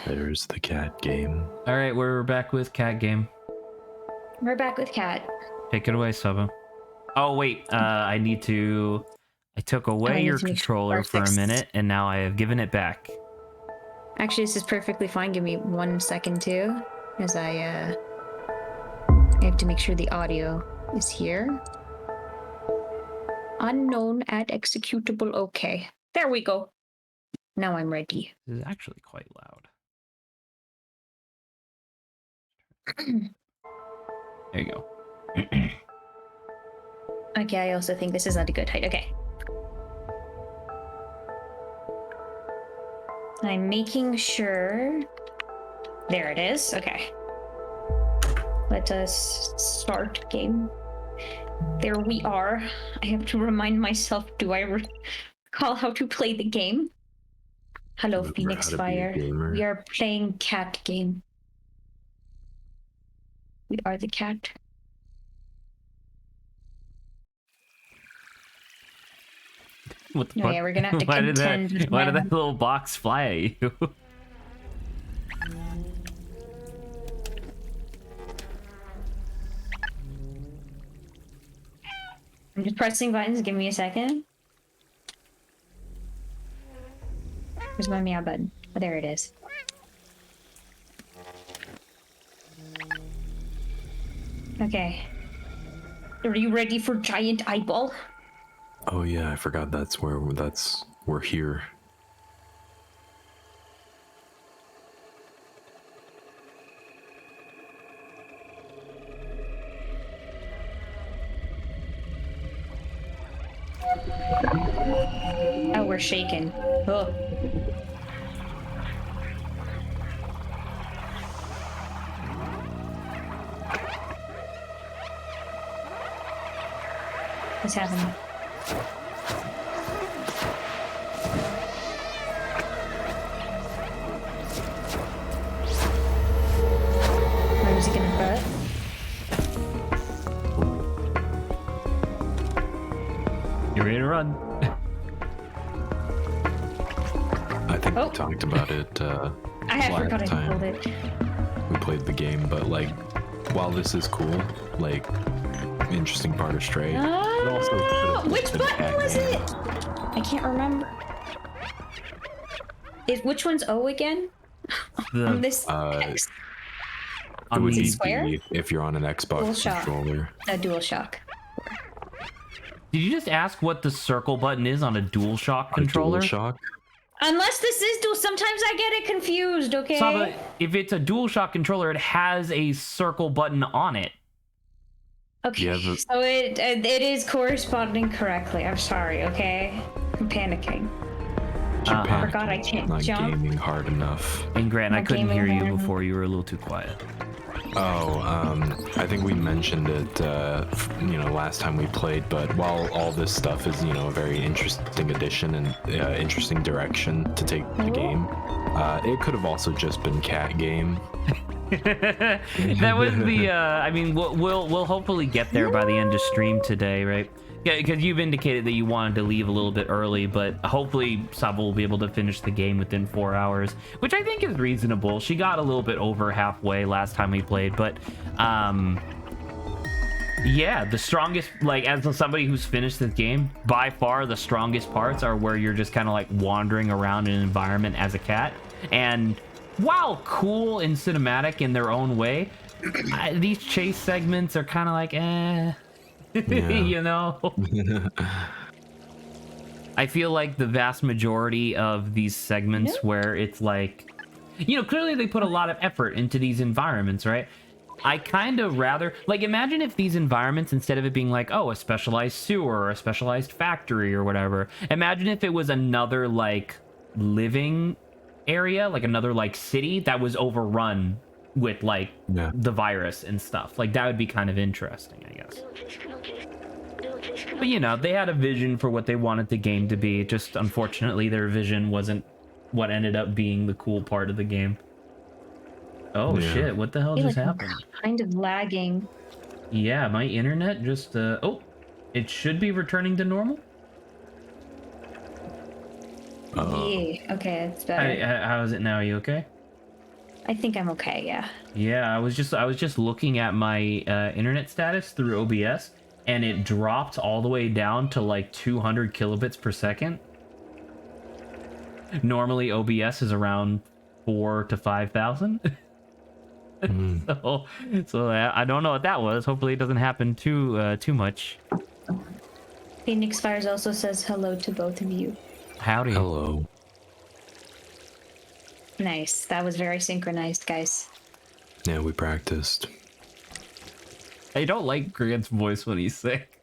There's the cat game. All right, we're back with cat game. We're back with cat. Take it away, Saba. Oh wait, I took away your controller for a minute, and now I have given it back. Actually, this is perfectly fine. Give me 1 second too, as I have to make sure the audio is here. Unknown at executable. Okay, there we go. Now I'm ready. This is actually quite loud. There you go. Okay, I also think this is at a good height. Okay. I'm making sure. There it is. Okay. Let us start game. There we are. I have to remind myself, do I recall how to play the game? Hello, Phoenix Fire. We are playing cat game. We are the cat. What the No, fuck? yeah, we're gonna have to contend with why did that little box fly at you? I'm just pressing buttons. Give me a second. Where's my meow button? Oh, there it is. Okay. Are you ready for giant eyeball? Oh yeah, I forgot we're here. Oh, we're shaking. Oh. What's happening? Where is he gonna put? You ready to run? I think we talked about it I had forgot I time pulled it. we played the game, but like, while this is cool, like, interesting part of Stray. Which button was it? I can't remember. Which one's O again? On this X? It would be square? B if you're on an Xbox controller. A DualShock. Did you just ask what the circle button is on a DualShock controller? DualShock? Unless this is dual, sometimes I get it confused, okay? Saba, if it's a DualShock controller, it has a circle button on it. Okay, Yeah, so it is corresponding correctly. I'm sorry, okay? I'm panicking. I forgot I can't not jump. gaming hard enough. And Grant, I couldn't hear you hard. before. You were a little too quiet. Oh, I think we mentioned it, last time we played, but while all this stuff is, a very interesting addition and interesting direction to take the game, it could have also just been cat game. That was the, I mean, we'll hopefully get there by the end of stream today, right? Yeah, because you've indicated that you wanted to leave a little bit early, but hopefully Saba will be able to finish the game within 4 hours, which I think is reasonable. She got a little bit over halfway last time we played, but yeah, the strongest, like, as somebody who's finished this game, by far the strongest parts are where you're just kind of like wandering around an environment as a cat. And while cool and cinematic in their own way, these chase segments are kind of like, eh. Yeah. I feel like the vast majority of these segments where it's like, clearly they put a lot of effort into these environments, right? I kind of rather, like, imagine if these environments, instead of it being like, oh, a specialized sewer or a specialized factory or whatever, imagine if it was another, like, living area, like another, like, city that was overrun with, like, the virus and stuff. Like, that would be kind of interesting, I guess. But, they had a vision for what they wanted the game to be. Just, unfortunately, their vision wasn't what ended up being the cool part of the game. Oh, shit. What the hell just happened? Kind of lagging. Yeah, my internet just, oh, it should be returning to normal. Yeah, okay, it's better. How is it now? Are you okay? I think I'm okay, yeah. Yeah, I was just looking at my internet status through OBS, and it dropped all the way down to like 200 kilobits per second. Normally, OBS is around 4 to 5,000. So I don't know what that was. Hopefully, it doesn't happen too much. Phoenix Fires also says hello to both of you. Howdy. Hello. Nice. That was very synchronized, guys. Yeah, we practiced. I don't like Grant's voice when he's sick.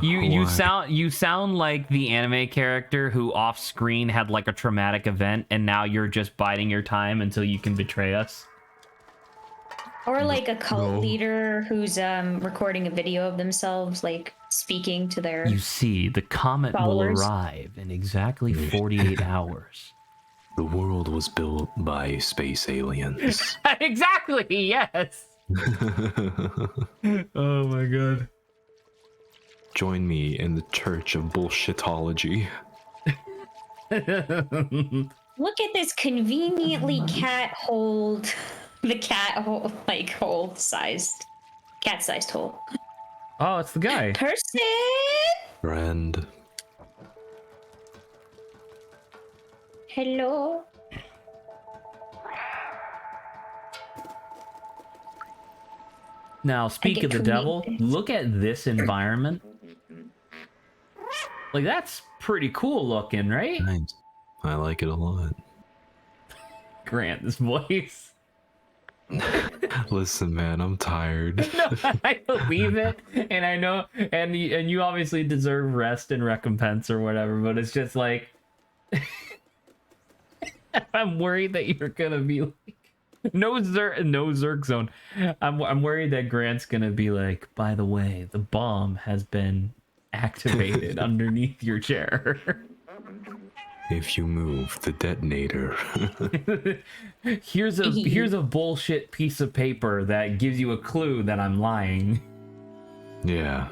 You Why? sound like the anime character who off screen had like a traumatic event, and now you're just biding your time until you can betray us. Or like a cult No. leader who's recording a video of themselves, like speaking to their. You see, the comet Followers. will arrive in exactly 48 hours. The world was built by space aliens. Exactly, yes. Oh my god. Join me in the church of bullshitology. Look at this conveniently the cat hole, like hole sized, cat sized hole. Oh, it's the guy. Person. Friend. Hello. Now, speak of the devil, look at this environment. Like, that's pretty cool looking, right? Nice. I like it a lot. Grant's voice. Listen, man, I'm tired. No, I believe it, and I know, and you obviously deserve rest and recompense or whatever, but it's just like, I'm worried that you're gonna be like, no Zerg zone. I'm worried that Grant's gonna be like, by the way, the bomb has been activated underneath your chair. If you move the detonator. Here's a bullshit piece of paper that gives you a clue that I'm lying. Yeah.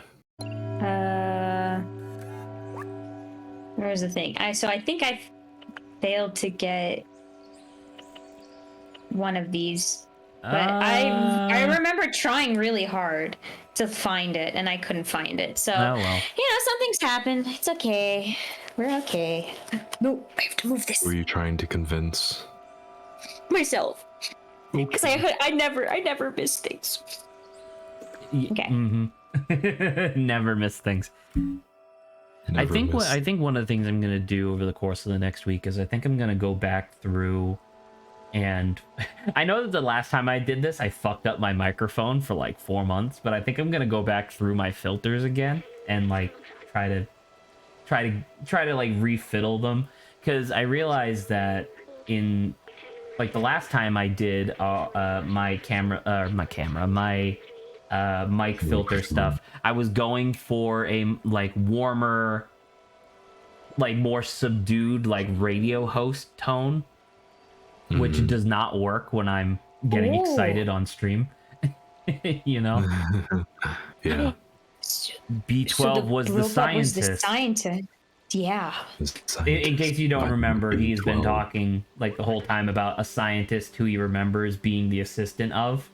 Where's the thing? I think I failed to get one of these, but I remember trying really hard to find it, and I couldn't find it. So Oh well. Something's happened. It's okay. We're okay. No, I have to move this Were you trying to convince? myself because I never miss things. Okay. Mm-hmm. Never miss things. I think one of the things I'm gonna do over the course of the next week is I think I'm gonna go back through, and I know that the last time I did this I fucked up my microphone for like 4 months, but I think I'm gonna go back through my filters again and like try to like refiddle them, because I realized that in like the last time I did my mic filter stuff, I was going for a like warmer, like more subdued, like radio host tone, which does not work when I'm getting excited on stream. You know? Yeah. B12 was the scientist. Yeah. In case you don't remember, he's been talking like the whole time about a scientist who he remembers being the assistant of.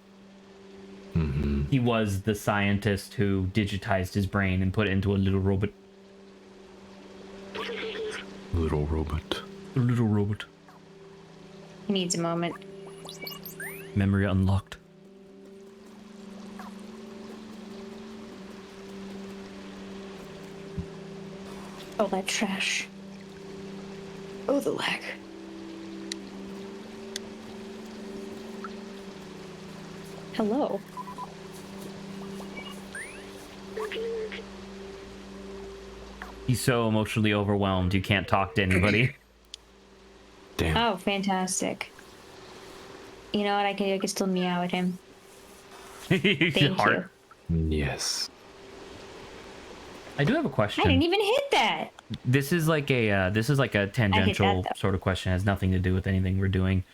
Mm-hmm. He was the scientist who digitized his brain and put it into a little robot. Little robot. A little robot. He needs a moment. Memory unlocked. Oh, that trash. Oh, the lag. Hello. He's so emotionally overwhelmed you can't talk to anybody. Damn. Oh, fantastic. You know what? I can still meow at him. Thank you. Yes. I do have a question. I didn't even hit that. This is like a tangential though. sort of question. It has nothing to do with anything we're doing.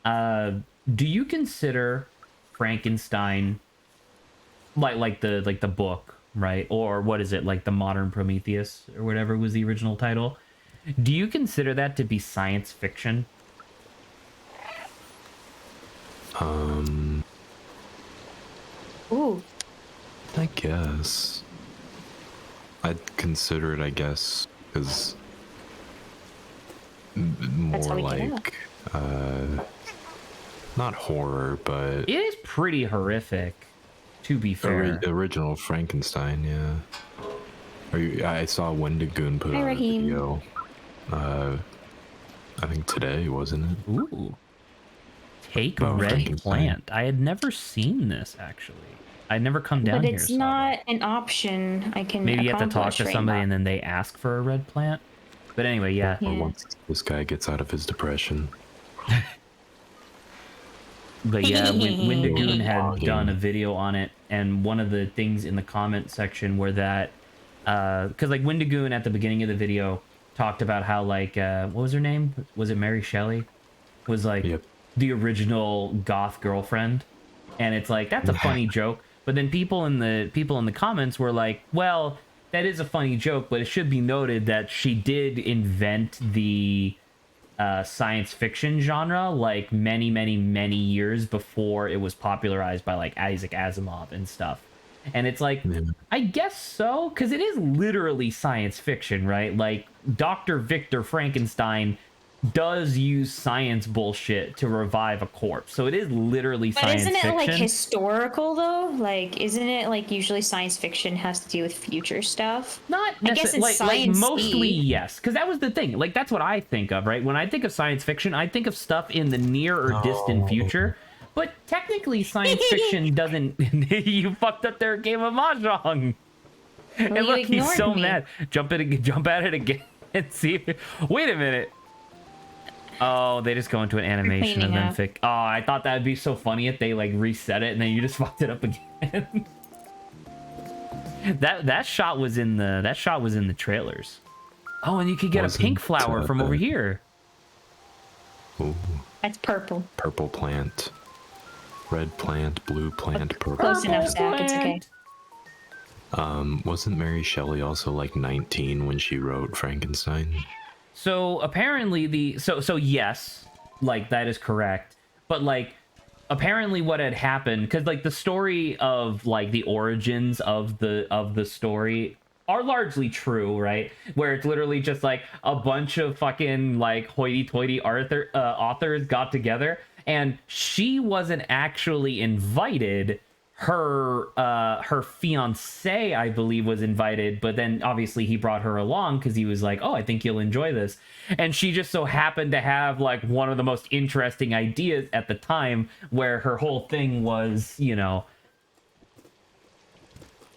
Do you consider Frankenstein like the book, right? Or what is it, like the modern Prometheus or whatever was the original title? Do you consider that to be science fiction? Um, Ooh. I guess. I'd consider it, I guess, because That's how more we get out. like, not horror, but It is pretty horrific, to be fair. original Frankenstein, yeah. I saw Wendigoon put Hi, out a Raheem. video, I think today, wasn't it? Ooh. Take About red Frankenstein. plant. I had never seen this, actually. I'd never come down But here. it's Saga. not an option I can Maybe you have to talk accomplish to right somebody now. and then they ask for a red plant. But anyway, yeah. Yeah. Once this guy gets out of his depression. But yeah, Windigoon had Logging. done a video on it, and one of the things in the comment section were that, because like Windigoon at the beginning of the video talked about how like, what was her name? Was it Mary Shelley? Was like Yep. the original goth girlfriend, and it's like that's a funny joke. But then people in the comments were like, well, that is a funny joke, but it should be noted that she did invent the science fiction genre like many, many, many years before it was popularized by like Isaac Asimov and stuff. And it's like, Yeah. I guess so, because it is literally science fiction, right? Like Dr. Victor Frankenstein does use science bullshit to revive a corpse, so it is literally But science isn't it fiction. like historical though? Like, isn't it like usually science fiction has to do with future stuff? Not I guess necessarily, it's like science-y. mostly yes, because that was the thing. Like that's what I think of, right? When I think of science fiction, I think of stuff in the near or distant No. future. But technically, science fiction doesn't. You fucked up their game of mahjong. Well, And you look, he's ignored so me. mad. Jump at it again and see. Wait a minute. Oh, they just go into an animation of cleaning them up. fix. Oh, I thought that'd be so funny if they like reset it and then you just fucked it up again. that shot was in the trailers. Oh, and you could get a pink Wasn't, flower from over that- here. Ooh, That's purple. purple plant. Red plant, blue plant, purple. Close enough, Zach. It's okay. Wasn't Mary Shelley also like 19 when she wrote Frankenstein? So apparently so yes, like that is correct. But like apparently what had happened, because like the story of like the origins of the story are largely true, right? Where it's literally just like a bunch of fucking like hoity-toity authors got together, and she wasn't actually invited. Her fiance, I believe, was invited, but then obviously he brought her along because he was like, oh, I think you'll enjoy this. And she just so happened to have like one of the most interesting ideas at the time, where her whole thing was, you know,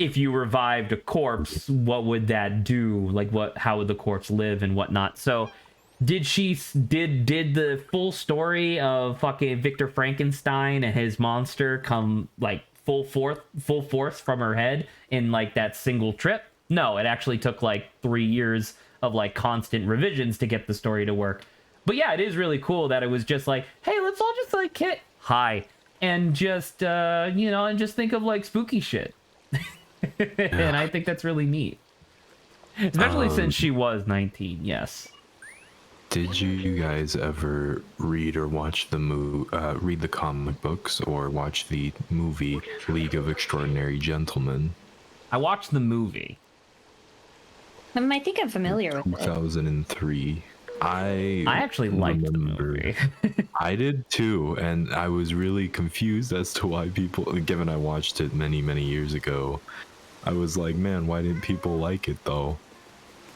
if you revived a corpse, what would that do? Like how would the corpse live and whatnot? So did the full story of fucking Victor Frankenstein and his monster come like full force from her head in like that single trip? No, it actually took like 3 years of like constant revisions to get the story to work. But yeah, it is really cool that it was just like, hey, let's all just like hit hi and just and just think of like spooky shit. And I think that's really neat, especially since she was 19. Yes. Did you guys ever read or watch read the comic books or watch the movie League of Extraordinary Gentlemen? I watched the movie. I think I'm familiar with it. 2003. I actually liked the remember- movie. I did too, and I was really confused as to why people, given I watched it many, many years ago, I was like, man, why didn't people like it though?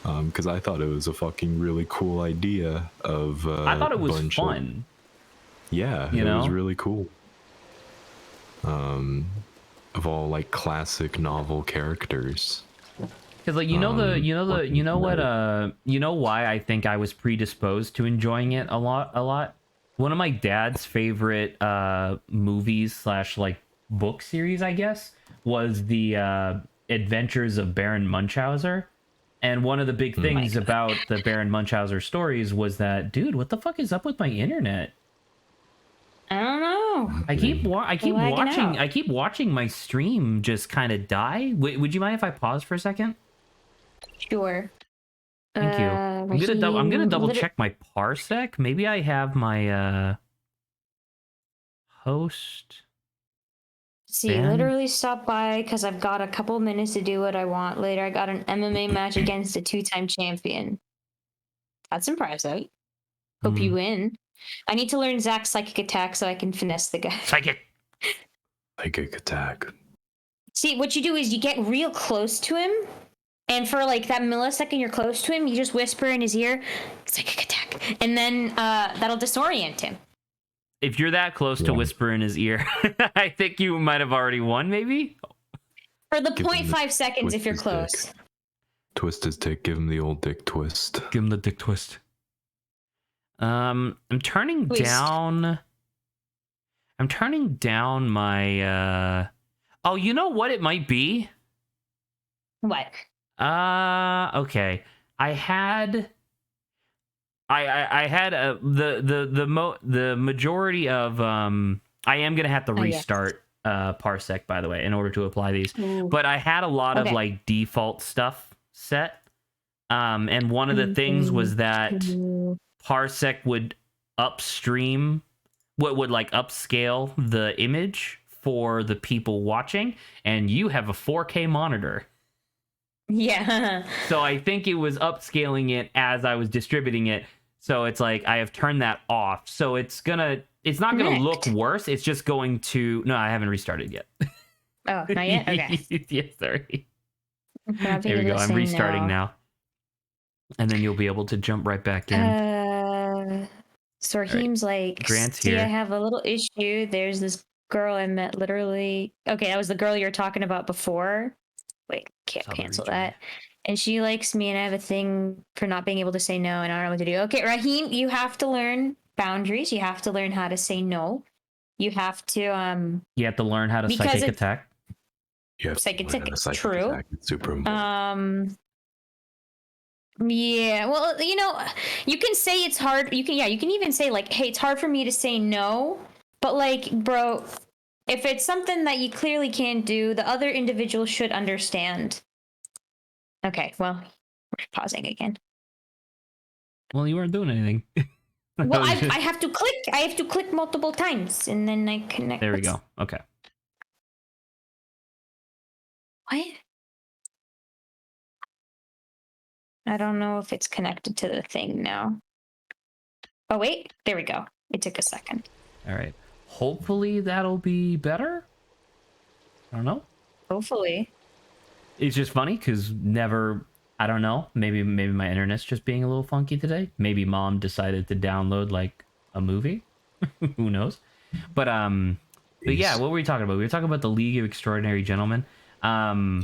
Because I thought it was a fucking really cool idea of I thought it was bunch fun. Yeah, You it was know? really cool. Of all like classic novel characters. Because like you know why I think I was predisposed to enjoying it a lot. One of my dad's favorite movies / like book series, I guess, was the Adventures of Baron Munchausen. And one of the big things about the Baron Munchausen stories was that, dude, what the fuck is up with my internet? I don't know. I keep Lagging out. watching my stream just kind of die. Would you mind if I pause for a second? Sure. Thank you. I'm gonna double check my parsec. Maybe I have my Host. See, Ben? literally stop by because I've got a couple minutes to do what I want. Later, I got an MMA match against a 2-time champion. That's impressive. Hope you win. I need to learn Zach's psychic attack so I can finesse the guy. Psychic. Psychic attack. See, what you do is you get real close to him, and for like that millisecond you're close to him, you just whisper in his ear, psychic attack, and then that'll disorient him. If you're that close to whisper in his ear, I think you might have already won, maybe? For the 0.5 seconds if you're his close. dick. Twist his dick, give him the old dick twist. Give him the dick twist. I'm turning down my oh, you know what it might be? What? Okay. I had the majority of I am gonna have to restart Parsec, by the way, in order to apply these. Ooh. But I had a lot of like default stuff set. And one of the things was that Parsec would upstream would like upscale the image for the people watching, and you have a 4K monitor. Yeah. So I think it was upscaling it as I was distributing it. So it's like I have turned that off. So it's not gonna look worse. It's just going to no, I haven't restarted yet. Oh, not yet? Okay. Yes, sorry. There we go. I'm restarting now. And then you'll be able to jump right back in. So Raheem's like, Grant's see, here. I have a little issue. There's this girl I met literally. Okay, that was the girl you were talking about before. Wait, can't cancel that. And she likes me, and I have a thing for not being able to say no, and I don't know what to do. Okay, Raheem, you have to learn boundaries. You have to learn how to say no. You have to You have to learn how to psychic attack. You have Psychic to learn attack, how to psychic true. attack. It's super important. Yeah, well, you know, you can say it's hard. You can even say like, hey, it's hard for me to say no. But like, bro, if it's something that you clearly can't do, the other individual should understand. Okay, well, we're pausing again. Well, you weren't doing anything. Well, I have to click. I have to click multiple times, and then I connect. There we go. Okay. What? I don't know if it's connected to the thing now. Oh, wait. There we go. It took a second. All right. Hopefully that'll be better. I don't know. Hopefully. It's just funny because I don't know. Maybe my internet's just being a little funky today. Maybe mom decided to download like a movie. Who knows? But yeah, what were we talking about? We were talking about the League of Extraordinary Gentlemen. I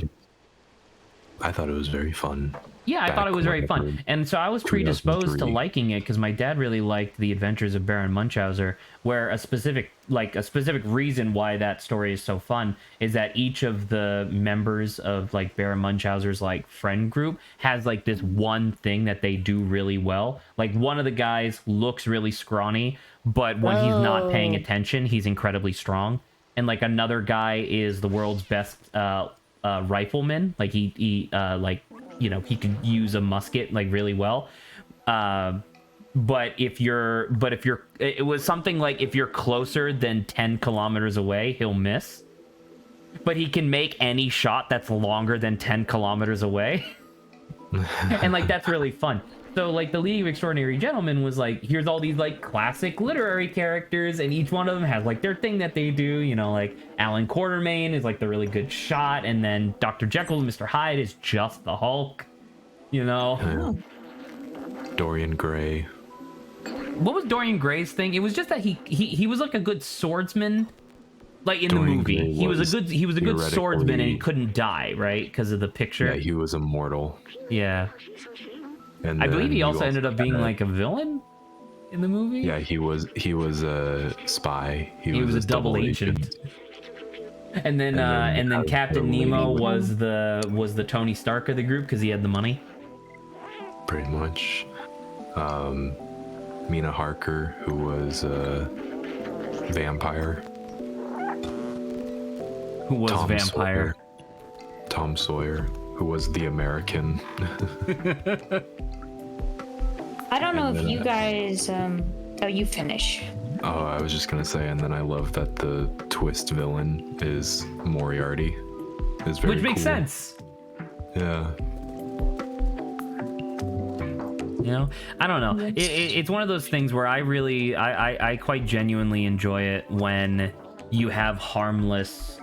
thought it was very fun. Yeah, I thought it was very fun. And so I was predisposed to liking it because my dad really liked The Adventures of Baron Munchausen, where a specific reason why that story is so fun is that each of the members of like Baron Munchausen's like friend group has like this one thing that they do really well. Like one of the guys looks really scrawny, but when he's not paying attention, he's incredibly strong. And like another guy is the world's best rifleman. Like he like, you know, he could use a musket like really well. But it was something like if you're closer than 10 kilometers away, he'll miss. But he can make any shot that's longer than 10 kilometers away. And like that's really fun. So like the League of Extraordinary Gentlemen was like, here's all these like classic literary characters, and each one of them has like their thing that they do. You know, like Alan Quartermain is like the really good shot, and then Dr. Jekyll and Mr. Hyde is just the Hulk. You know, Dorian Gray. What was Dorian Gray's thing? It was just that he was like a good swordsman. Like in Dorian the movie, Gray he was a good swordsman, and he theoretically- couldn't die, right? Because of the picture. Yeah, he was immortal. Yeah. And I believe then he you also ended up being had- like a villain in the movie. Yeah, he was a spy. He was a his double agent. And then Captain Nemo was the Tony Stark of the group because he had the money. Pretty much. Mina Harker, who was a vampire. Who was Tom vampire? Sawyer. Tom Sawyer, who was the American. I don't know if you guys. Oh, you finish. Oh, I was just gonna say, and then I love that the twist villain is Moriarty. Is very Which makes cool. sense. Yeah. You know, I don't know. It's one of those things where I quite genuinely enjoy it when you have harmless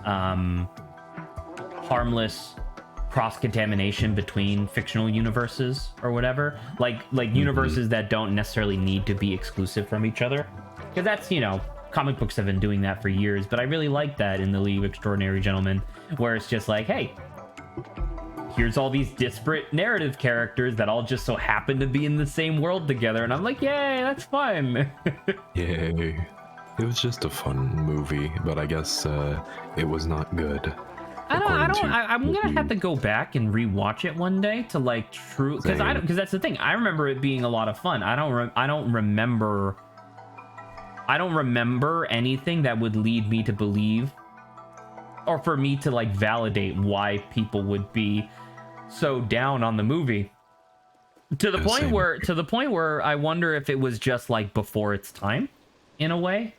cross-contamination between fictional universes or whatever, like universes that don't necessarily need to be exclusive from each other, because that's, you know, comic books have been doing that for years. But I really like that in the League of Extraordinary Gentlemen, where it's just like, hey, here's all these disparate narrative characters that all just so happen to be in the same world together, and I'm like, yay, that's fun. Yay. It was just a fun movie, but I guess it was not good. I'm gonna have to go back and rewatch it one day to like because that's the thing. I remember it being a lot of fun. I don't remember anything that would lead me to believe, or for me to like validate why people would be so down on the movie, to the point where I wonder if it was just like before its time in a way.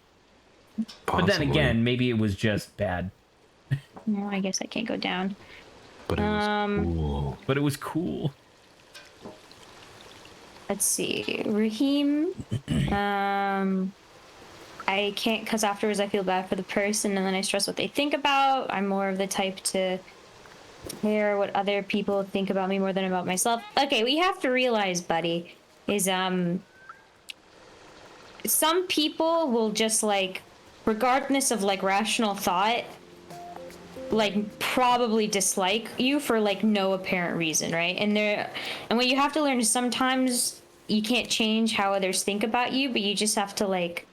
Possibly. But then again, maybe it was just bad. No, I guess I can't go down. But it was cool. But it was cool. Let's see. Raheem. I can't, because afterwards I feel bad for the person and then I stress what they think about. I'm more of the type to care what other people think about me more than about myself. Okay, what you have to realize, buddy, is some people will just like, regardless of like rational thought, like probably dislike you for like no apparent reason, right? And what you have to learn is sometimes you can't change how others think about you, but you just have to like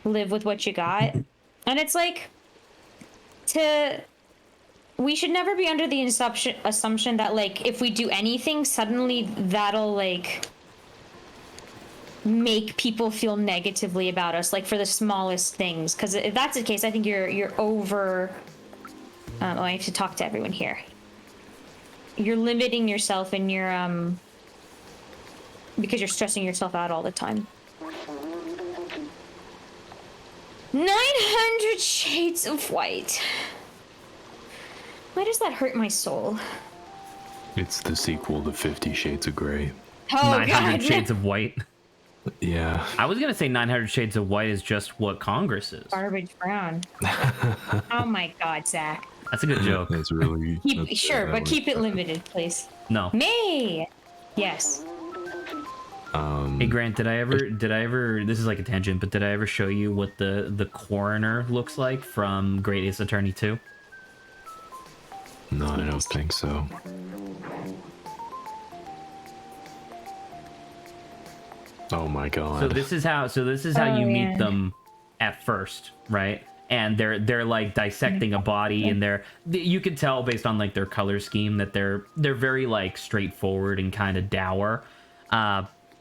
live with what you got. And it's like, we should never be under the assumption that like if we do anything, suddenly that'll like make people feel negatively about us, like for the smallest things. Because if that's the case, I think you're over. I have to talk to everyone here. You're limiting yourself, and you're because you're stressing yourself out all the time. 900 Shades of White. Why does that hurt my soul? It's the sequel to 50 Shades of Grey. Oh, 900 God. Shades of White. Yeah. I was gonna say 900 Shades of White is just what Congress is. Garbage brown. Oh my God, Zach. That's a good joke. That's really... Keep it limited, please. No. May. Yes. Hey Grant, did I ever? This is like a tangent, but did I ever show you what the coroner looks like from Great Ace Attorney 2? No, I don't think so. Oh my God. So this is how you meet them at first, right? And they're like dissecting a body, and you can tell based on like their color scheme that they're very like straightforward and kind of dour.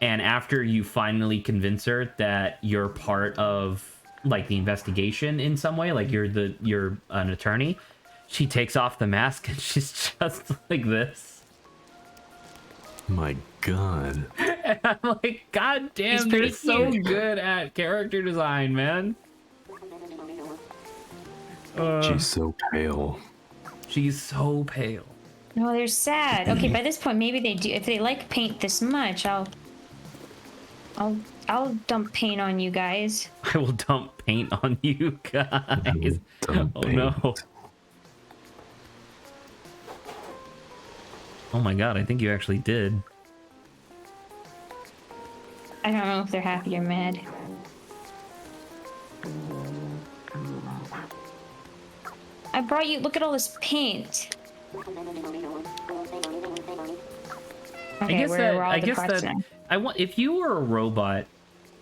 And after you finally convince her that you're part of like the investigation in some way, like you're an attorney, she takes off the mask and she's just like this. My God. And I'm like, God damn, they're so good at character design, man. She's so pale. She's so pale. No, they're sad. Okay, by this point, maybe they do. If they like paint this much, I'll dump paint on you guys. I will dump paint on you guys. Oh no. Oh my God, I think you actually did. I don't know if they're happy or mad. I brought you. Look at all this paint. Okay, I guess that I want, if you were a robot,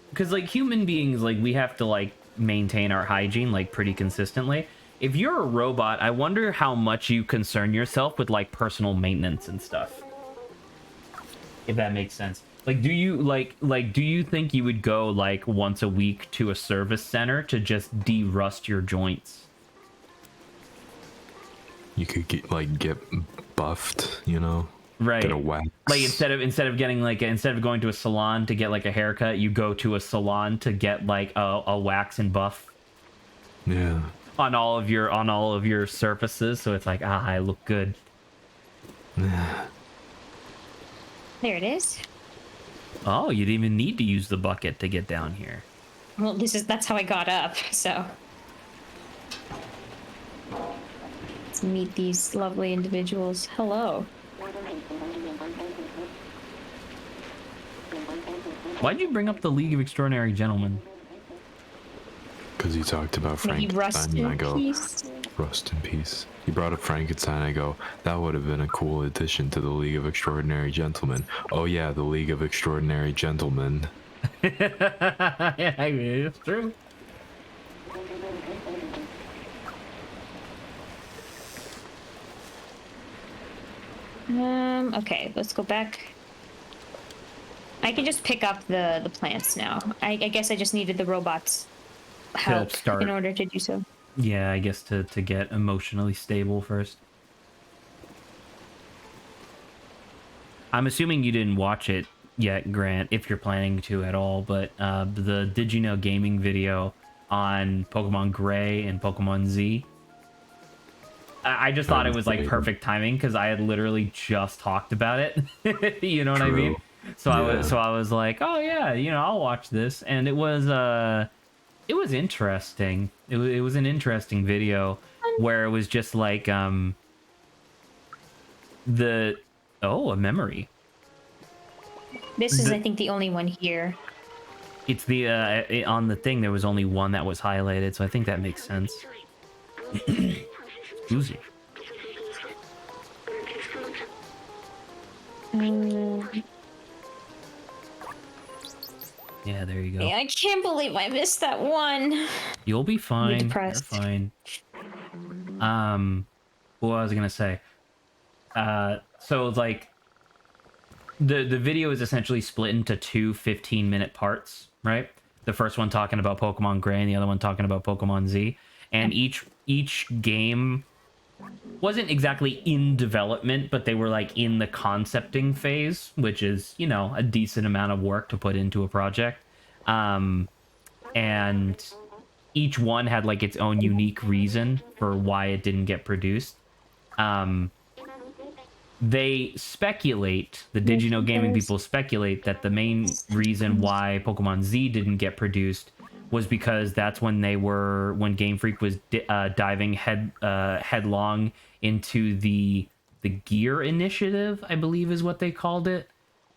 because like human beings, like we have to like maintain our hygiene like pretty consistently. If you're a robot, I wonder how much you concern yourself with like personal maintenance and stuff. If that makes sense. Like, do you do you think you would go like once a week to a service center to just de-rust your joints? You could get buffed, you know? Right. Get a wax. Like instead of getting like instead of going to a salon to get like a haircut, you go to a salon to get like a wax and buff Yeah. on all of your surfaces, so it's like, I look good. There it is. Oh, you didn't even need to use the bucket to get down here. Well, that's how I got up, so. Let's meet these lovely individuals. Hello. Why'd you bring up the League of Extraordinary Gentlemen? Because you talked about Maybe rust Frankenstein, and I in go, peace. rust in peace. You brought up Frankenstein, I go, that would have been a cool addition to the League of Extraordinary Gentlemen. Oh yeah, the League of Extraordinary Gentlemen. Yeah, I mean, it's true. Okay, let's go back. I can just pick up the plants now. I guess I just needed the robots' help start. in order to do so. Yeah, I guess to get emotionally stable first. I'm assuming you didn't watch it yet, Grant, if you're planning to at all, but the Did You Know Gaming video on Pokemon Gray and Pokemon Z. I just thought it was like perfect timing because I had literally just talked about it. You know what I mean? So Yeah. I was like, oh yeah, I'll watch this, and it was interesting. It was an interesting video where it was just like a memory. This is, I think, the only one here. It's the on the thing there was only one that was highlighted, so I think that makes sense. Excuse me. Yeah, there you go. I can't believe I missed that one. You'll be fine. You're depressed. fine. What was I gonna say? So like the video is essentially split into two 15-minute parts, right? The first one talking about Pokemon Gray and the other one talking about Pokemon Z. And each game wasn't exactly in development, but they were like in the concepting phase, which is, a decent amount of work to put into a project. And each one had like its own unique reason for why it didn't get produced. They speculate, the Did You Know Gaming people speculate that the main reason why Pokemon Z didn't get produced was because that's when Game Freak was diving headlong into the Gear Initiative, I believe is what they called it.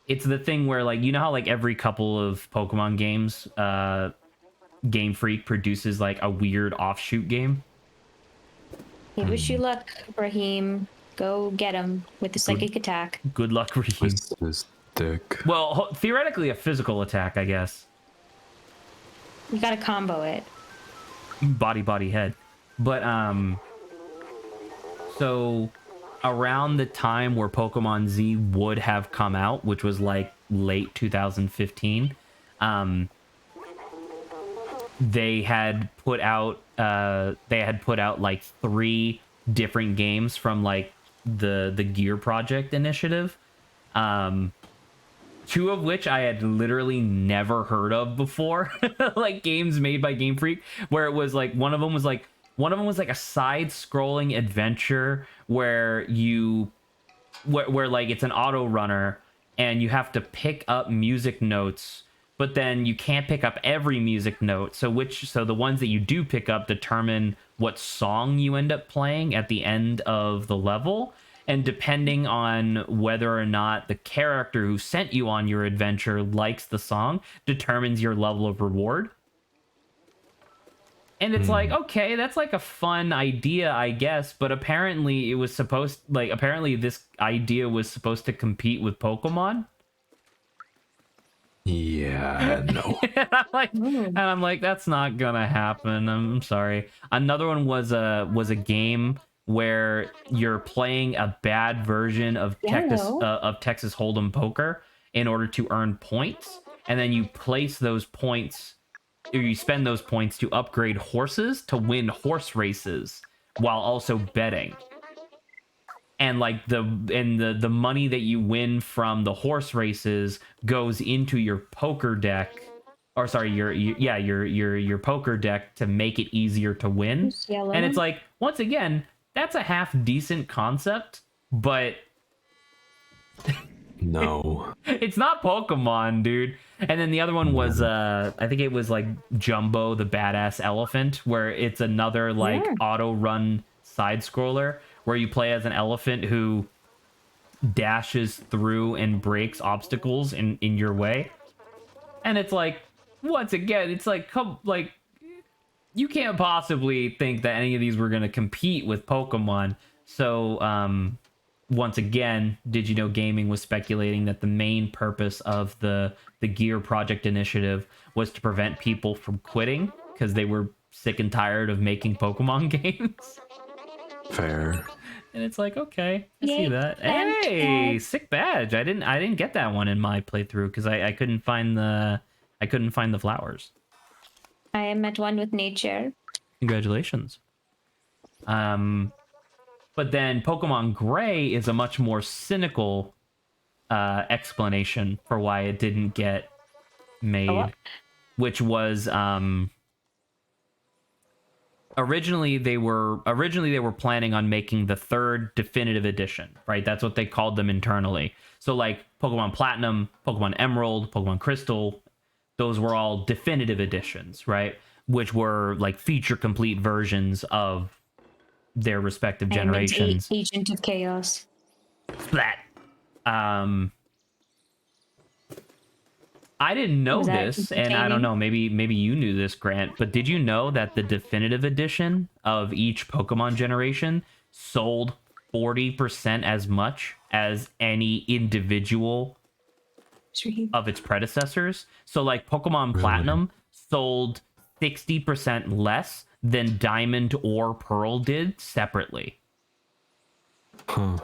It's the thing where, like, how like every couple of Pokemon games, Game Freak produces like a weird offshoot game. I wish you luck, Raheem. Go get him with the psychic attack. Good luck, Raheem. His dick. Well, theoretically a physical attack, I guess. You gotta combo it. Body, head. But, so around the time where Pokemon Z would have come out, which was like late 2015, they had put out like 3 different games from like the Gear Project initiative. 2 of which I had literally never heard of before. Like games made by Game Freak, where it was like one of them was like a side-scrolling adventure where like it's an auto runner and you have to pick up music notes, but then you can't pick up every music note. So the ones that you do pick up determine what song you end up playing at the end of the level. And depending on whether or not the character who sent you on your adventure likes the song, determines your level of reward. And it's like, okay, that's like a fun idea, I guess, but apparently this idea was supposed to compete with Pokemon. Yeah, no. And I'm like, that's not gonna happen. I'm sorry. Another one was a game where you're playing a bad version of Texas Hold'em poker in order to earn points, and then you place those points, or you spend those points to upgrade horses to win horse races while also betting. and like the money that you win from the horse races goes into your poker deck, or sorry, your poker deck to make it easier to win. It's yellow. And it's like, once again, that's a half decent concept, but No. it's not Pokemon, dude. And then the other one was I think it was like Jumbo the Badass Elephant, where it's another like auto run side scroller where you play as an elephant who dashes through and breaks obstacles in your way. And it's like, once again, it's like, you can't possibly think that any of these were going to compete with Pokemon. So once again, Did You Know Gaming was speculating that the main purpose of the Gear Project initiative was to prevent people from quitting because they were sick and tired of making Pokemon games. Fair. And it's like, okay, I see Yay, that. badge. Hey, sick badge. I didn't get that one in my playthrough because I couldn't find the flowers. I am at one with nature. Congratulations. But then Pokemon Gray is a much more cynical explanation for why it didn't get made, which was originally they were planning on making the third definitive edition, right? That's what they called them internally. So like Pokemon Platinum, Pokemon Emerald, Pokemon Crystal, those were all definitive editions, right? Which were like feature complete versions of their respective generations. Agent of Chaos. Splat. I didn't know this, and I don't know, maybe you knew this, Grant, but did you know that the definitive edition of each Pokemon generation sold 40% as much as any individual of its predecessors? So like Pokemon Platinum sold 60% less than Diamond or Pearl did separately. Huh.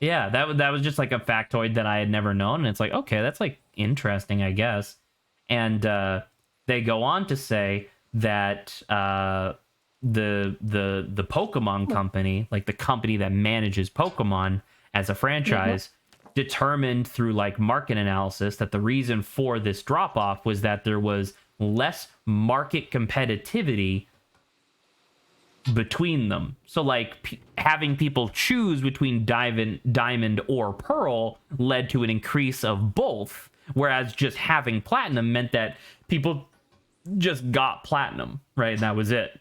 Yeah, that was just like a factoid that I had never known, and it's like, okay, that's like interesting, I guess. And they go on to say that the Pokemon company, like the company that manages Pokemon as a franchise, determined through like market analysis that the reason for this drop off was that there was less market competitivity between them. So like having people choose between Diamond or Pearl led to an increase of both, whereas just having Platinum meant that people just got Platinum, right? And that was it.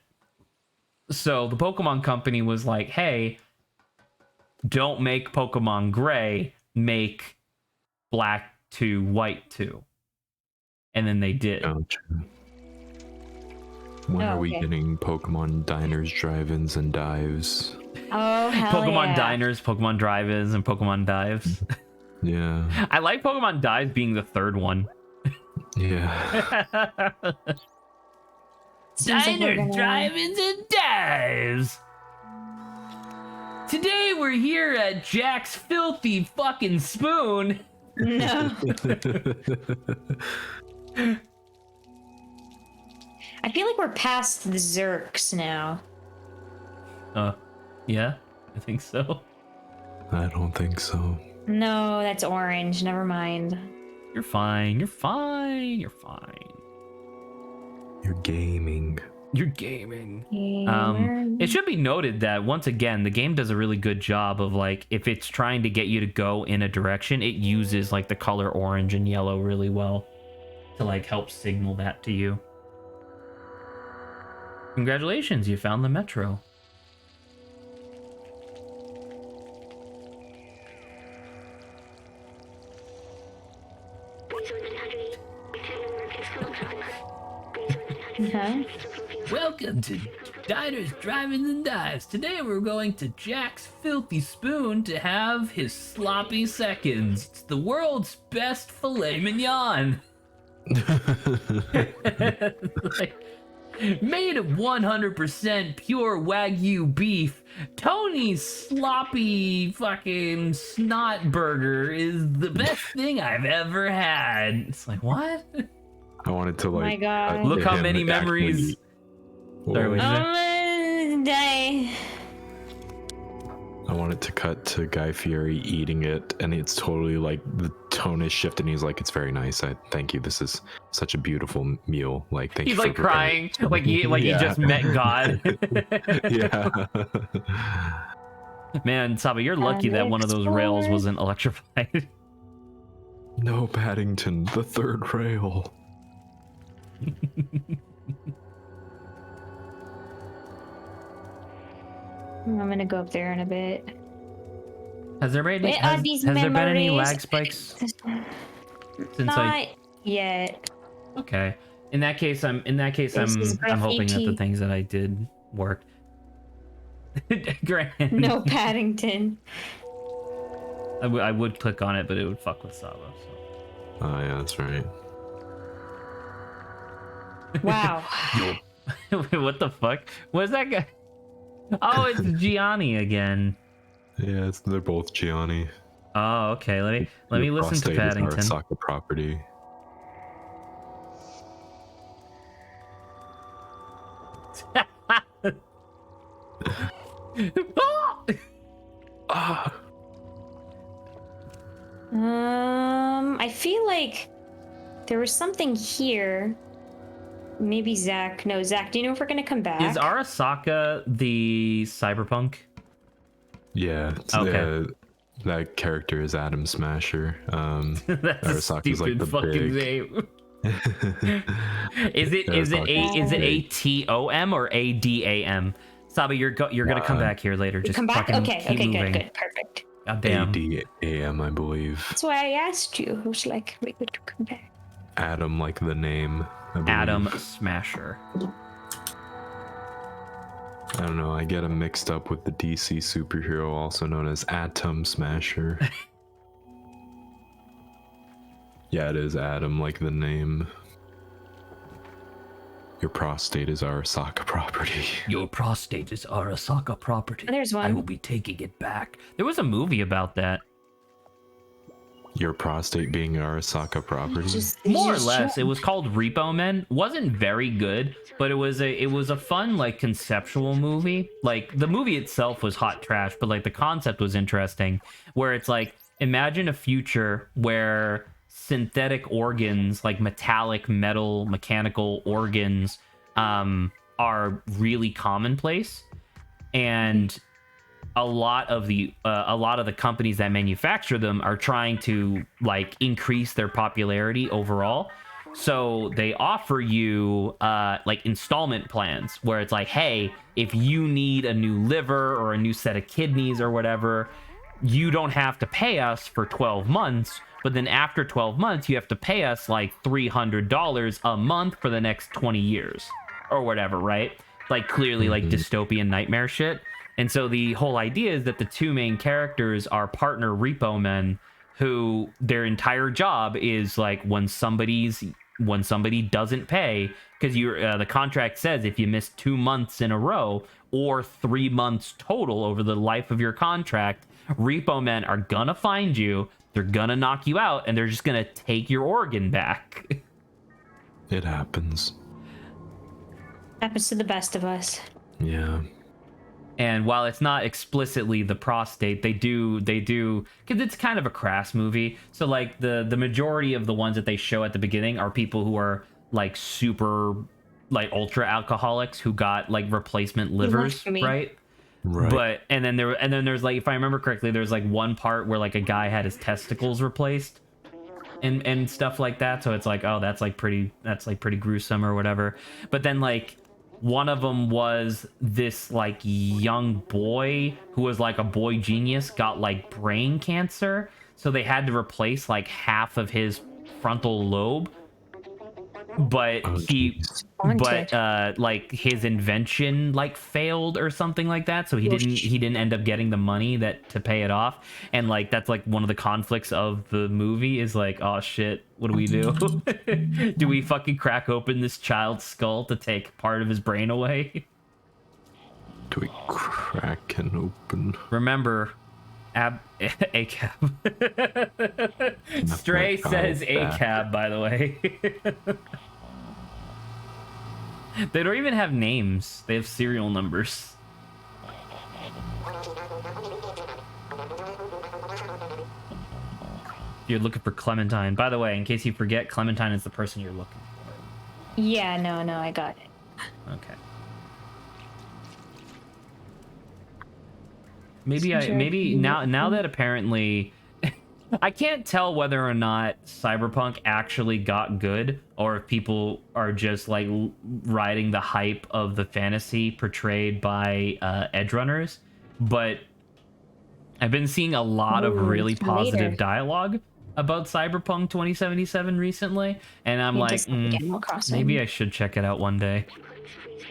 So the Pokemon company was like, hey, don't make Pokemon Gray, make Black 2, White 2. And then they did. Gotcha. When are we getting Pokemon Diners, Drive-Ins, and Dives? Oh, hell Pokemon Diners, Pokemon Drive-Ins, and Pokemon Dives. Yeah. I like Pokemon Dives being the third one. Yeah. Diners, Drive-Ins, and Dives. Today we're here at Jack's Filthy Fucking Spoon. No. I feel like we're past the Zerks now. Yeah, I think so. I don't think so. No, that's orange. Never mind. You're fine. You're fine. You're fine. You're gaming. You're gaming. It should be noted that once again, the game does a really good job of like, if it's trying to get you to go in a direction, it uses like the color orange and yellow really well to like help signal that to you. Congratulations, you found the metro. Welcome to Diners, Drive-Ins, and Dives. Today we're going to Jack's Filthy Spoon to have his sloppy seconds. It's the world's best filet mignon. Like, made of 100% pure Wagyu beef, Tony's sloppy fucking snot burger is the best thing I've ever had. It's like, what? I wanted to like. My God. Look how many memories. Sorry, what did you say? I'm gonna die. I want it to cut to Guy Fieri eating it, and it's totally like the tone is shifted. And he's like, "It's very nice. I thank you. This is such a beautiful meal. Like, thank He's you." like for preparing crying, it for like me." he just met God. Yeah. Man, Saba, you're lucky that one of those rails wasn't electrified. No, Paddington, the third rail. I'm gonna go up there in a bit. Has there been Where are these has there been any memories? lag spikes since Not yet. Okay. In that case, I'm hoping that the graffiti. things that I did worked. Grand. No Paddington. I would click on it, but it would fuck with Saba. So. Oh yeah, that's right. Wow. What the fuck? What's that guy? Oh, it's Gianni again. Yeah, they're both Gianni. Oh, okay. Let me listen to Paddington. Arasaka property. Ah! I feel like there was something here. Maybe Zach. No, Zach, do you know if we're gonna come back? Is Arasaka the cyberpunk? Yeah. Okay. That character is Adam Smasher. That's Arasaka's a stupid like the fucking big... name. Is it ATOM or ADAM? Saba, you're gonna come back here later. Just come back. fucking Okay. keep Okay. moving. Good. Perfect. God damn. ADAM, I believe. That's why I asked you. Who's like ready to come back? Adam, like the name. I believe. Adam Smasher. I don't know. I get him mixed up with the DC superhero, also known as Atom Smasher. Yeah, it is Adam, like the name. Your prostate is Arasaka property. Your prostate is Arasaka property. Oh, there's one. I will be taking it back. There was a movie about that. Your prostate being Arasaka property? More or less. It was called Repo Men. Wasn't very good, but it was a fun, like, conceptual movie. Like, the movie itself was hot trash, but like the concept was interesting. Where it's like, imagine a future where synthetic organs, like metallic, metal, mechanical organs, are really commonplace, and a lot of the companies that manufacture them are trying to like increase their popularity overall. So they offer you like installment plans where it's like, hey, if you need a new liver or a new set of kidneys or whatever, you don't have to pay us for 12 months. But then after 12 months, you have to pay us like $300 a month for the next 20 years or whatever, right? Like clearly like dystopian nightmare shit. And so the whole idea is that the two main characters are partner repo men who their entire job is like when somebody doesn't pay, because the contract says if you miss 2 months in a row or 3 months total over the life of your contract, repo men are gonna find you, they're gonna knock you out, and they're just gonna take your organ back. It happens. Happens to the best of us. Yeah. And while it's not explicitly the prostate, they do, because it's kind of a crass movie. So like the majority of the ones that they show at the beginning are people who are like super, like ultra alcoholics who got like replacement livers, right? Right. But and then there's like, if I remember correctly, there's like one part where like a guy had his testicles replaced, and stuff like that. So it's like, oh, that's pretty gruesome or whatever. But then like, one of them was this like young boy who was like a boy genius, got like brain cancer, so they had to replace like half of his frontal lobe. But like his invention like failed or something like that, so he didn't end up getting the money to pay it off. And like that's like one of the conflicts of the movie is like, oh shit, what do we do? Do we fucking crack open this child's skull to take part of his brain away? Do we crack and open? Remember, ACAB. Stray says ACAB, by the way. They don't even have names. They have serial numbers. You're looking for Clementine. By the way, in case you forget, Clementine is the person you're looking for. Yeah, no, I got it. Okay. Maybe now that apparently I can't tell whether or not Cyberpunk actually got good or if people are just like riding the hype of the fantasy portrayed by edgerunners, but I've been seeing a lot of really positive dialogue about Cyberpunk 2077 recently, and I'm like, maybe I should check it out one day.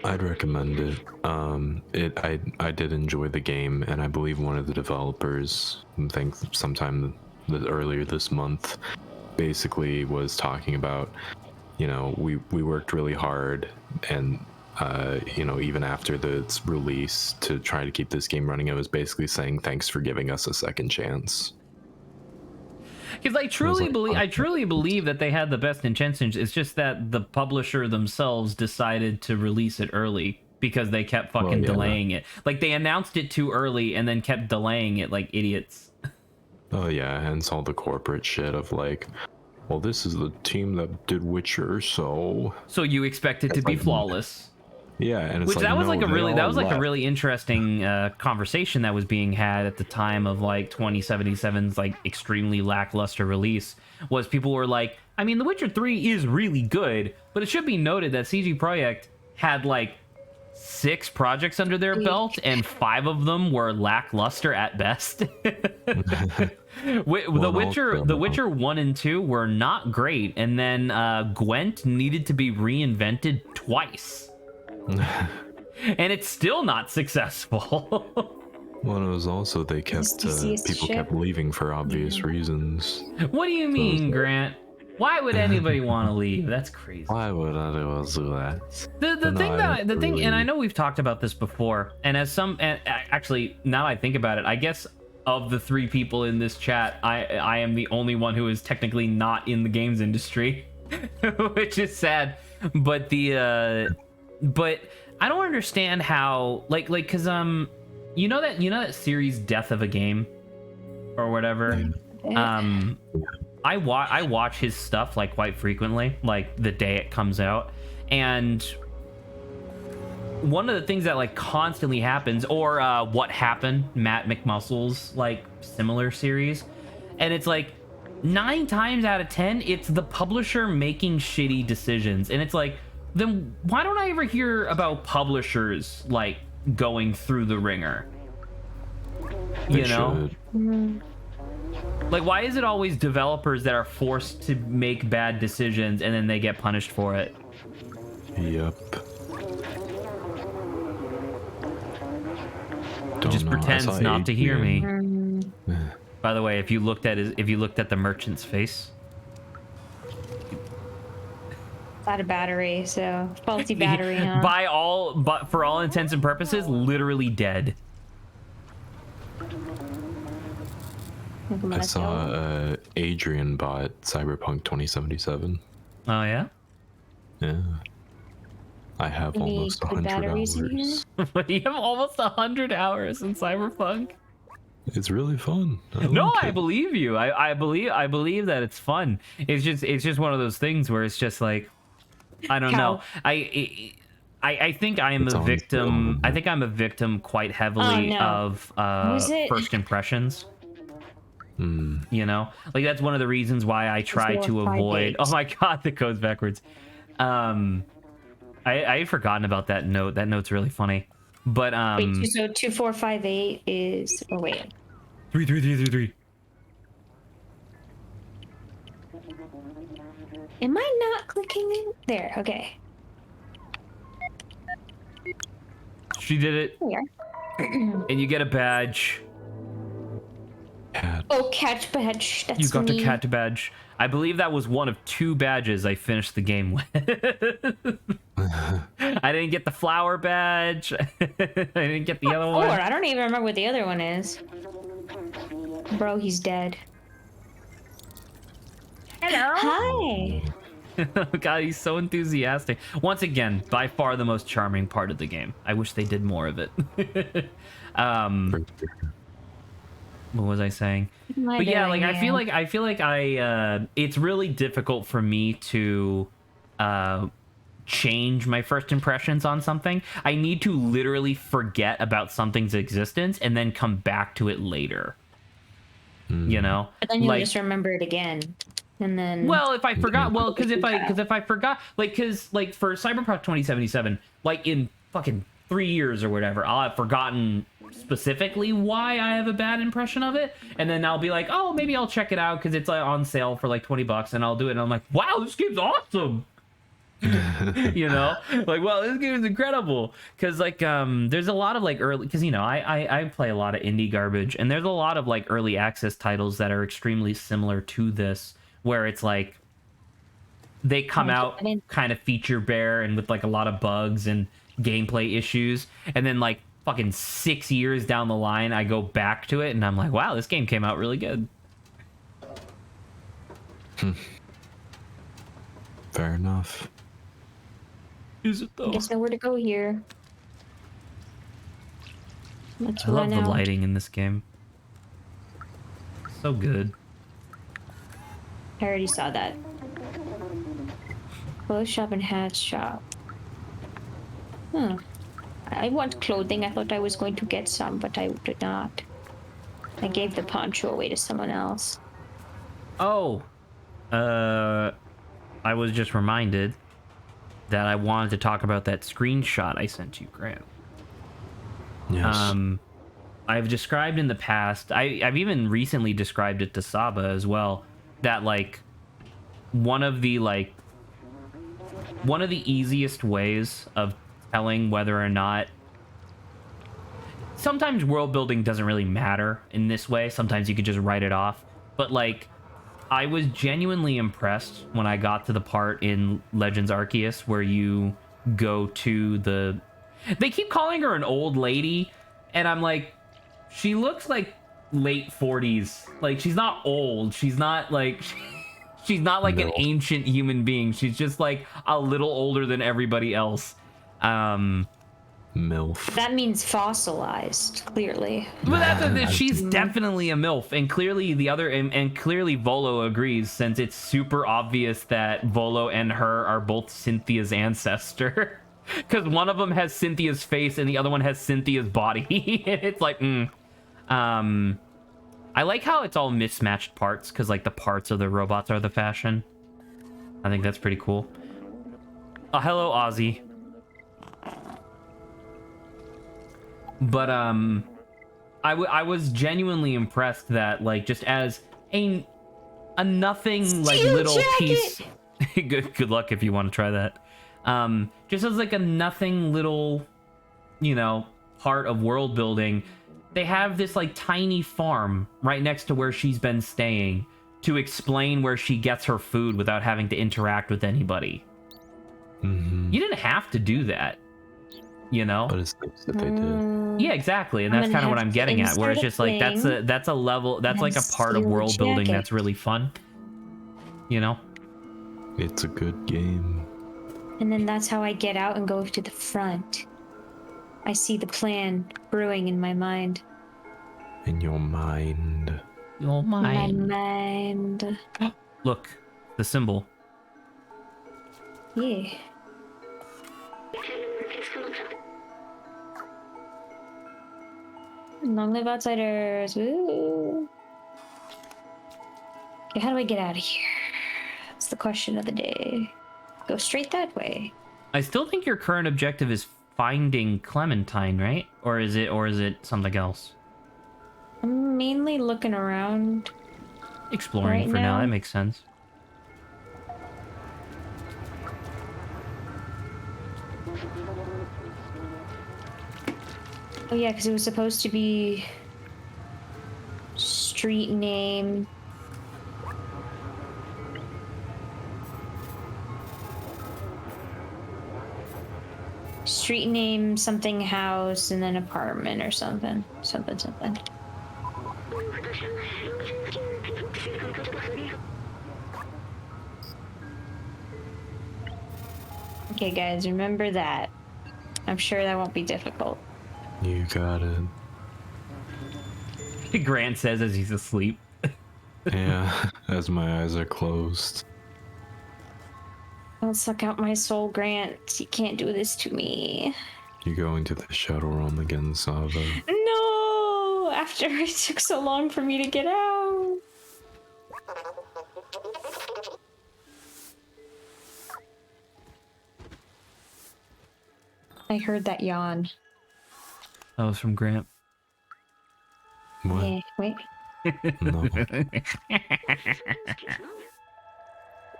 I'd recommend it. I did enjoy the game, and I believe one of the developers, I think sometime earlier this month, basically was talking about, you know, we worked really hard, and you know, even after its release, to try to keep this game running, it was basically saying thanks for giving us a second chance. Because I truly believe that they had the best intentions. It's just that the publisher themselves decided to release it early because they kept fucking delaying it. Like, they announced it too early and then kept delaying it like idiots. Oh yeah, and it's all the corporate shit of like, well, this is the team that did Witcher, so you expect it to be flawless. Yeah, and it's which like, that was no, like a a really interesting conversation that was being had at the time of like 2077's like extremely lackluster release. Was people were like, I mean, The Witcher 3 is really good, but it should be noted that CG Projekt had like 6 projects under their belt, and 5 of them were lackluster at best. The Witcher 1 and 2 were not great, and then Gwent needed to be reinvented twice. And it's still not successful. Well, it was also they kept people kept leaving for obvious reasons. What do you mean, Grant? Why would anybody want to leave? That's crazy. Why would anyone do that? The thing, and I know we've talked about this before, and actually, now I think about it, I guess of the 3 people in this chat, I am the only one who is technically not in the games industry, which is sad. But but I don't understand how, like, cause you know that series Death of a Game, or whatever. I watch his stuff like quite frequently, like the day it comes out, and one of the things that like constantly happens, or What Happened, Matt McMuscle's like similar series, and it's like 9 times out of 10 it's the publisher making shitty decisions, and it's like, then why don't I ever hear about publishers like going through the ringer? You know? Like, why is it always developers that are forced to make bad decisions and then they get punished for it? Yep. Just pretends not to hear me. By the way, if you looked at the merchant's face, out of battery, so faulty battery, huh? But for all intents and purposes, literally dead. I saw Adrian bought Cyberpunk 2077. Oh yeah? Yeah. I have almost 100 hours. But you have almost 100 hours in Cyberpunk? It's really fun. I believe you. I believe that it's fun. It's just one of those things where it's just like, I don't know. I think I am a victim. I think I'm a victim quite heavily of first impressions. You know, like that's one of the reasons why I try to avoid. Oh my god, the code's backwards. I had forgotten about that note. That note's really funny. But wait, so 2458 is 33333. Am I not clicking it? There, okay. She did it. Here. And you get a badge. Cat. Oh, cat badge. That's You got me. the cat badge. I believe that was one of 2 badges I finished the game with. I didn't get the flower badge. I didn't get the other one. I don't even remember what the other one is. Bro, he's dead. Hello. Hi. God, he's so enthusiastic. Once again, by far the most charming part of the game. I wish they did more of it. what was I saying? What am But yeah, like doing I feel like it's really difficult for me to change my first impressions on something. I need to literally forget about something's existence and then come back to it later. You know? But then you'll like just remember it again. And then well, if I forgot, well, because if I forgot, like, because like for Cyberpunk 2077, like in fucking 3 years or whatever, I'll have forgotten specifically why I have a bad impression of it, and then I'll be like, oh, maybe I'll check it out because it's like on sale for like $20, and I'll do it, and I'm like, wow, this game's awesome. You know, like, well, this game is incredible because like there's a lot of like early, because you know I play a lot of indie garbage, and there's a lot of like early access titles that are extremely similar to this, where it's like they come out kind of feature bare and with like a lot of bugs and gameplay issues, and then like fucking 6 years down the line I go back to it and I'm like, wow, this game came out really good. Fair enough. Is it though? I guess nowhere to go here. Let's I love run the out. lighting in this game. So good. I already saw that. Clothes shop and hat shop. I want clothing. I thought I was going to get some, but I did not. I gave the poncho away to someone else. Oh, I was just reminded that I wanted to talk about that screenshot I sent you, Graham. Yes. I've described in the past, I've even recently described it to Saba as well, that like one of the easiest ways of telling whether or not, sometimes world building doesn't really matter in this way. Sometimes you could just write it off. But like, I was genuinely impressed when I got to the part in Legends Arceus where you go to the... They keep calling her an old lady, and I'm like, she looks like late 40s. Like, she's not old. She's not like... She's not like an ancient human being. She's just like a little older than everybody else. MILF. That means fossilized, clearly. But she's definitely a MILF, and clearly and clearly Volo agrees, since it's super obvious that Volo and her are both Cynthia's ancestor. Because one of them has Cynthia's face and the other one has Cynthia's body. And it's like, I like how it's all mismatched parts, because like the parts of the robots are the fashion. I think that's pretty cool. Oh, hello, Ozzy. But I was genuinely impressed that like just as a nothing like little piece. good luck if you want to try that. Just as like a nothing little, you know, part of world building, they have this like tiny farm right next to where she's been staying to explain where she gets her food without having to interact with anybody. You didn't have to do that, you know? But it's nice that they did. Yeah, exactly, and that's kind of what I'm getting at, where it's just like that's a level, that's like a part of world building that's really fun, you know? It's a good game. And then that's how I get out and go to the front. I see the plan brewing in my mind. In your mind. Your mind. My mind. Look, the symbol. Yeah. Long live outsiders. Woo. Okay, how do I get out of here? That's the question of the day. Go straight that way. I still think your current objective is finding Clementine, right? Or is it something else? I'm mainly looking around. Exploring right for now, now. that makes sense. Oh yeah, because it was supposed to be street name. Street name, something house, and then apartment or something. Something. Okay, guys, remember that. I'm sure that won't be difficult. You got it. Grant says as he's asleep. Yeah, as my eyes are closed. Don't suck out my soul, Grant. You can't do this to me. You're going to the Shadow Realm again, Sava. No! After it took so long for me to get out. I heard that yawn. That was from Grant. What? Yeah, wait. No.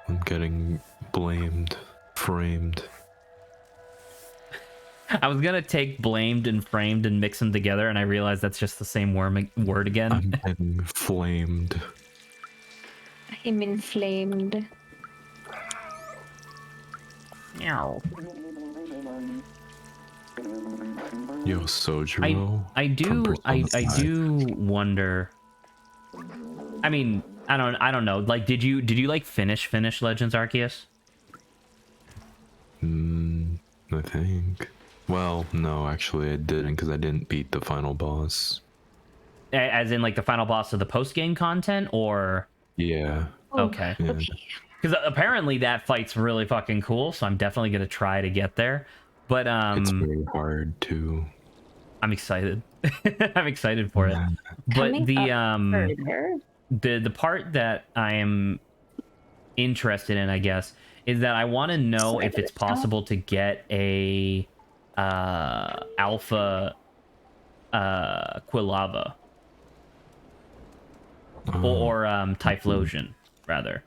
I'm getting blamed, framed. I was gonna take blamed and framed and mix them together, and I realized that's just the same word again. I'm getting flamed. I'm inflamed. Meow. Yo, Sojiro. I do wonder. I mean, I don't know. Like, did you like finish Legends Arceus? I think. Well, no, actually I didn't, because I didn't beat the final boss. As in, like, the final boss of the post-game content, or? Yeah. Okay. Yeah. Because apparently that fight's really fucking cool, so I'm definitely gonna try to get there. But It's very hard too. I'm excited. I'm excited for it. But the part that I am interested in, I guess, is that I want to know if it's possible to get a alpha Quilava or Typhlosion rather,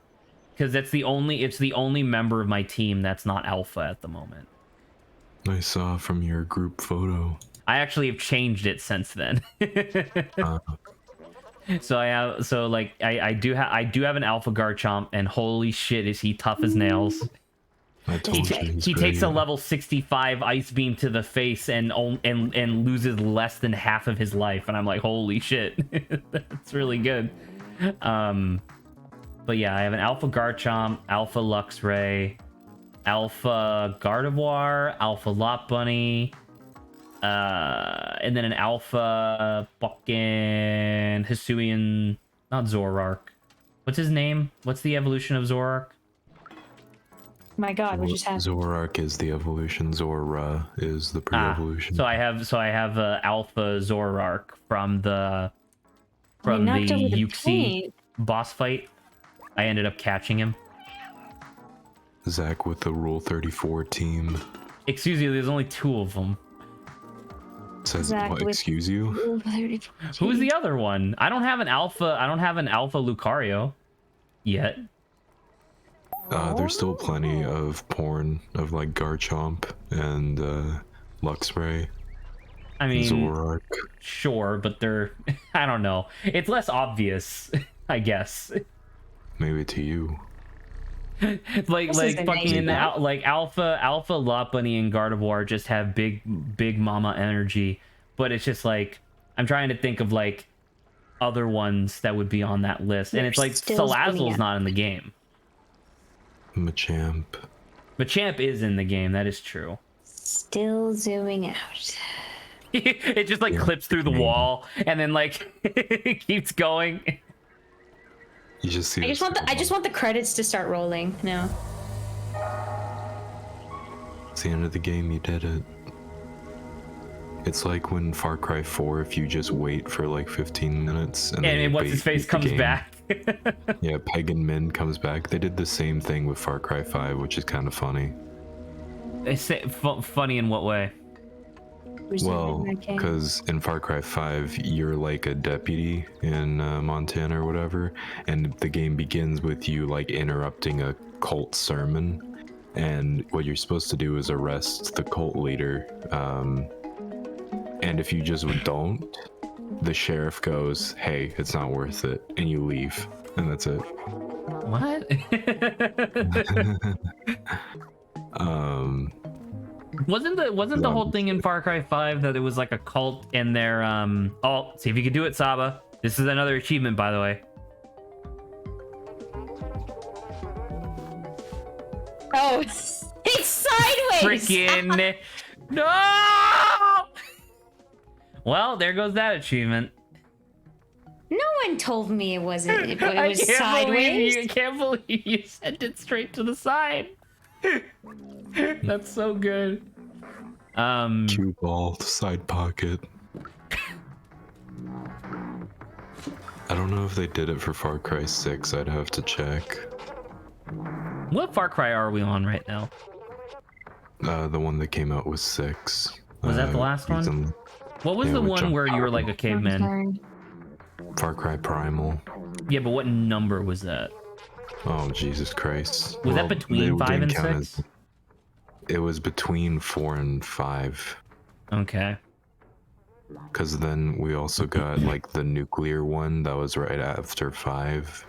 because it's the only member of my team that's not alpha at the moment. I saw from your group photo. I actually have changed it since then. So I do have an alpha Garchomp, and holy shit, is he tough as nails. He takes a level 65 ice beam to the face and loses less than half of his life, and I'm like, holy shit. That's really good. But yeah, I have an alpha Garchomp, alpha Luxray, alpha Gardevoir, alpha Lopunny, and then an alpha fucking Hisuian, not Zoroark. What's his name? What's the evolution of Zoroark? My God, what just happened? Zoroark is the evolution. Zora is the pre-evolution. So I have alpha Zoroark from the Yuxi boss fight. I ended up catching him. Zach with the Rule 34 team. Excuse you, there's only 2 of them. Says what? Excuse you? Who's the other one? I don't have an alpha Lucario yet. There's still plenty of porn of like Garchomp and Luxray. I mean, Zoroark. Sure, but they're I don't know. It's less obvious, I guess. Maybe to you. like fucking alpha Lopunny and Gardevoir just have big mama energy, but it's just like I'm trying to think of like other ones that would be on that list, and it's like Salazzle's not in the game. Machamp is in the game, that is true. Still zooming out. It just like clips through the wall and then like it keeps going. You just see. I just want the credits to start rolling now. It's the end of the game. You did it. It's like when Far Cry 4, if you just wait for like 15 minutes and what's his face comes back. Yeah, Peg and Min comes back. They did the same thing with Far Cry 5, which is kind of funny. They say funny in what way? Well, because in Far Cry 5, you're like a deputy in Montana or whatever, and the game begins with you like interrupting a cult sermon, and what you're supposed to do is arrest the cult leader, and if you just don't, the sheriff goes, "Hey, it's not worth it," and you leave, and that's it. What? Wasn't the whole thing in Far Cry 5 that it was like a cult and their oh, see if you can do it, Saba. This is another achievement, by the way. Oh, it's sideways. Freaking no! Well, there goes that achievement. one told me it wasn't. It I was can't sideways. I can't believe you sent it straight to the side. That's so good. Cue ball, side pocket. I don't know if they did it for Far Cry 6. I'd have to check. What Far Cry are we on right now? The one that came out was 6. Was that the last one? recently. What was Yeah, the with one John where you were like a I'm caveman? sorry. Far Cry Primal. Yeah, but what number was that? Oh, Jesus Christ. Was that they between 5 didn't and count 6? It was between 4 and 5. Okay. Because then we also got like the nuclear one that was right after 5.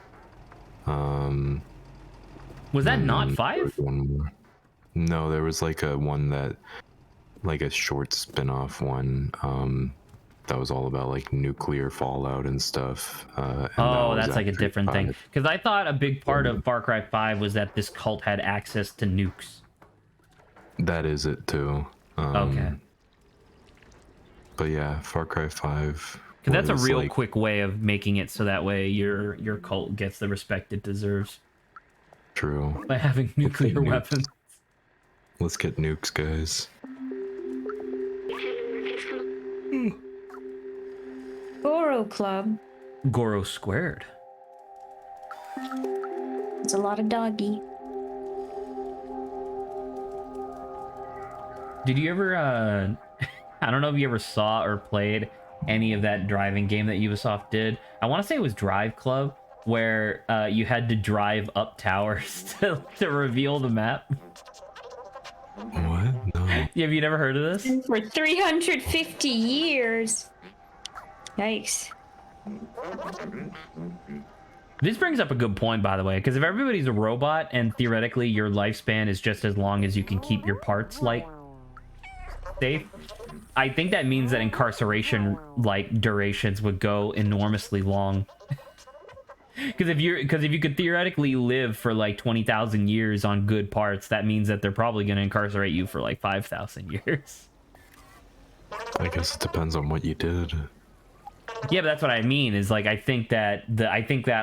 Was that not and there 5? was one more. No, there was like a one that, like a short spin-off one, that was all about like nuclear fallout and stuff. And Oh, that was that's like a after different thing. 5. Because I thought a big part of Far Cry 5 was that this cult had access to nukes. That is it too. Okay. But yeah, Far Cry 5. Because that's a was, real like, quick way of making it so that way your cult gets the respect it deserves True. by having nuclear nukes. weapons. Let's get nukes, guys. Goro Club. Goro squared. It's a lot of doggy. Did you ever, I don't know if you ever saw or played any of that driving game that Ubisoft did. I want to say it was Drive Club, where you had to drive up towers to reveal the map. What? No. Have you never heard of this? For 350 years. Yikes. This brings up a good point, by the way, because if everybody's a robot and theoretically your lifespan is just as long as you can keep your parts, like, safe, I think that means that incarceration, like, durations would go enormously long. Because if you could theoretically live for, like, 20,000 years on good parts, that means that they're probably going to incarcerate you for, like, 5,000 years. I guess it depends on what you did. Yeah, but that's what I mean, is, like, I think that,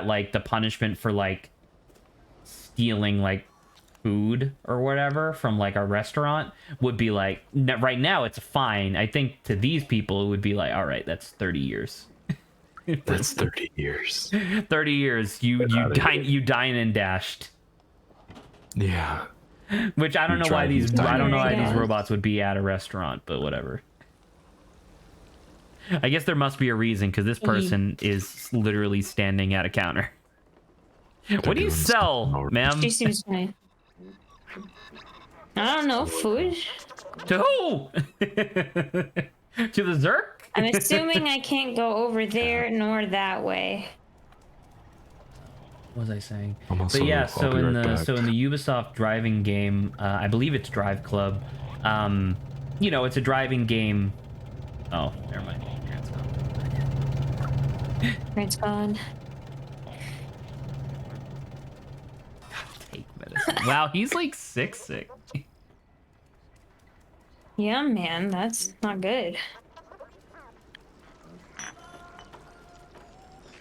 like, the punishment for, like, stealing, like, food or whatever from, like, a restaurant would be, like, right now it's a fine. I think to these people it would be like, all right, that's 30 years. That's 30 years. 30 years, you dine and dashed. Yeah. Which I don't know why Driving these Yeah. robots would be at a restaurant, but whatever. I guess there must be a reason, because this person is literally standing at a counter. What do you doing sell, something ma'am? She seems fine. I don't know, food? To who? To the Zerk? I'm assuming I can't go over there nor that way. What was I saying? I'm also- But yeah, I'll so be in right the back. Ubisoft driving game, I believe it's Drive Club. You know, it's a driving game. Oh, never mind. Grant's gone. Grant's gone. Take medicine. Wow, he's like sick. Yeah, man, that's not good.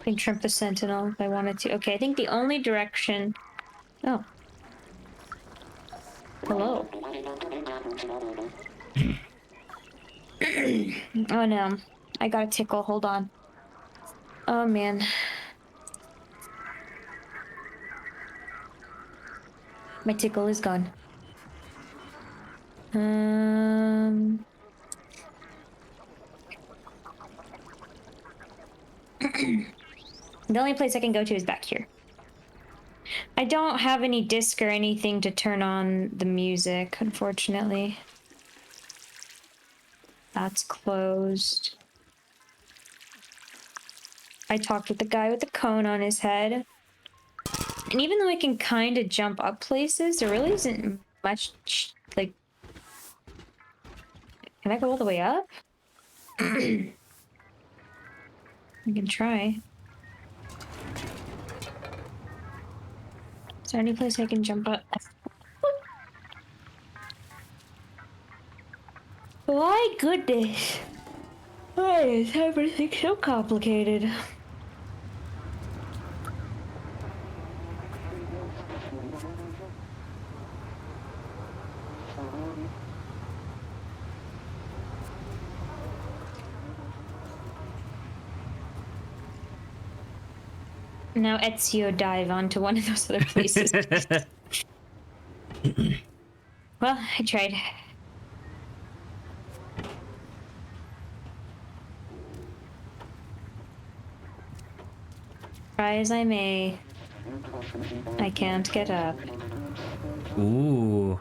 I can trimp the sentinel if I wanted to. Okay, I think the only direction... Oh. Hello. Oh no. I got a tickle. Hold on. Oh man. My tickle is gone. The only place I can go to is back here. I don't have any disc or anything to turn on the music, unfortunately. That's closed. I talked with the guy with the cone on his head. And even though I can kind of jump up places, there really isn't much, like... Can I go all the way up? I can try. Is there any place I can jump up? My goodness. Why is everything so complicated? Now Ezio dive onto one of those other places. Well, I tried. Try as I may, I can't get up. Ooh.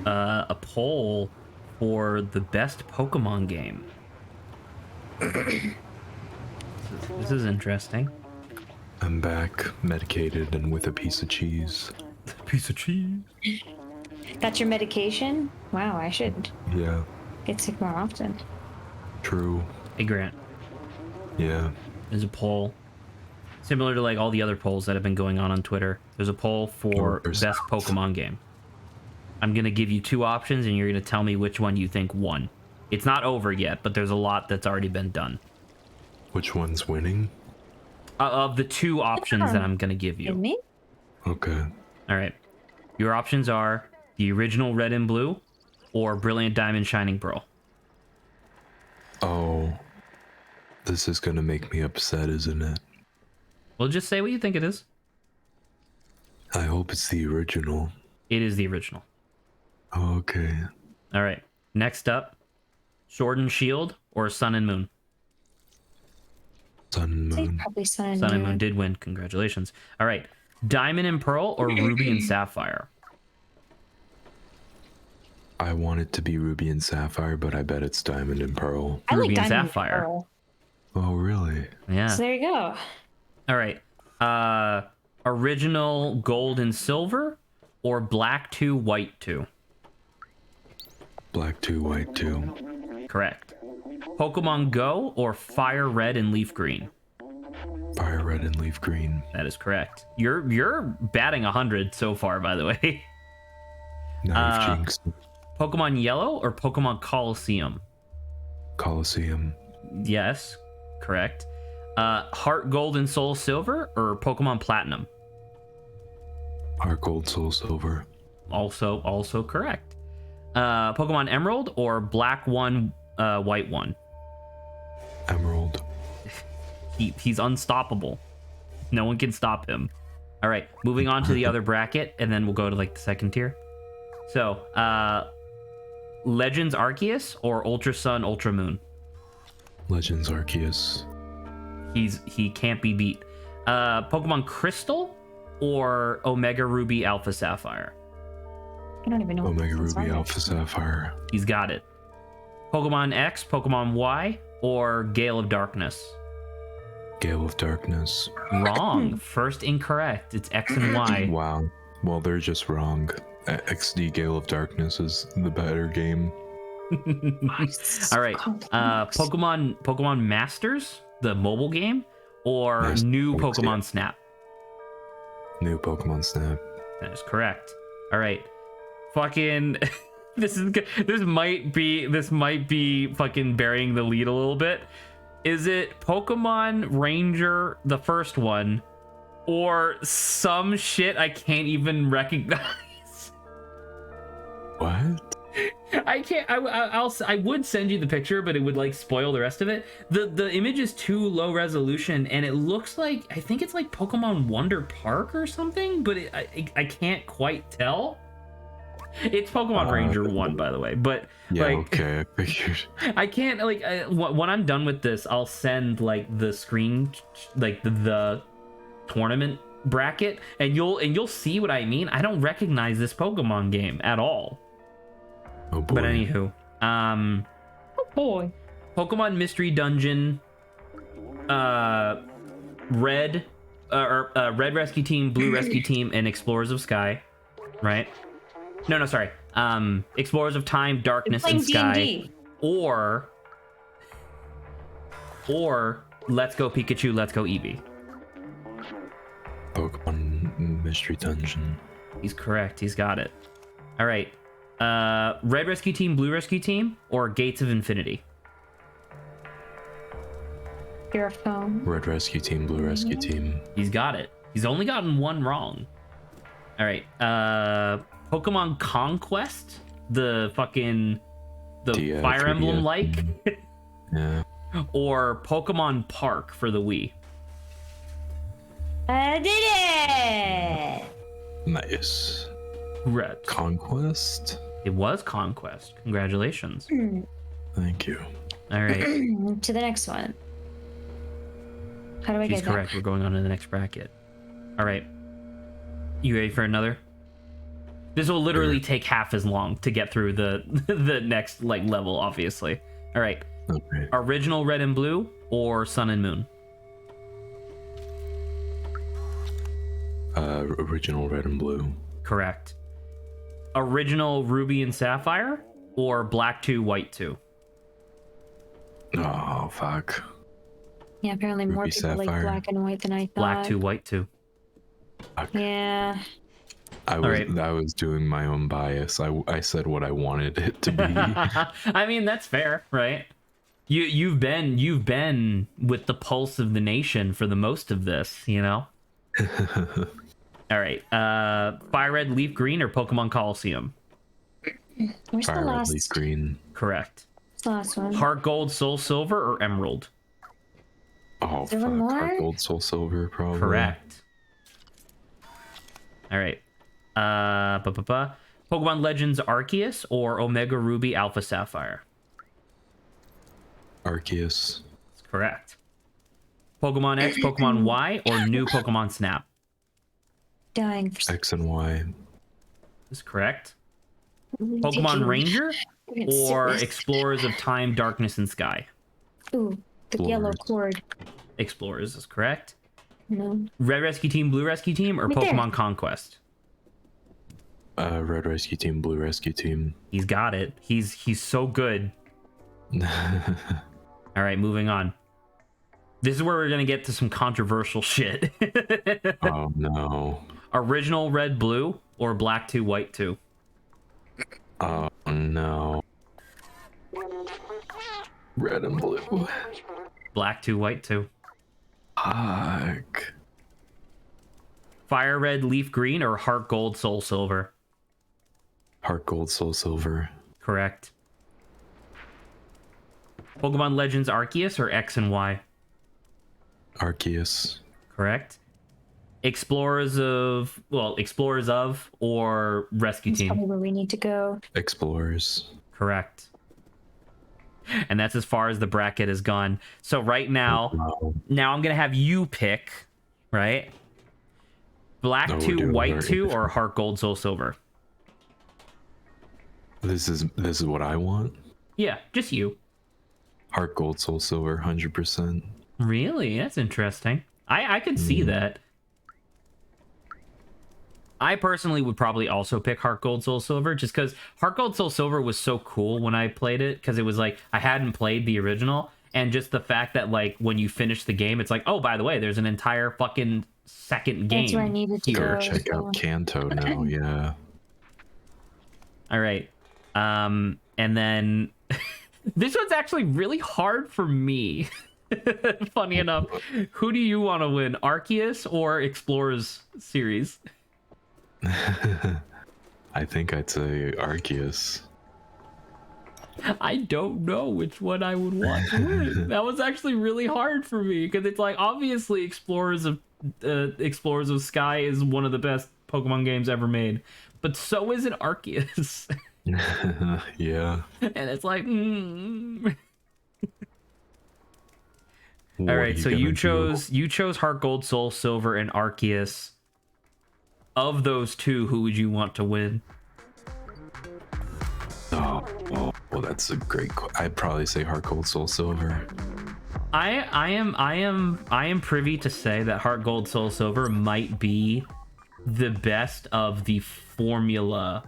A poll for the best Pokemon game. This is interesting. I'm back, medicated and with a piece of cheese. Piece of cheese. Got your medication? Wow, I should Yeah, get sick more often. true. Hey, Grant. Yeah. There's a poll. Similar to like all the other polls that have been going on Twitter. There's a poll for there's- best Pokemon game. I'm going to give you two options and you're going to tell me which one you think won. It's not over yet, but there's a lot that's already been done. Which one's winning? Of the two options that I'm going to give you. Me? Okay. All right. Your options are the original Red and Blue or Brilliant Diamond Shining Pearl. Oh. This is gonna make me upset, isn't it? Well, just say what you think it is. I hope it's the original. It is the original. Okay. All right. Next up, Sword and Shield or Sun and Moon. Sun and Say Moon. probably Sun Sun and Moon. Moon did win. Congratulations. All right. Diamond and Pearl or Ruby and Sapphire. I want it to be Ruby and Sapphire, but I bet it's Diamond and Pearl. I Ruby like and Diamond Sapphire. Pearl. Oh, really? Yeah. So there you go. All right. Original Gold and Silver or Black 2, White 2. Black 2, White 2. Correct. Pokemon Go or Fire Red and Leaf Green. Fire Red and Leaf Green. That is correct. You're batting 100 so far, by the way. Now you've jinxed Pokemon Yellow or Pokemon Coliseum. Coliseum. Yes, correct. Heart Gold and Soul Silver or Pokemon Platinum. Heart Gold, Soul Silver. Also correct. Pokemon Emerald or Black 1, White 1. Emerald. He's unstoppable. No one can stop him. All right, moving on to the other bracket, and then we'll go to like the second tier. So, Legends Arceus or Ultra Sun, Ultra Moon. Legends Arceus. He can't be beat. Pokemon Crystal or Omega Ruby, Alpha Sapphire. I don't even know. what Omega these Ruby, are. Alpha Sapphire. He's got it. Pokemon X, Pokemon Y, or Gale of Darkness. Gale of Darkness. Wrong. First incorrect. It's X and Y. Wow. Well, they're just wrong. XD Gale of Darkness is the better game. All right. Pokemon Masters, the mobile game, or Masters, new yeah. Pokemon Snap. New Pokemon Snap. That is correct. All right. Fucking this might be fucking burying the lead a little bit. Is it Pokemon Ranger, the first one, or some shit I can't even recognize? What? I can't. I would send you the picture, but it would like spoil the rest of it. The image is too low resolution, and it looks like, I think it's like Pokemon Wonder Park or something, but I can't quite tell. It's Pokemon Ranger 1, by the way, but Yeah, like, okay, I figured. I can't like when I'm done with this, I'll send like the screen, like the tournament bracket, and you'll see what I mean. I don't recognize this Pokemon game at all. Oh boy. But anywho, Oh boy. Pokemon Mystery Dungeon, Red Rescue Team, Blue Rescue Team, and Explorers of Sky, right? No, sorry. Explorers of Time, Darkness, Playing and Sky, D&D. or Let's Go Pikachu, Let's Go Eevee. Pokemon Mystery Dungeon. He's correct. He's got it. All right. Red Rescue Team, Blue Rescue Team, or Gates of Infinity. Your phone. Red Rescue Team, Blue Rescue Team. He's got it. He's only gotten one wrong. All right. Pokemon Conquest, the Yeah, Fire 3DS. Emblem like, Yeah. or Pokemon Park for the Wii. I did it! Nice. Red. Conquest? It was Conquest. Congratulations. Thank you. All right. To the next one. How do I She's get correct. We're going on to the next bracket. All right. You ready for another? This will literally take half as long to get through the the next like level, obviously. All right. Okay. Original Red and Blue or Sun and Moon? Original Red and Blue. Correct. Original Ruby and Sapphire or Black 2, White 2? Oh, fuck. Yeah, apparently more Ruby, people like Sapphire. black and white than I thought. Black 2, White 2. Fuck. Yeah. I was doing my own bias. I said what I wanted it to be. I mean, that's fair, right? You've been with the pulse of the nation for the most of this, you know? All right. Fire Red, Leaf Green, or Pokemon Coliseum? Where's the Fire Red, last? Leaf Green. Correct. What's the last one? Heart Gold, Soul Silver, or Emerald? Oh, Is there fuck. one more? Heart Gold, Soul Silver, probably. Correct. All right. Pokemon Legends Arceus or Omega Ruby Alpha Sapphire? Arceus. That's correct. Pokemon X, Pokemon Y, or new Pokemon Snap? Dying for X and Y. That's correct. Taking- Pokemon Ranger It's or serious. Explorers of Time, Darkness, and Sky? Ooh, the yellow Explorers. cord. Explorers is correct. No. Red Rescue Team, Blue Rescue Team, or Right there. Pokemon Conquest? Red Rescue Team, Blue Rescue Team. He's got it. He's so good. All right, moving on. This is where we're gonna get to some controversial shit. Oh no. Original Red Blue or Black 2 White 2? Oh no. Red and Blue. Black 2 White 2. Fuck. Fire Red Leaf Green or Heart Gold Soul Silver? Heart Gold, Soul Silver. Correct. Pokemon Legends Arceus or X and Y? Arceus. Correct. Explorers of or Rescue That's Team? probably where we need to go. Explorers. Correct. And that's as far as the bracket has gone. So right now, Wow. I'm gonna have you pick, right? Black No, we're 2 doing White very 2 or different. Heart Gold Soul Silver? This is what I want. Yeah, just you. Heart Gold, Soul Silver, 100%. Really? That's interesting. I could see that. I personally would probably also pick Heart Gold Soul Silver just because Heart Gold Soul Silver was so cool when I played it because it was like I hadn't played the original, and just the fact that like when you finish the game, it's like, oh, by the way, there's an entire fucking second game. That's where I needed to here. go. Check so- out Kanto now, yeah. All right. And then this one's actually really hard for me. Funny enough. Who do you want to win, Arceus or Explorers series? I think I'd say Arceus. I don't know which one I would want to win. That was actually really hard for me because it's like obviously Explorers of Sky is one of the best Pokemon games ever made, but so is it Arceus. Yeah. And it's like, What all are right. So gonna you do? chose Heart Gold, Soul Silver, and Arceus. Of those two, who would you want to win? Oh, well, that's a great. I'd probably say Heart Gold, Soul Silver. I am privy to say that Heart Gold, Soul Silver might be the best of the formula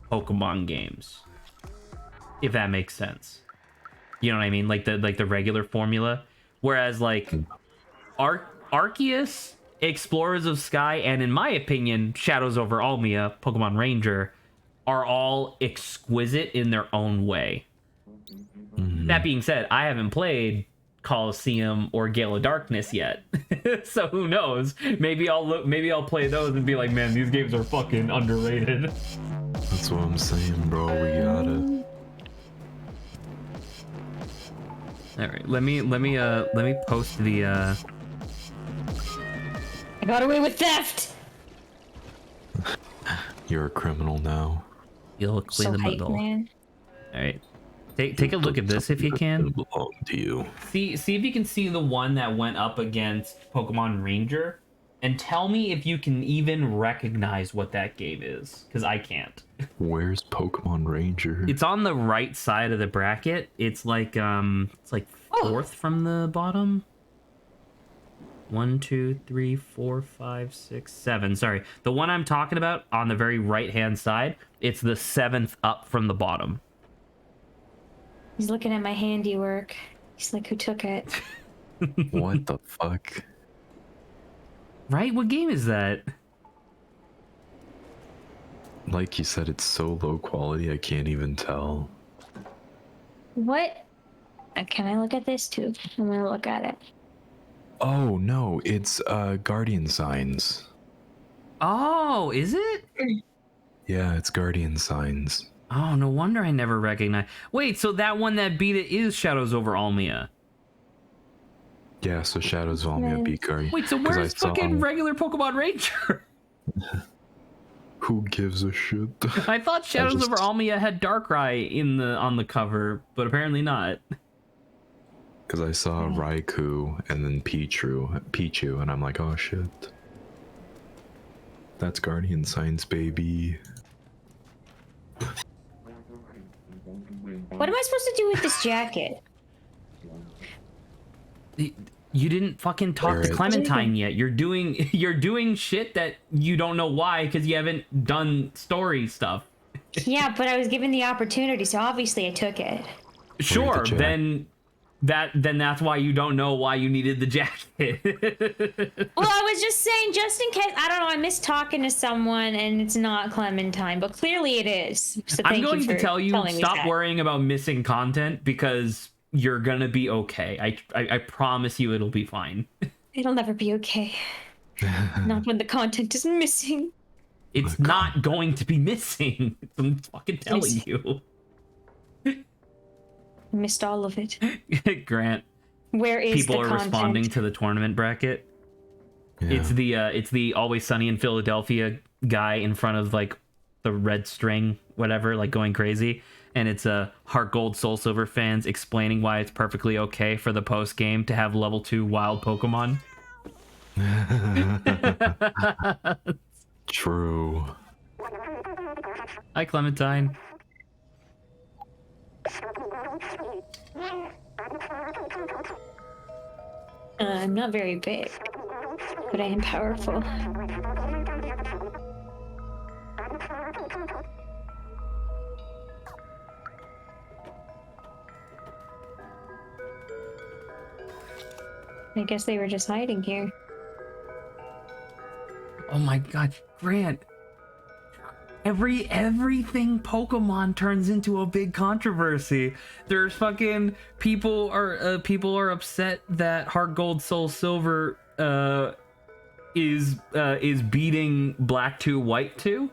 Pokemon games, if that makes sense. You know what I mean? Like the regular formula. Whereas like Arceus, Explorers of Sky, and in my opinion, Shadows over Almia, Pokemon Ranger, are all exquisite in their own way. That being said, I haven't played Coliseum or Gale of Darkness yet. So who knows? Maybe I'll play those and be like, man, these games are fucking underrated. That's what I'm saying, bro. We gotta. All right, let me post the I got away with theft! You're a criminal now. You'll clean So the hype, bundle. man. All right. Take a look at this if you can. Belong to you. See if you can see the one that went up against Pokemon Ranger, and tell me if you can even recognize what that game is, because I can't. Where's Pokemon Ranger? It's on the right side of the bracket. It's like fourth from the bottom. 1, 2, 3, 4, 5, 6, 7. Sorry, the one I'm talking about on the very right hand side. It's the 7th up from the bottom. He's looking at my handiwork. He's like, who took it? What the fuck? Right? What game is that? Like you said, it's so low quality, I can't even tell. What? Can I look at this too? I'm gonna look at it. Oh no, it's Guardian Signs. Oh, is it? Yeah, it's Guardian Signs. Oh, no wonder I never recognized. Wait, so that one that beat it is Shadows over Almia. Yeah, so Shadows of Almia beat Guardian. Wait, so 'cause I where's saw- fucking regular Pokemon Ranger? Who gives a shit? I thought Shadows just- over Almia had Darkrai on the cover, but apparently not. Because I saw Raikou and then Pichu, and I'm like, oh shit. That's Guardian Signs, baby. What am I supposed to do with this jacket? You didn't fucking talk Wear to it. Clementine yet. You're doing shit that you don't know why because you haven't done story stuff. Yeah, but I was given the opportunity, so obviously I took it. Sure, jacket. then that's why you don't know why you needed the jacket. Well, I was just saying, just in case, I don't know, I miss talking to someone and it's not Clementine, but clearly it is. So I'm thank going you to for tell you, telling me stop that. worrying about missing content because you're gonna be okay. I promise you it'll be fine. It'll never be okay. Not when the content is missing. It's not going to be missing. I'm fucking telling you. I missed all of it. Grant, Where is people the are content? responding to the tournament bracket. Yeah. It's the Always Sunny in Philadelphia guy in front of like the red string, whatever, like going crazy. And it's Heart Gold Soul Silver fans explaining why it's perfectly okay for the post game to have level 2 wild Pokemon. True. Hi, Clementine. I'm not very big, but I am powerful. I guess they were just hiding here. Oh my god, Grant. Everything Pokemon turns into a big controversy. There's fucking people are upset that Heart Gold Soul Silver is beating Black 2 White 2.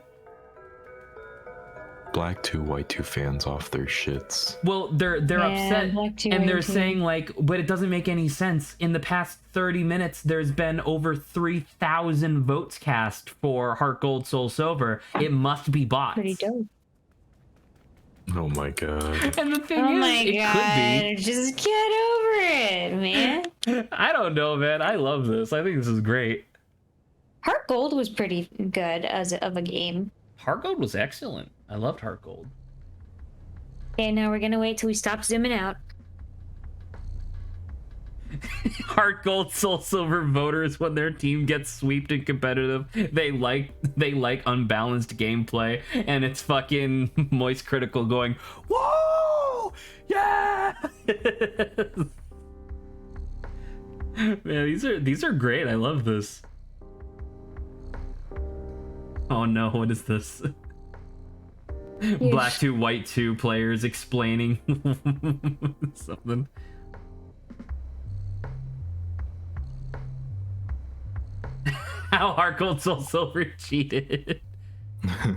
Black 2, White 2 fans off their shits. Well, they're Yeah, upset Black 2, and they're White 2. saying like, but it doesn't make any sense. In the past 30 minutes, there's been over 3,000 votes cast for Heart Gold Soul Silver. It must be bots. Pretty dope. Oh my god. And the thing Oh is, my it god, just get over it, man. could be. I don't know, man. I love this. I think this is great. Heart Gold was pretty good of a game. Heart Gold was excellent. I loved Heart Gold. Okay, now we're gonna wait till we stop zooming out. Heart Gold Soul Silver voters, when their team gets sweeped in competitive, they like unbalanced gameplay, and it's fucking Moist Critical going, whoa, yeah. Man, these are great. I love this. Oh no, what is this? Black 2, White 2 players explaining something. How Heart Gold Soul Silver cheated.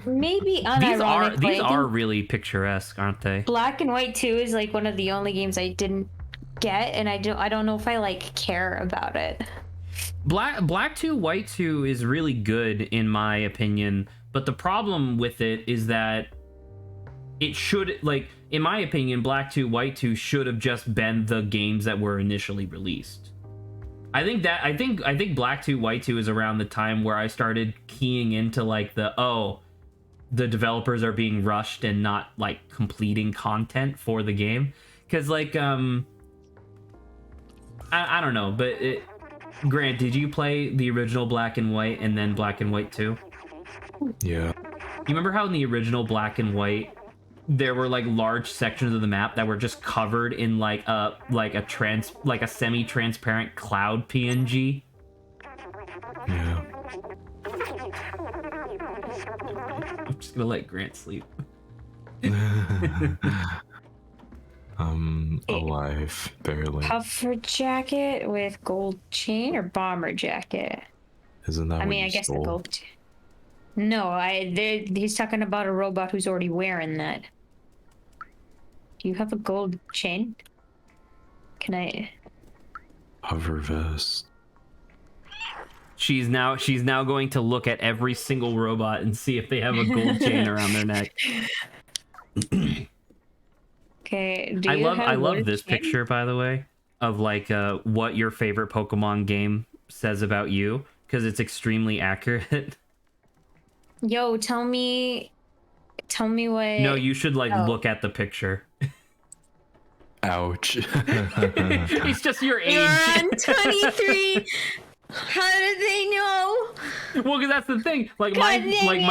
Maybe These unironically. are really picturesque, aren't they? Black and White 2 is like one of the only games I didn't get, and I don't know if I like care about it. Black 2 White 2 is really good in my opinion, but the problem with it is that it should, like, in my opinion, Black 2 White 2 should have just been the games that were initially released. I think Black 2 White 2 is around the time where I started keying into like the developers are being rushed and not like completing content for the game, because like I don't know, but Grant, did you play the original Black and White and then Black and White 2? Yeah. You remember how in the original Black and White there were like large sections of the map that were just covered in like a semi-transparent cloud PNG? Yeah. I'm just gonna let Grant sleep. Alive, barely. Puffer jacket with gold chain or bomber jacket? Isn't that I what mean, you I guess stole? the gold. No, he's talking about a robot who's already wearing that. Do you have a gold chain? Can I? Hover vest. She's now going to look at every single robot and see if they have a gold chain around their neck. Okay. Do I you have love gold this chain? picture, by the way, of like what your favorite Pokemon game says about you, because it's extremely accurate. Yo, tell me what. No, you should like look at the picture. Ouch. It's just your age. I'm 23. How did they know? Well, because that's the thing. Like God dang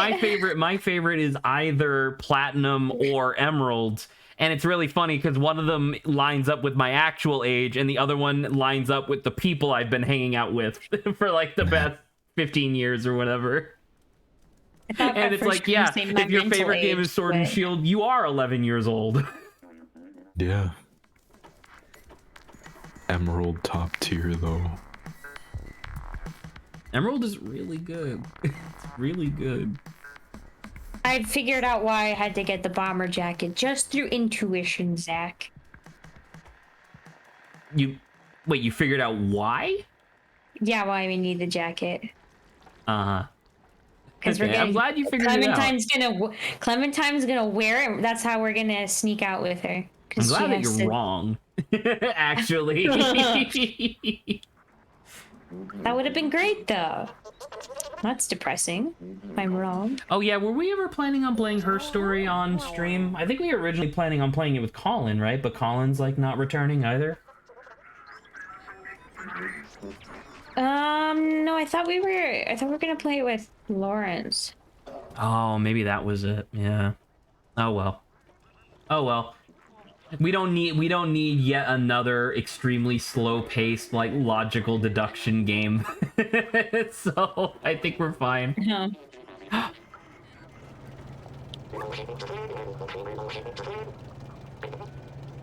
my favorite is either platinum or emerald, and it's really funny because one of them lines up with my actual age, and the other one lines up with the people I've been hanging out with for like the past 15 years or whatever. And it's like, yeah, if your favorite game is Sword and Shield, you are 11 years old. Yeah. Emerald top tier though. Emerald is really good. It's really good. I figured out why I had to get the bomber jacket just through intuition, Zach. You figured out why? Yeah, why we need the jacket. Uh-huh. Because Okay, I'm glad you figured it out. Clementine's gonna wear it. That's how we're gonna sneak out with her. I'm glad that you're wrong. Actually. That would have been great, though. That's depressing. If I'm wrong. Oh yeah, were we ever planning on playing Her Story on stream? I think we were originally planning on playing it with Colin, right? But Colin's like not returning either. No, I thought we were gonna play it with Lawrence. Oh, maybe that was it. Yeah. Oh well. Oh well. We don't need yet another extremely slow-paced, like, logical deduction game. So I think we're fine. No.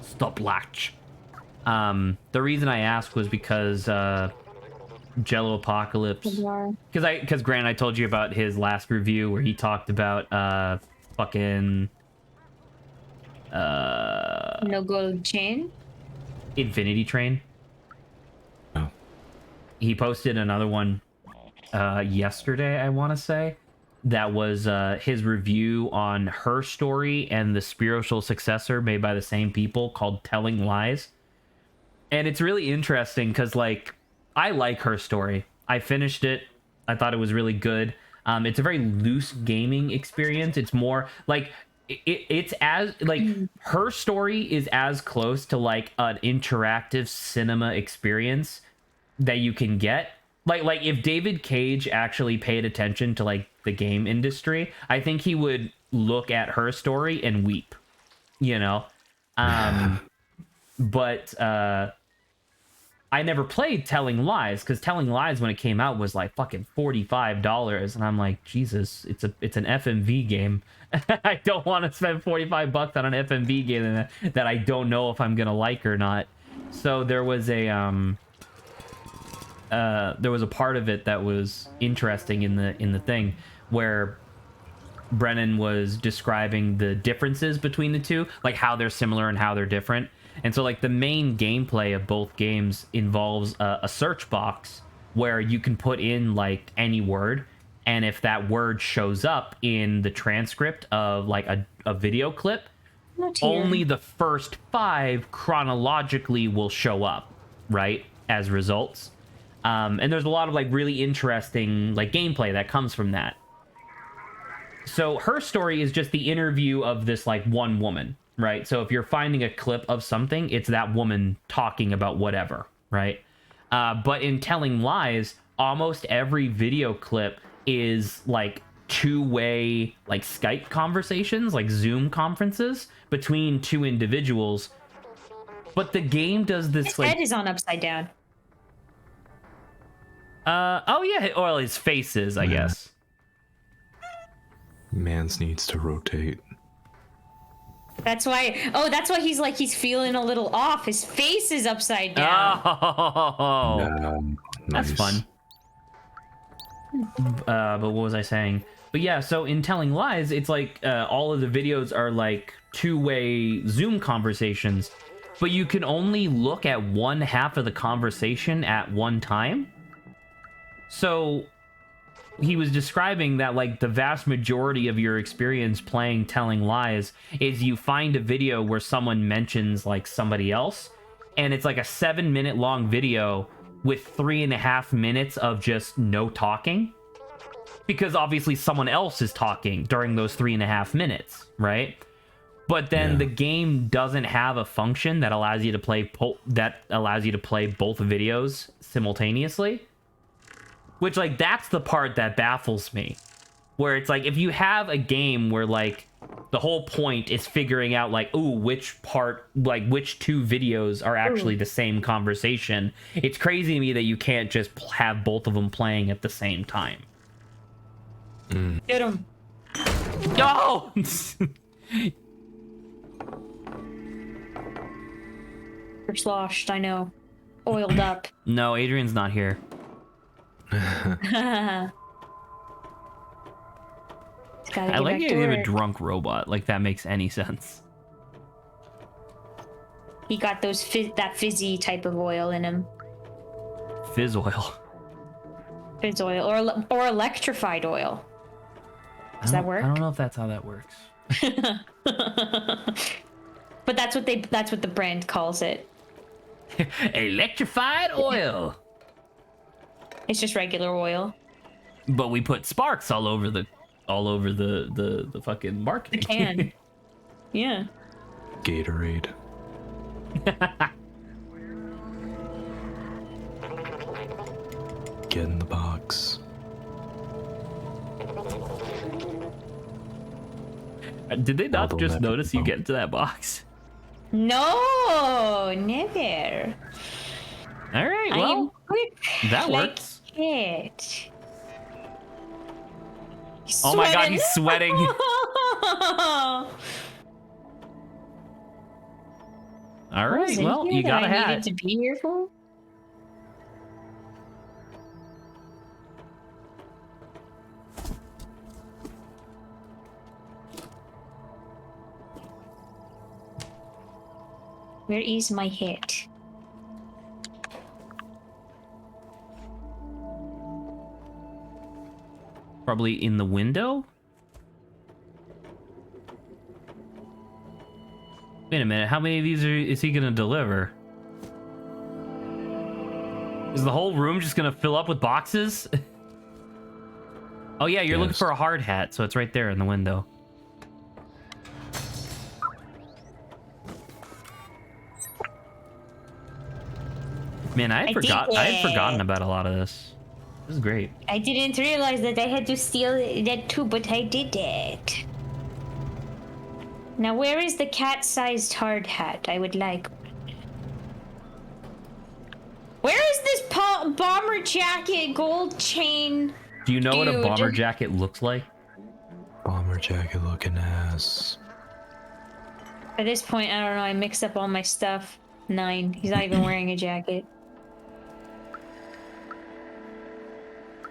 Stopwatch. The reason I asked was because Jello Apocalypse, because Grant, I told you about his last review where he talked about fucking No gold chain. Infinity Train. Oh. He posted another one yesterday, I want to say, that was his review on Her Story and the spiritual successor made by the same people called Telling Lies. And it's really interesting because, like, I like Her Story. I finished it. I thought it was really good. It's a very loose gaming experience. It's more like it's as like Her Story is as close to like an interactive cinema experience that you can get. Like if David Cage actually paid attention to like the game industry, I think he would look at Her Story and weep, you know. But I never played Telling Lies because Telling Lies when it came out was like fucking $45, and I'm like, Jesus, it's an FMV game. I don't want to spend $45 on an FMV game that I don't know if I'm gonna like or not. So there was a part of it that was interesting in the thing where Brennan was describing the differences between the two, like how they're similar and how they're different. And so like the main gameplay of both games involves a search box where you can put in like any word, and if that word shows up in the transcript of like a video clip, only the first 5 chronologically will show up, right, as results. And there's a lot of like really interesting like gameplay that comes from that. So her story is just the interview of this like one woman, right? So if you're finding a clip of something, it's that woman talking about whatever, right? But in Telling Lies, almost every video clip is like two-way like Skype conversations, like Zoom conferences between 2 individuals. But the game does this His like head is on upside down. oh yeah, well his face is, I guess. Mans needs to rotate. That's why. Oh, that's why he's feeling a little off. His face is upside down. Oh, that's Nice. fun. But what was I saying? But yeah, so in Telling Lies, it's like all of the videos are like two-way Zoom conversations, but you can only look at one half of the conversation at one time. So he was describing that like the vast majority of your experience playing Telling Lies is you find a video where someone mentions like somebody else, and it's like a 7-minute long video with 3.5 minutes of just no talking, because obviously someone else is talking during those 3.5 minutes, right? But then the game doesn't have a function that allows you to play both videos simultaneously. Which, like, that's the part that baffles me. Where it's like, if you have a game where, like, the whole point is figuring out, like, ooh, which 2 videos are actually the same conversation, it's crazy to me that you can't just have both of them playing at the same time. Get him. No! You're sloshed, I know. Oiled up. No, Adrian's not here. I I like the idea of a drunk robot. Like, that makes any sense. He got those that fizzy type of oil in him. Fizz oil. Fizz oil or electrified oil. Does that work? I don't know if that's how that works. But that's what the brand calls it. Electrified oil. It's just regular oil. But we put sparks all over the fucking marketing. The can. Yeah. Gatorade. Get in the box. Did they not Although just that- notice you get into that box? No, never. All right, I am well, quick that like works. it. Oh my god, he's sweating. All right, well, you got a I hat. needed to be here for. Where is my hat? Probably in the window? Wait a minute, how many of these is he gonna deliver? Is the whole room just gonna fill up with boxes? Oh yeah, you're looking Yes. for a hard hat, so it's right there in the window. Man, I had forgotten about a lot of this. This is great. I didn't realize that I had to steal that too, but I did it. Now, where is the cat-sized hard hat? I would like one. Where is this bomber jacket, gold chain? Do you know what a Dude. bomber jacket looks like? Bomber jacket looking ass. At this point, I don't know. I mixed up all my stuff. 9. He's not even wearing a jacket.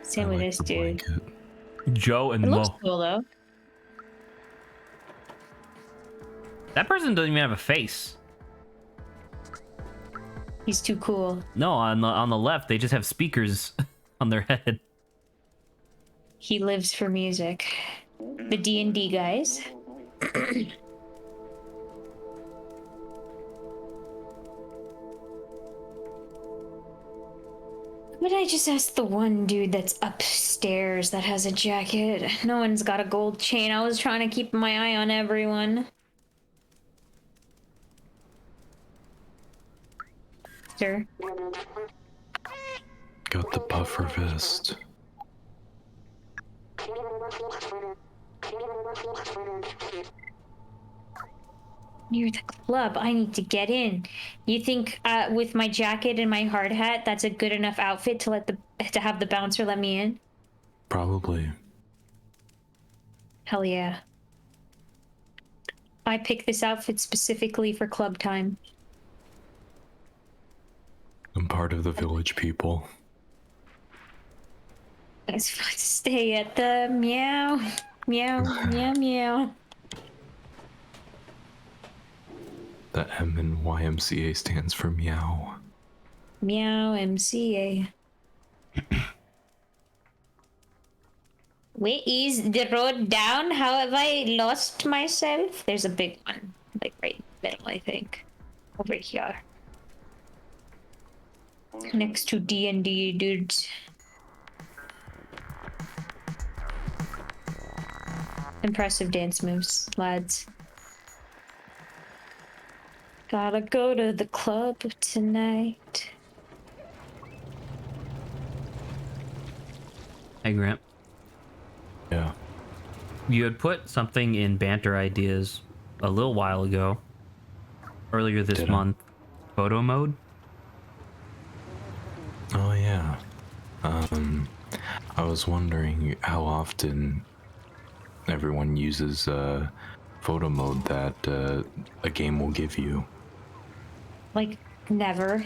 Same I with like this the dude. blanket. Joe and It Mo. looks cool though. That person doesn't even have a face. He's too cool. No, on the left, they just have speakers. on their head. He lives for music. The D&D guys. But I just asked the one dude that's upstairs that has a jacket. No one's got a gold chain. I was trying to keep my eye on everyone. Sir? Got the puffer vest. Near the club. I need to get in. You think with my jacket and my hard hat, that's a good enough outfit to have the bouncer let me in? Probably. Hell yeah. I picked this outfit specifically for club time. I'm part of the village people. I was supposed to stay at the meow, meow, meow, meow. The M in YMCA stands for meow. Meow MCA. Wait, is the road down? How have I lost myself? There's a big one, like right in the middle, I think. Over here. Next to D&D dudes. Impressive dance moves, lads. Gotta go to the club tonight. Hey, Grant. Yeah. You had put something in banter ideas a little while ago, earlier this Did I? month. Photo mode? Oh yeah. I was wondering how often everyone uses photo mode that a game will give you. Like, never.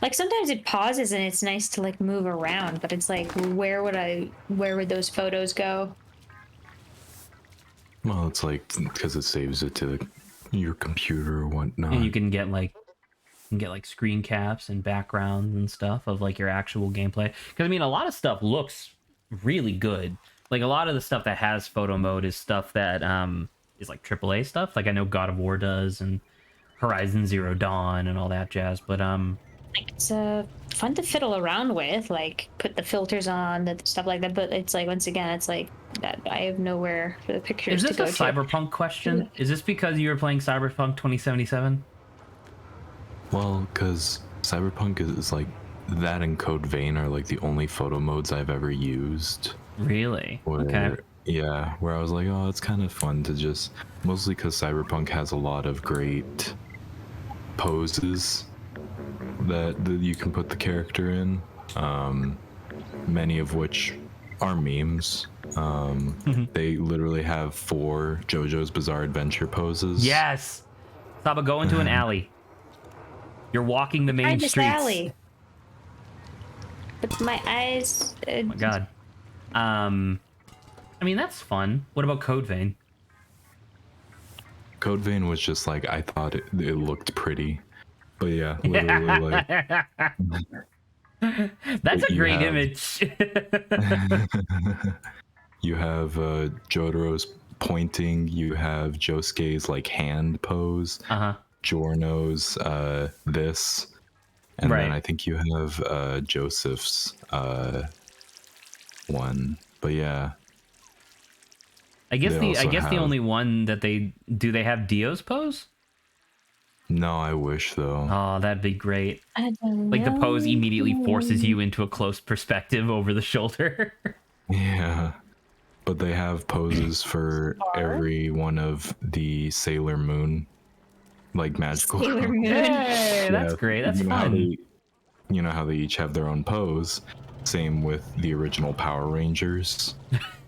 Like, sometimes it pauses and it's nice to, like, move around, but it's like, where would those photos go? Well, it's like, because it saves it to your computer or whatnot. And you can get like screen caps and backgrounds and stuff of like your actual gameplay. Because I mean, a lot of stuff looks really good. Like a lot of the stuff that has photo mode is stuff that is like AAA stuff. Like I know God of War does and Horizon Zero Dawn and all that jazz. But Like, it's fun to fiddle around with, like, put the filters on, the stuff like that, but it's like, once again, it's like, that I have nowhere for the pictures is to this go a to. Cyberpunk question? Is this because you were playing Cyberpunk 2077? Well, because Cyberpunk is like that and Code Vein are like the only photo modes I've ever used. Really? Where, Okay. Yeah, where I was like, oh, it's kind of fun to just, mostly because Cyberpunk has a lot of great poses that you can put the character in, many of which are memes. They literally have 4 JoJo's Bizarre Adventure poses. Yes. Saba, go into an alley. You're walking the main Find this streets. alley. But my eyes. Oh my god. I mean that's fun. What about Code Vein? Code Vein was just like, I thought it looked pretty. But yeah, literally like That's a you great have- image. you have Jotaro's pointing, you have Josuke's like hand pose, Uh-huh. Giorno's this, and Right. then I think you have Joseph's one. But yeah, I guess They the also the have- only one that they have Dio's pose? no, I wish though. Oh, that'd be great. I don't Like the pose know. immediately forces you into a close perspective over the shoulder. Yeah, but they have poses for every one of the Sailor Moon, like magical. Sailor Moon. Hey, that's Yeah, great. That's you know how fun. you know how they each have their own pose. Same with the original Power Rangers.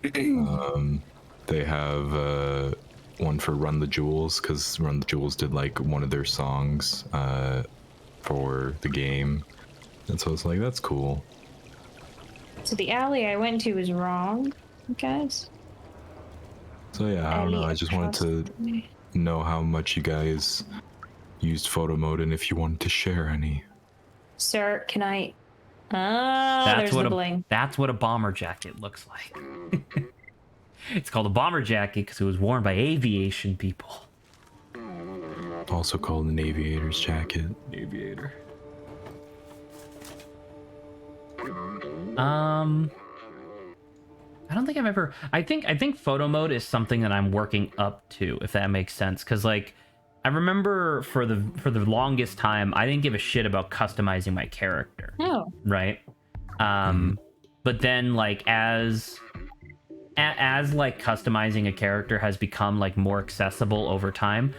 They have one for Run the Jewels, because Run the Jewels did like one of their songs for the game, and so it's like, that's cool. So the alley I went to was wrong, guys. So yeah, I don't know. I just wanted to know how much you guys used photo mode and if you wanted to share any. Sir, can I Oh, there's the bling. That's what a bomber jacket looks like. It's called a bomber jacket because it was worn by aviation people. Also called an aviator's jacket. Aviator. I don't think I've ever. I think photo mode is something that I'm working up to, if that makes sense. Because like, I remember for the longest time, I didn't give a shit about customizing my character. Oh. Right. But then like as like customizing a character has become like more accessible over time,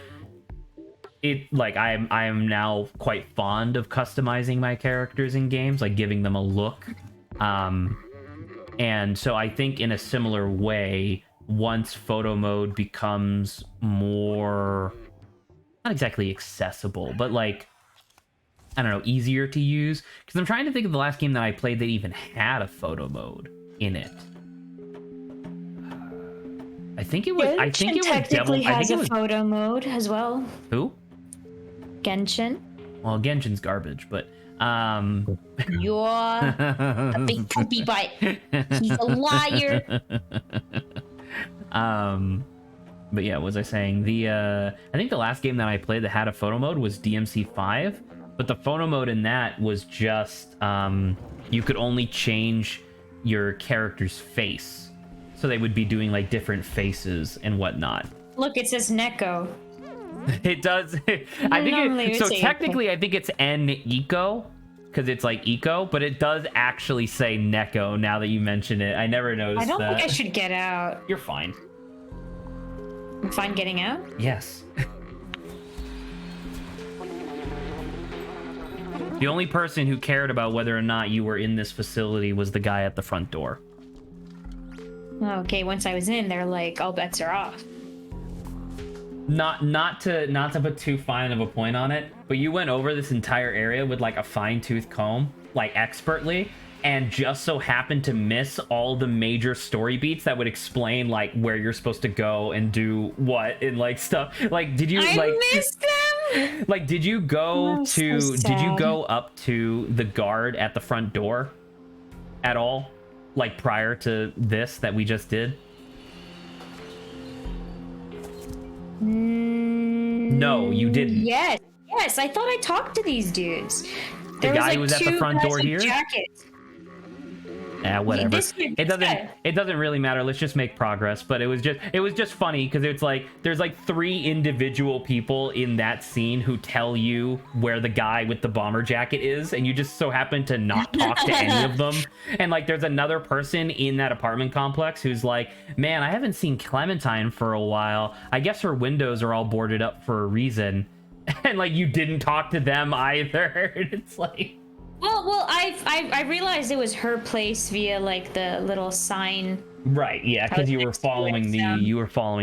it like I am now quite fond of customizing my characters in games, like giving them a look. And so I think in a similar way, once photo mode becomes more, not exactly accessible, but like, I don't know, easier to use. Because I'm trying to think of the last game that I played that even had a photo mode in it. I think it was. I think it was technically Devil. I has think it a was photo mode as well. who? Genshin. Well, Genshin's garbage, but You're a big poopy butt. He's a liar. But yeah, what was I saying? I think the last game that I played that had a photo mode was DMC5, but the photo mode in that was just you could only change your character's face, so they would be doing like different faces and whatnot. Look, it says Neko. It does. I think so. Technically, I think it's N-Eco because it's like eco, but it does actually say Neko. Now that you mention it, I never noticed. I don't think I should get out. You're fine. I'm fine getting out? Yes. The only person who cared about whether or not you were in this facility was the guy at the front door. Okay, once I was in, they're like, all bets are off. Not to put too fine of a point on it, but you went over this entire area with like a fine-tooth comb, like expertly, and just so happened to miss all the major story beats that would explain like where you're supposed to go and do what and like stuff. Like, did you missed them? Like, did you go to? So did you sad. go up to the guard at the front door at all? Like prior to this that we just did? No, you didn't. Yes, I thought I talked to these dudes. The guy who was at the front door here? Jackets. Whatever. It doesn't really matter. Let's just make progress. But it was just funny because it's like there's like 3 individual people in that scene who tell you where the guy with the bomber jacket is, and you just so happen to not talk to any of them. And like there's another person in that apartment complex who's like, man, I haven't seen Clementine for a while. I guess her windows are all boarded up for a reason. And like you didn't talk to them either. It's like, Well, I realized it was her place via like the little sign. right, yeah, because you were following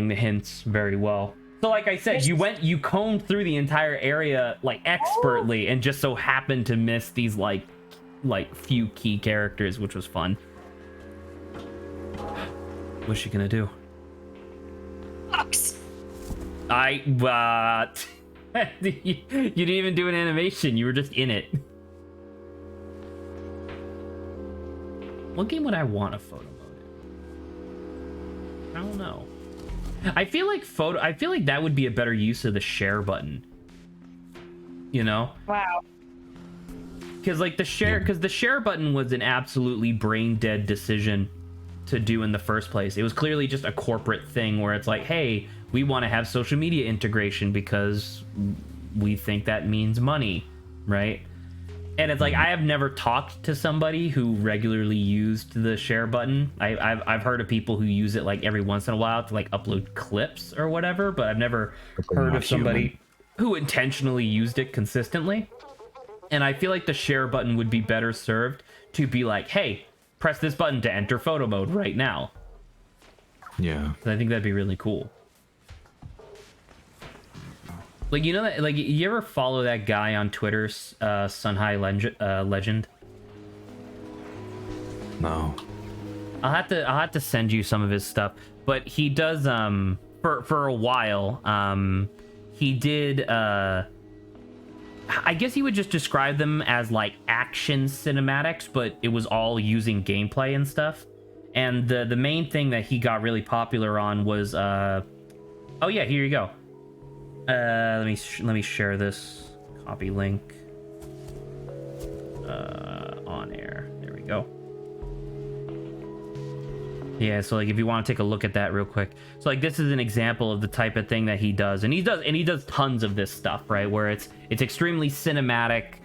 the hints very well. So like I said, you combed through the entire area like expertly and just so happened to miss these like few key characters, which was fun. What's she gonna do? Fox. You didn't even do an animation, you were just in it. What game would I want a photo mode in? I don't know. I feel like that would be a better use of the share button. You know? Wow. Because like the share button was an absolutely brain dead decision to do in the first place. It was clearly just a corporate thing where it's like, hey, we want to have social media integration because we think that means money, right? And it's like, I have never talked to somebody who regularly used the share button. I've heard of people who use it like every once in a while to like upload clips or whatever, but I've never heard of somebody who intentionally used it consistently. And I feel like the share button would be better served to be like, hey, press this button to enter photo mode right now. Yeah. I think that'd be really cool. Like, you know that, like, you ever follow that guy on Twitter, Sunhai Legend? No. I'll have to send you some of his stuff. But he does for a while, he did I guess you would just describe them as like action cinematics, but it was all using gameplay and stuff. And the main thing that he got really popular on was oh yeah, here you go. Let me share this copy link on air. There we go. Yeah, so like if you want to take a look at that real quick. So like this is an example of the type of thing that he does. And he does tons of this stuff, right? Where it's extremely cinematic,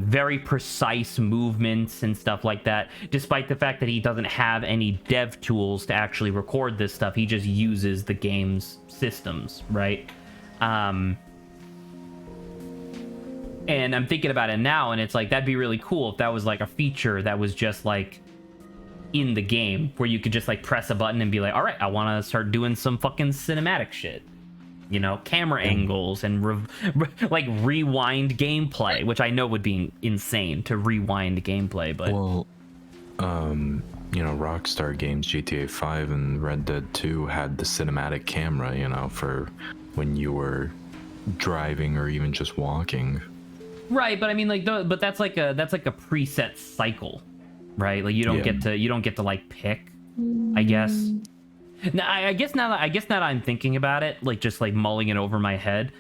very precise movements and stuff like that. Despite the fact that he doesn't have any dev tools to actually record this stuff, he just uses the game's systems, right? And I'm thinking about it now, and it's like that'd be really cool if that was like a feature that was just like in the game where you could just like press a button and be like, all right, I want to start doing some fucking cinematic shit, you know, camera angles and like rewind gameplay, which I know would be insane to rewind gameplay. But well, you know, Rockstar Games, GTA 5 and Red Dead 2 had the cinematic camera, you know, for when you were driving or even just walking. Right, but I mean, like, but that's like a preset cycle, right? Like you don't get to like pick, I guess. Now, I guess now that I'm thinking about it, like just like mulling it over my head,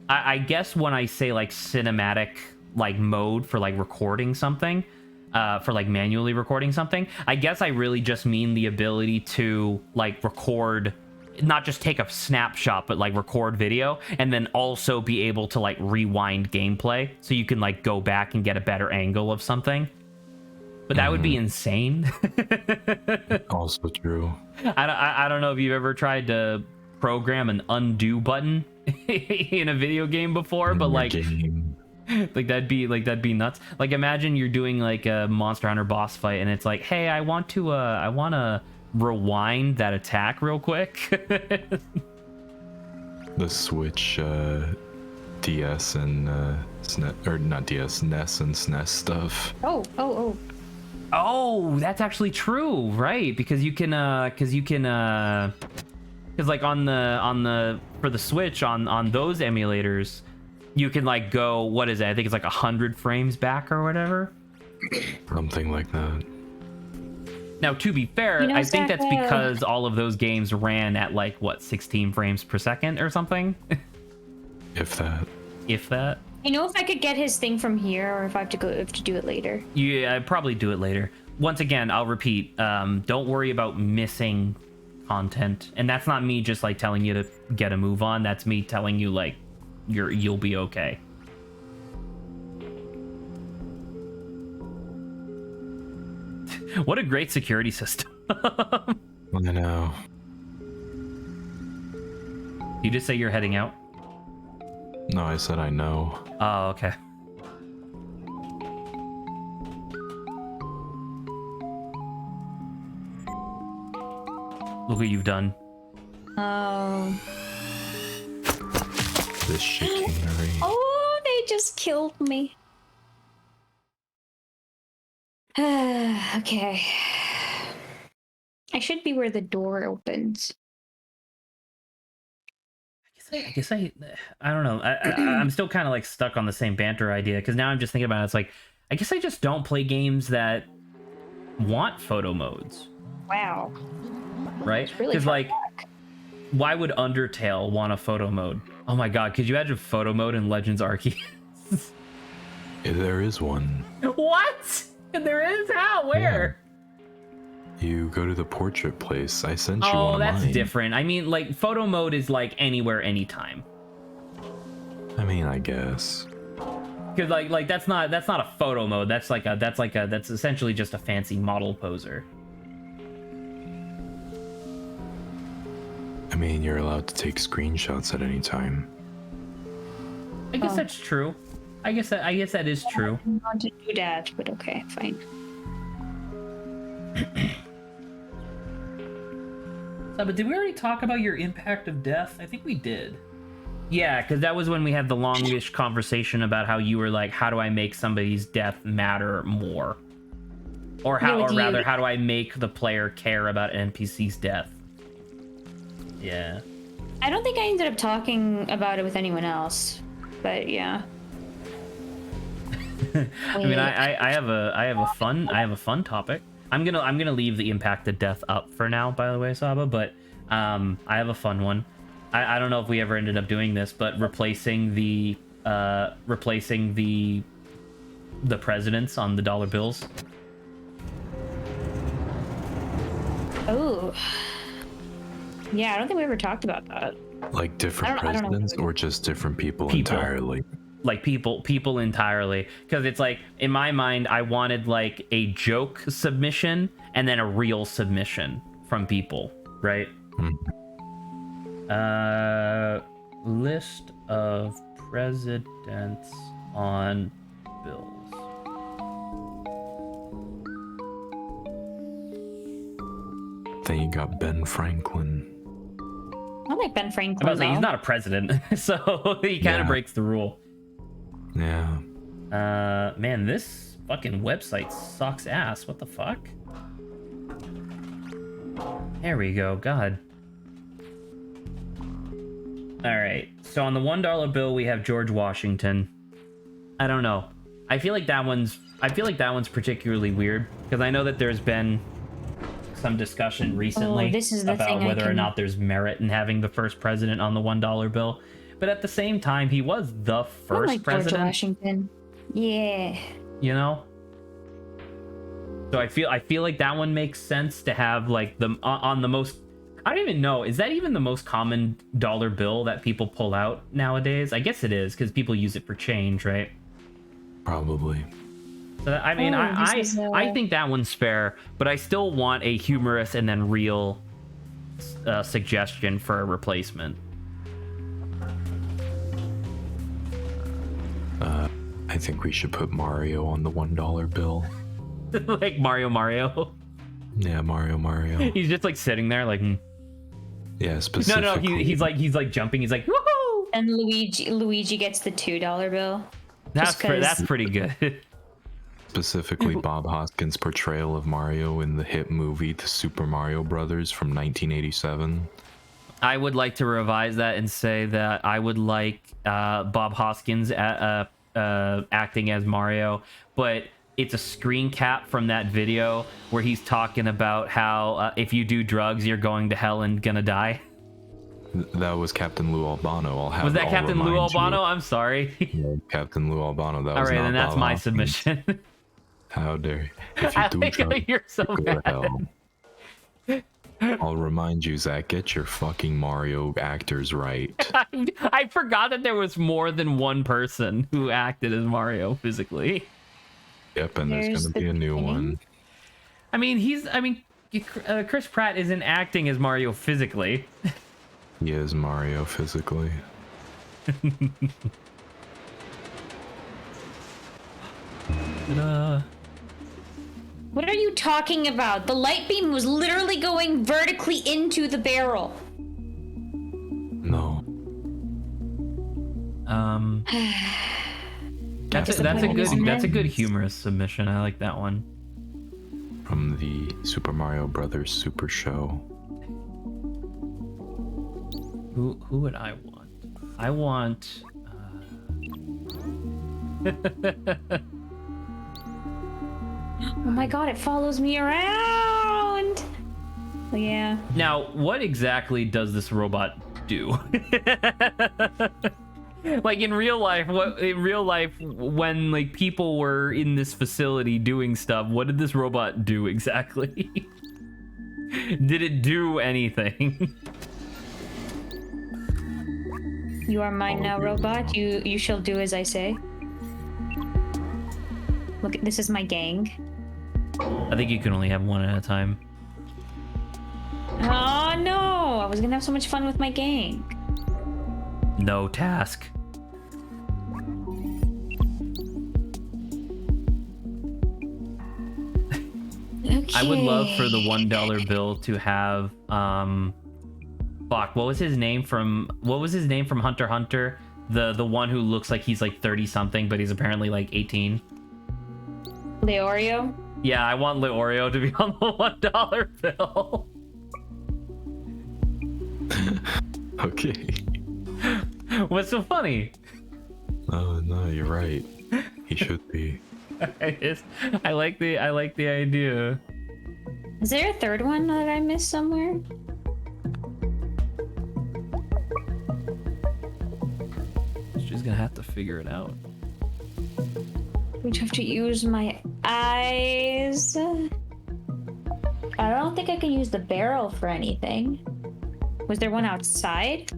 I guess when I say like cinematic like mode for like recording something, for like manually recording something, I guess I really just mean the ability to like record, not just take a snapshot, but like record video and then also be able to like rewind gameplay so you can like go back and get a better angle of something. But that would be insane. Also true. I don't know if you've ever tried to program an undo button in a video game before, but like that'd be nuts. Like imagine you're doing like a Monster Hunter boss fight and it's like, hey, I want to rewind that attack real quick. The Switch DS and SNES, or not DS, NES and SNES stuff. Oh, that's actually true, right? Because like on the for the Switch on those emulators, you can like go, what is it? I think it's like 100 frames back or whatever. Something like that. Now, to be fair, I think that's because all of those games ran at like what, 16 frames per second or something. If that. You know, if I could get his thing from here, or if I have to do it later. Yeah, I'd probably do it later. Once again, I'll repeat, don't worry about missing content. And that's not me just like telling you to get a move on. That's me telling you like you'll be okay. What a great security system. I know. You just say you're heading out? No, I said I know. Oh, okay. Look what you've done. Oh. This chicanery. Oh, they just killed me. Okay. I should be where the door opens. I guess I don't know. I'm still kind of like stuck on the same banter idea because now I'm just thinking about it. It's like, I guess I just don't play games that want photo modes. Wow. Right? Because like, why would Undertale want a photo mode? Oh my god, could you imagine photo mode in Legends Arceus? There is one. What? There is? How? Where? Yeah. You go to the portrait place. I sent you one Oh, of that's mine. different. I mean, like, photo mode is like anywhere, anytime. I mean, I guess. Because like that's not a photo mode. That's essentially just a fancy model poser. I mean, you're allowed to take screenshots at any time. I guess that's true. I guess that is true. I want to do that, but okay, fine. So, but did we already talk about your impact of death? I think we did. Yeah, because that was when we had the longish conversation about how you were like, how do I make somebody's death matter more? Or how, or rather, how do I make the player care about an NPC's death? Yeah. I don't think I ended up talking about it with anyone else, but yeah. I mean, I have a fun topic. I'm gonna leave the impact of death up for now, by the way, Saba. But I have a fun one. I don't know if we ever ended up doing this, but replacing the presidents on the dollar bills. Oh. Yeah, I don't think we ever talked about that. Like different presidents or just different people entirely? Like people entirely, because it's like, in my mind, I wanted like a joke submission and then a real submission from people, right? List of presidents on bills. Then you got Ben Franklin. I like Ben Franklin. I was like, he's not a president, so he kind of breaks the rule. Yeah. Man, this fucking website sucks ass. What the fuck? There we go. God. All right. So on the $1 bill, we have George Washington. I don't know. I feel like that one's particularly weird because I know that there's been some discussion recently about whether or not there's merit in having the first president on the $1 bill. But at the same time, he was the first president. George Washington. Yeah. You know? So I feel like that one makes sense to have like the on the most. I don't even know. Is that even the most common dollar bill that people pull out nowadays? I guess it is because people use it for change, right? Probably. So I mean, I think that one's fair, but I still want a humorous and then real suggestion for a replacement. I think we should put Mario on the $1 bill. Like Mario. Yeah, Mario. He's just like sitting there, like. Yeah, specifically. No, he's like jumping. He's like, woohoo! And Luigi gets the $2 bill. That's pretty good. Specifically, Bob Hoskins' portrayal of Mario in the hit movie The Super Mario Brothers from 1987. I would like to revise that and say that I would like Bob Hoskins acting as Mario, but it's a screen cap from that video where he's talking about how if you do drugs, you're going to hell and gonna die. That was Captain Lou Albano. Was that Captain Lou Albano? I'm sorry. Yeah, Captain Lou Albano. That was all right, not and that's Bob my Hoskins. submission. How dare you? If you do drugs, You're so go to bad. hell. I'll remind you, Zach, get your fucking Mario actors right. I forgot that there was more than one person who acted as Mario physically. Yep, and there's gonna be a new one. I mean, Chris Pratt isn't acting as Mario physically. He is Mario physically. What are you talking about? The light beam was literally going vertically into the barrel. No. That's a good humorous submission. I like that one. From the Super Mario Brothers Super Show. Who would I want? I want. Oh my god, it follows me around. Oh, yeah. Now, what exactly does this robot do? Like in real life, when like people were in this facility doing stuff, what did this robot do exactly? Did it do anything? You are mine now, robot. You shall do as I say. Look, this is my gang. I think you can only have one at a time. Oh no! I was gonna have so much fun with my gang. No task. Okay. I would love for the $1 bill to have fuck, what was his name from Hunter x Hunter? The one who looks like he's like 30 something, but he's apparently like 18. Leorio? Yeah, I want Leorio to be on the $1 bill. Okay. What's so funny? Oh no, you're right. He should be. I like the idea. Is there a third one that I missed somewhere? She's gonna have to figure it out. We'd have to use my eyes. I don't think I can use the barrel for anything. Was there one outside?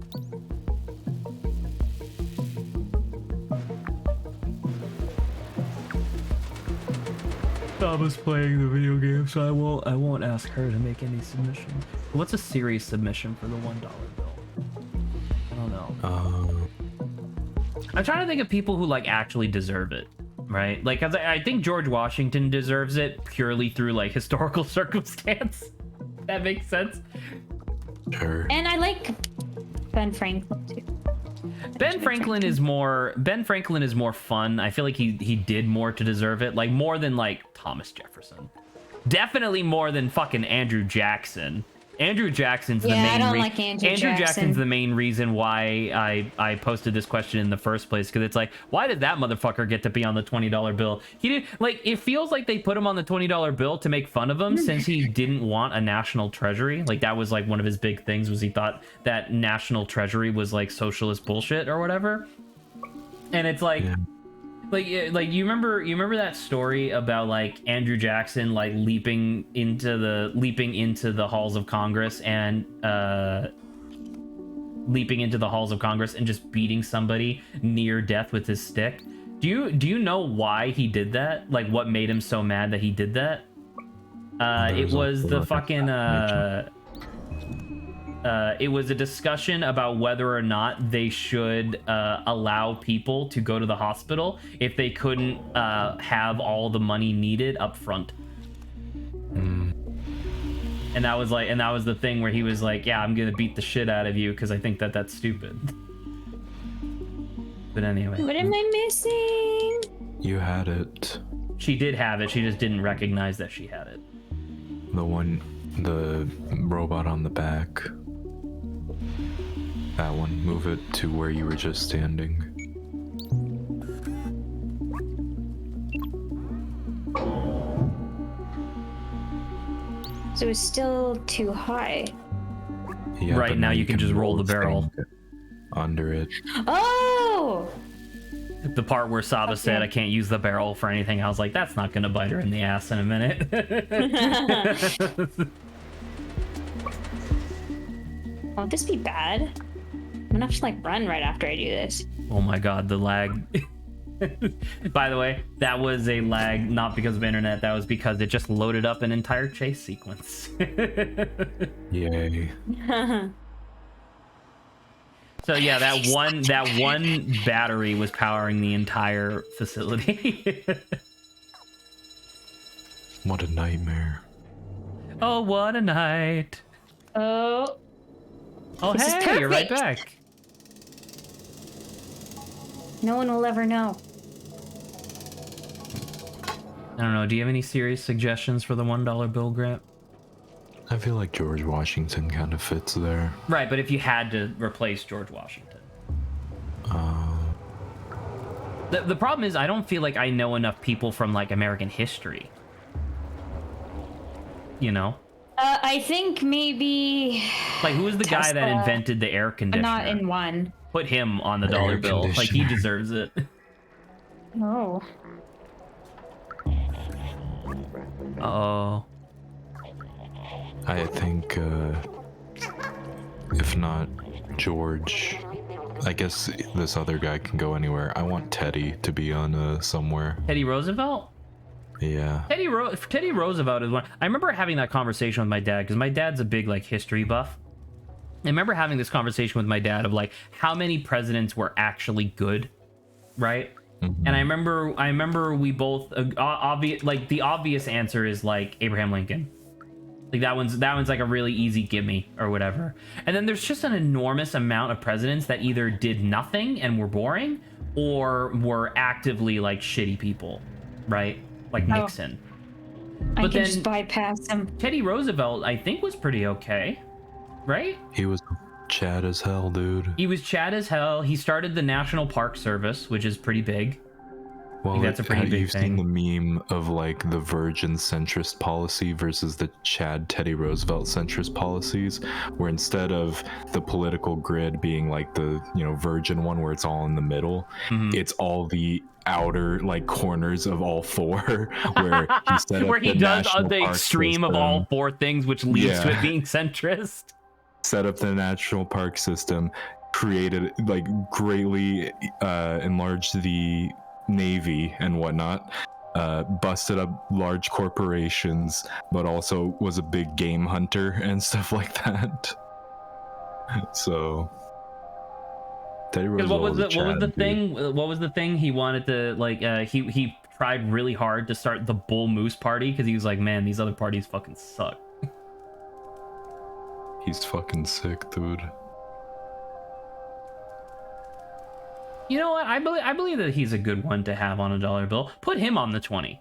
Thomas playing the video game, so I won't ask her to make any submissions. What's a serious submission for the $1 bill? I don't know. I'm trying to think of people who like actually deserve it, right? Like, 'cause I think George Washington deserves it purely through like historical circumstance. That makes sense. Sure. And I like Ben Franklin too. Ben Franklin is more fun. I feel like he did more to deserve it, like more than like Thomas Jefferson. Definitely more than fucking Andrew Jackson. Andrew Jackson's the main I don't like Andrew Jackson. Jackson's the main reason why I posted this question in the first place, because it's like, why did that motherfucker get to be on the $20 bill? He did, like, it feels like they put him on the $20 bill to make fun of him since he didn't want a national treasury. Like, that was like one of his big things, was he thought that national treasury was like socialist bullshit or whatever. And it's like, like you remember that story about like Andrew Jackson like leaping into the halls of Congress and just beating somebody near death with his stick? Do you know why he did that? Like, what made him so mad that he did that? It was the fucking it was a discussion about whether or not they should allow people to go to the hospital if they couldn't have all the money needed up front. And that was the thing where he was like, yeah, I'm gonna beat the shit out of you because I think that that's stupid. But anyway. What am I missing? You had it. She did have it, she just didn't recognize that she had it. The robot on the back. That one. Move it to where you were just standing. So it's still too high. Yeah, right, but now you can just roll the barrel. Under it. Oh! The part where Saba said, I can't use the barrel for anything, I was like, that's not gonna bite her in the ass in a minute. Won't this be bad? I'm gonna have to like run right after I do this. Oh my god, the lag. By the way, that was a lag not because of internet, that was because it just loaded up an entire chase sequence. Yay. So yeah, that one battery was powering the entire facility. What a nightmare. Oh, what a night. Oh, this hey, you're right perfect. back. No one will ever know. I don't know, do you have any serious suggestions for the $1 bill, Grant? I feel like George Washington kind of fits there. Right, but if you had to replace George Washington. The problem is, I don't feel like I know enough people from, like, American history. You know? I think maybe... Like, who was the guy that Tesla. invented the air conditioner? Not in one. Put him on the Air dollar bill. Like, he conditioner. deserves it. Oh. Oh. I think, if not George, I guess this other guy can go anywhere. I want Teddy to be on somewhere. Teddy Roosevelt? Yeah. Teddy Roosevelt is one. I remember having that conversation with my dad, because my dad's a big, like, history buff. I remember having this conversation with my dad of, like, how many presidents were actually good, right? Mm-hmm. And I remember we both, the obvious answer is, like, Abraham Lincoln. Like, that one's like a really easy gimme or whatever. And then there's just an enormous amount of presidents that either did nothing and were boring, or were actively, like, shitty people, right? Like Nixon. I But can then just bypass him. Teddy Roosevelt, I think, was pretty okay, right? He was Chad as hell, dude. He was Chad as hell. He started the National Park Service, which is pretty big. Well, that's a pretty big you've thing. seen the meme of like the Virgin centrist policy versus the Chad Teddy Roosevelt centrist policies, where instead of the political grid being like the Virgin one where it's all in the middle, it's all the outer like corners of all four, where he set up where he the does national the park extreme of all system, four things, which leads to Yeah. it being centrist. set up the national park system, created like greatly enlarged the Navy and whatnot, busted up large corporations, but also was a big game hunter and stuff like that. So Teddy Because Roosevelt what was the Chad, thing? What was the thing he wanted to like? He tried really hard to start the Bull Moose Party because he was like, man, these other parties fucking suck. He's fucking sick, dude. You know what? I believe that he's a good one to have on a dollar bill. Put him on the 20.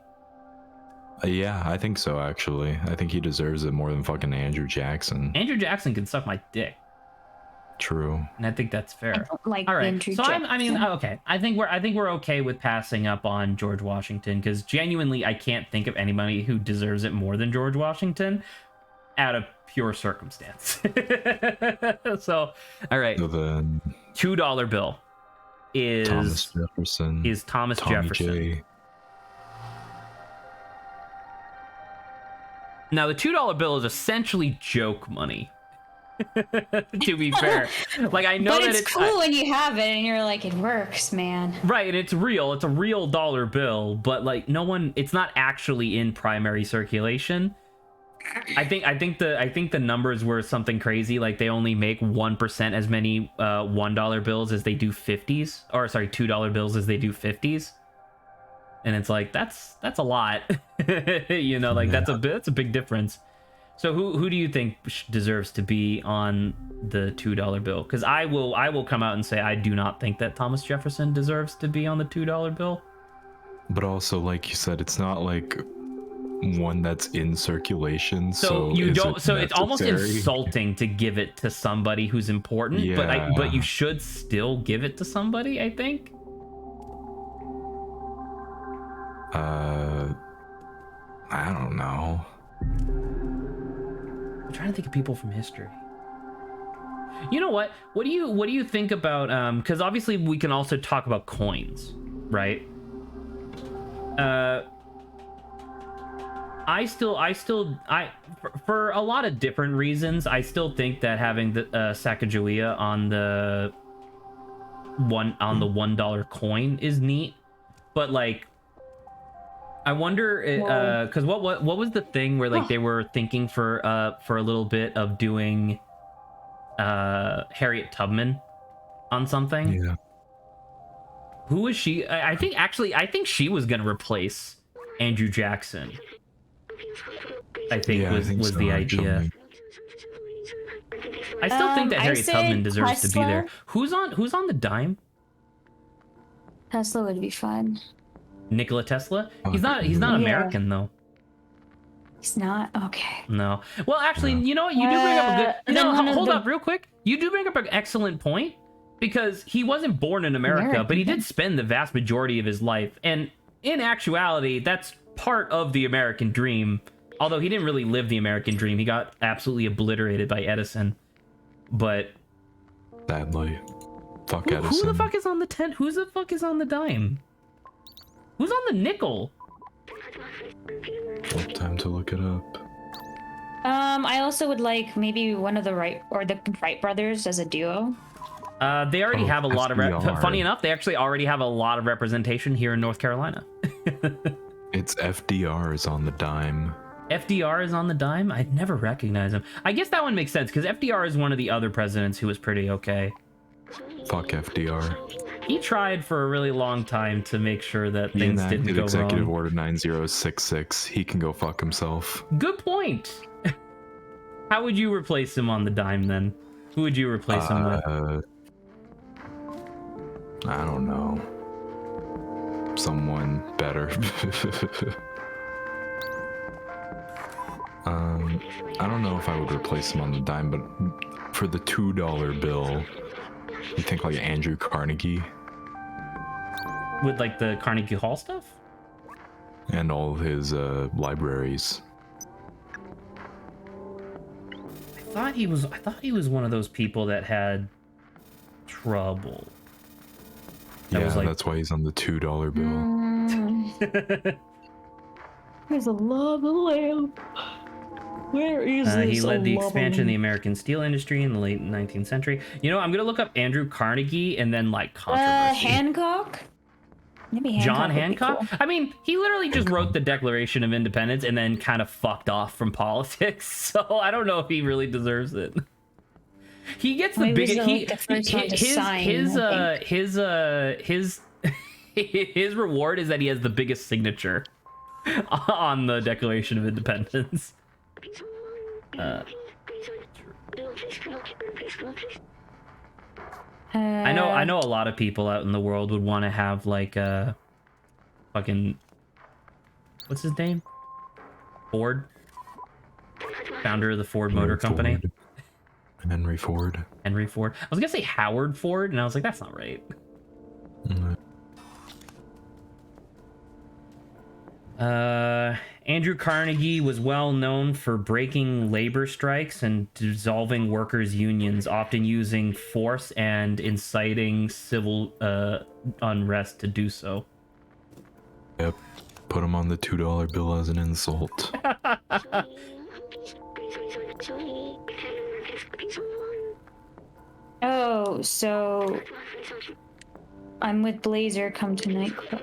Yeah, I think so, actually. I think he deserves it more than fucking Andrew Jackson. Andrew Jackson can suck my dick, True. and I think that's I fair. don't like All right, Andrew so I mean, Jackson. okay. I think we're okay with passing up on George Washington because genuinely, I can't think of anybody who deserves it more than George Washington, out of pure circumstance. So, all right, So then $2 bill is Thomas Jefferson. Thomas Tommy Jefferson. J. Now, the $2 bill is essentially joke money. To be fair, like I know But that it's cool when you have it and you're like, it works, man. right, and it's real. It's a real dollar bill, but like no one, it's not actually in primary circulation. I think the numbers were something crazy. Like they only make 1% as many $1 bills as they do 50s, or sorry, $2 bills as they do 50s. And it's like that's a lot, like that's a big difference. So who do you think deserves to be on the $2 bill? Because I will come out and say I do not think that Thomas Jefferson deserves to be on the $2 bill. But also, like you said, it's not like one that's in circulation. So you is don't. it So it's almost necessary? insulting to give it to somebody who's important. Yeah. But you should still give it to somebody, I think. I don't know. I'm trying to think of people from history. You know what? What do you think about because obviously we can also talk about coins, right? For a lot of different reasons, I still think that having the Sacagawea on the $1 coin is neat. But like I wonder because what was the thing where like they were thinking for a little bit of doing Harriet Tubman on something? Yeah. Who was she? I think she was gonna replace Andrew Jackson. I think Yeah, I was think so, the idea. actually. I still think that I Harriet say Tubman deserves to be Tesla. there. Who's on the dime? Tesla would be fun. Nikola Tesla? He's not Yeah. American though. He's not? Okay. No. Well, actually, you know what? You do bring up a good. then one of Hold the- up, real quick. You do bring up an excellent point because he wasn't born in America, but he did spend the vast majority of his life, and in actuality, that's part of the American dream. Although he didn't really live the American dream, he got absolutely obliterated by Edison. But Sadly. Fuck who Edison. the fuck is on the 10? Who the fuck is on the dime? Who's on the nickel? Well, time to look it up. I also would like maybe one of the Wright brothers as a duo. They already have a lot of. FDR. Funny enough, they actually already have a lot of representation here in North Carolina. It's FDR is on the dime. FDR is on the dime? I'd never recognize him. I guess that one makes sense because FDR is one of the other presidents who was pretty okay. Fuck FDR. He tried for a really long time to make sure that He things didn't enacted go Executive wrong. Order 9066. He can go fuck himself. Good point. How would you replace him on the dime then? Who would you replace him with? I don't know. Someone better. I don't know if I would replace him on the dime, but for the $2 bill, you think like Andrew Carnegie? With like the Carnegie Hall stuff? And all of his libraries. I thought he was one of those people that had trouble. That Yeah, was like... that's why he's on the $2 bill. There's a lava lamp. Where is this? He led the lava expansion of the lamp? American steel industry in the late 19th century. You know, I'm gonna look up Andrew Carnegie and then like controversy. Hancock? Maybe Hancock John would be Hancock? cool. I mean, he literally just wrote the Declaration of Independence and then kind of fucked off from politics. So I don't know if he really deserves it. He gets the biggest. His reward is that he has the biggest signature on the Declaration of Independence. I know a lot of people out in the world would want to have like a fucking, what's his name? Ford, founder of the Ford Motor Company. Henry Ford. Henry Ford. I was gonna say Howard Ford, and I was like, that's not right. Andrew Carnegie was well known for breaking labor strikes and dissolving workers' unions, often using force and inciting civil unrest to do so. Yep. Put him on the $2 bill as an insult. Oh, so I'm with Blazer, come to nightclub.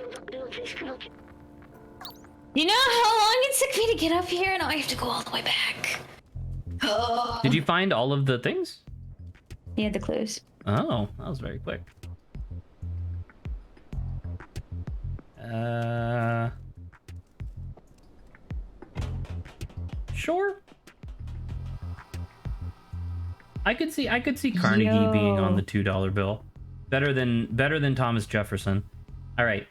You know how long it took me to get up here? Now I have to go all the way back. Oh. Did you find all of the things? Yeah, the clues. Oh, that was very quick. Sure. I could see Carnegie being on the $2 bill. Better than Thomas Jefferson. All right.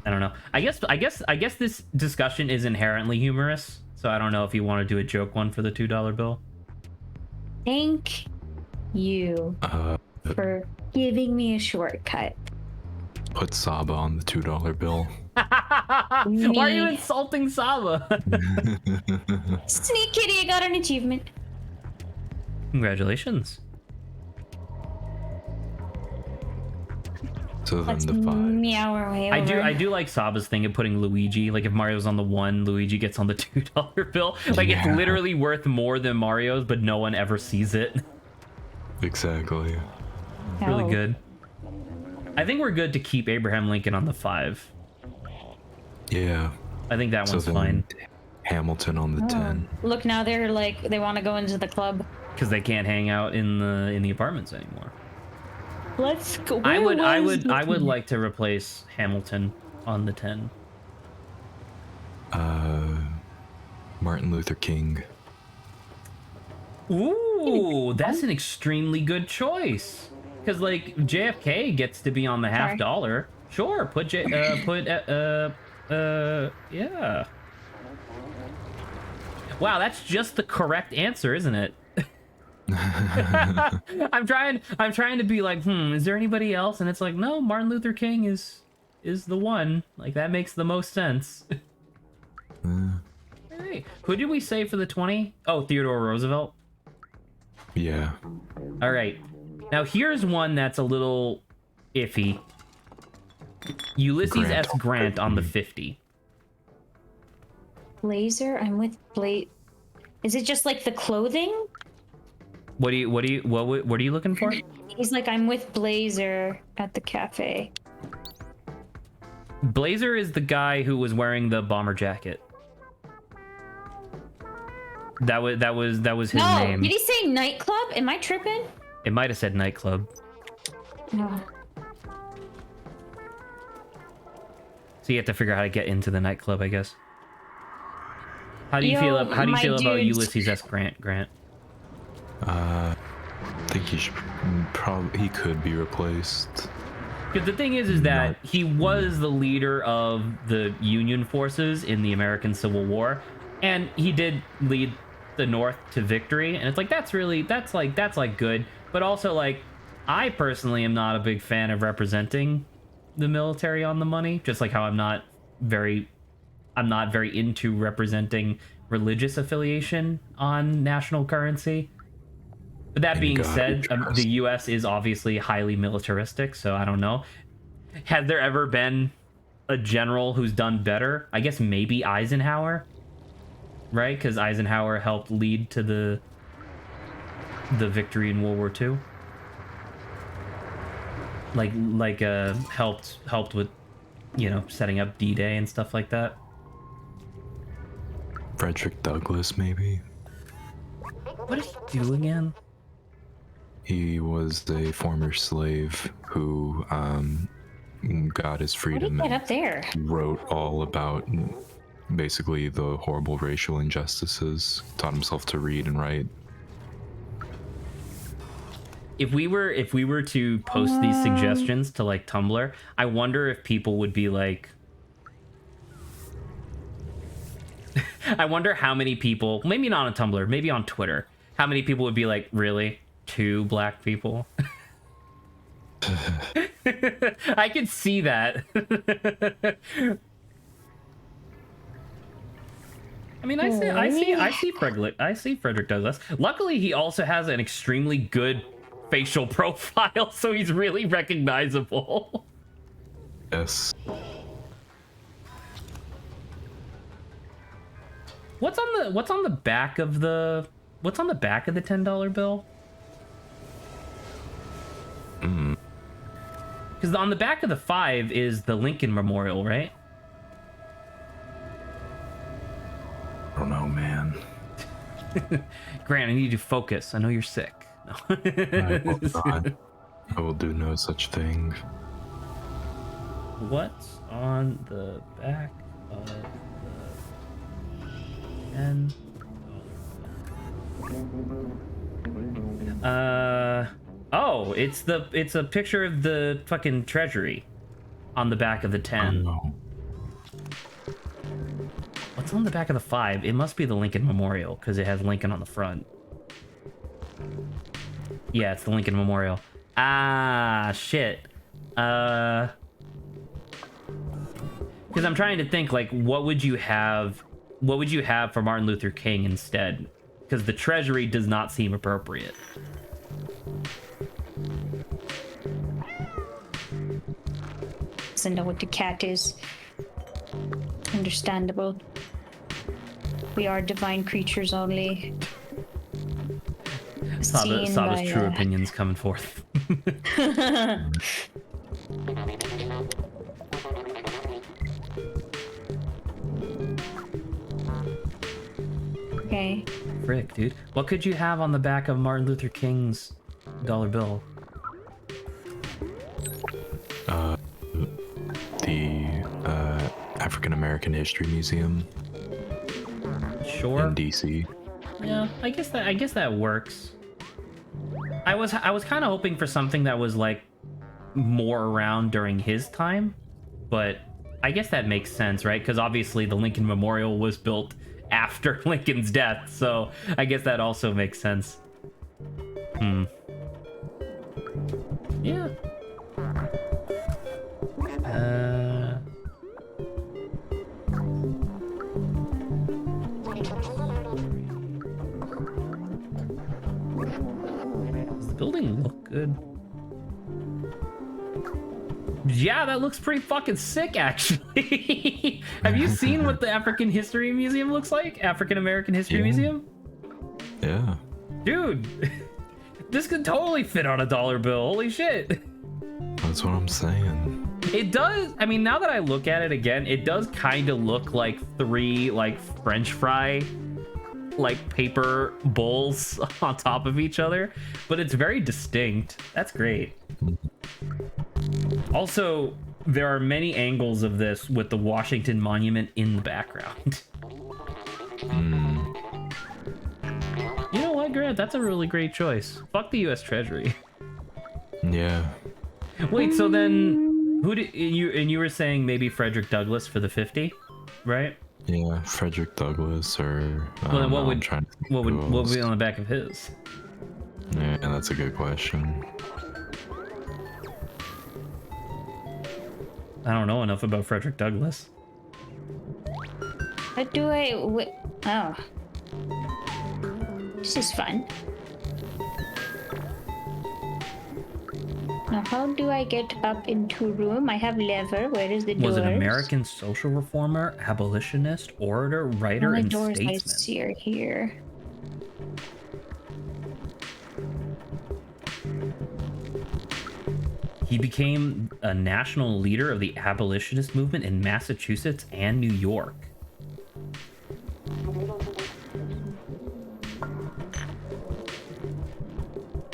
I don't know. I guess this discussion is inherently humorous, so I don't know if you want to do a joke one for the $2 bill. Thank you for giving me a shortcut. Put Saba on the $2 bill. Why are you insulting Saba? Sneak kitty, I got an achievement. Congratulations. So then Let's the 5. meow our way over. I do like Saba's thing of putting Luigi. Like if Mario's on the 1, Luigi gets on the $2 bill. Like it's literally worth more than Mario's, but no one ever sees it. Exactly. Really Oh. good. I think we're good to keep Abraham Lincoln on the 5. Yeah. I think that So one's then fine. Hamilton on the 10. Look, now they're like, they want to go into the club. Because they can't hang out in the apartments anymore. Let's go. I would like to replace Hamilton on the 10. Martin Luther King. Ooh, that's an extremely good choice. Because like JFK gets to be on the half dollar. Sure, yeah. Wow, that's just the correct answer, isn't it? I'm trying to be like, is there anybody else? And it's like, no, Martin Luther King is the one. Like that makes the most sense. All right. Who did we say for the 20? Oh, Theodore Roosevelt. Yeah. All right. Now here's one that's a little iffy. Ulysses S. Grant on the 50. Blazer, I'm with Blaze. Is it just like the clothing? What are you looking for? He's like, I'm with Blazer at the cafe. Blazer is the guy who was wearing the bomber jacket. That was his name. Did he say nightclub? Am I tripping? It might have said nightclub. No. So you have to figure out how to get into the nightclub, I guess. How do you feel about dudes. Ulysses S. Grant? I think he could be replaced. Because the thing is that he was the leader of the Union forces in the American Civil War, and he did lead the North to victory. And it's like that's good, but also like I personally am not a big fan of representing the military on the money, just like how I'm not very into representing religious affiliation on national currency. But that being said, the US is obviously highly militaristic, so I don't know. Has there ever been a general who's done better? I guess maybe Eisenhower, right? Because Eisenhower helped lead to the victory in World War II. Helped with, setting up D-Day and stuff like that. Frederick Douglass, maybe? What did he do again? He was a former slave who got his freedom What did he get up there? wrote all about basically the horrible racial injustices, taught himself to read and write. If we were to post these suggestions to like Tumblr, I wonder if people would be like, I wonder how many people, maybe not on Tumblr, maybe on Twitter, how many people would be like, really? 2 black people? I could see that. I mean, I see Frederick Douglass. Luckily, he also has an extremely good facial profile, so he's really recognizable. Yes. What's on the back of the $10 bill? Because on the back of the 5 is the Lincoln Memorial, right? I don't know, man. Grant, I need you to focus. I know you're sick. No. I will not. I will do no such thing. What's on the back of the $10? Oh, it's a picture of the fucking treasury on the back of the 10. Oh, no. What's on the back of the 5? It must be the Lincoln Memorial because it has Lincoln on the front. Yeah, it's the Lincoln Memorial. Ah, shit. Because I'm trying to think, like, what would you have for Martin Luther King instead? Because the treasury does not seem appropriate. Doesn't know what the cat is. Understandable. We are divine creatures only. Sava's true opinions coming forth. Okay. Frick, dude. What could you have on the back of Martin Luther King's dollar bill? The African American History Museum Sure. in DC. Yeah, I guess that works. I was kind of hoping for something that was like more around during his time, but I guess that makes sense, right? Because obviously the Lincoln Memorial was built after Lincoln's death, so I guess that also makes sense. Yeah. Does the building look good? Yeah, that looks pretty fucking sick, actually. Have you seen what the African History Museum looks like? African American History Museum? Yeah. Dude, this could totally fit on a dollar bill. Holy shit. That's what I'm saying. It does. I mean, now that I look at it again, it does kind of look like 3 like French fry like paper bowls on top of each other, but it's very distinct. That's great. Also, there are many angles of this with the Washington Monument in the background. You know what, Grant? That's a really great choice. Fuck the U.S. Treasury. Yeah. Wait, so then who did you? And you were saying maybe Frederick Douglass for the 50, right? Yeah, Frederick Douglass, or Well, then what would be who on else. the back of his? Yeah, that's a good question. I don't know enough about Frederick Douglass. What do I... Oh. This is fun. Now, how do I get up into room? I have lever. Where is the door? Was an American social reformer, abolitionist, orator, writer, Only and doors I statesman. see are here. He became a national leader of the abolitionist movement in Massachusetts and New York.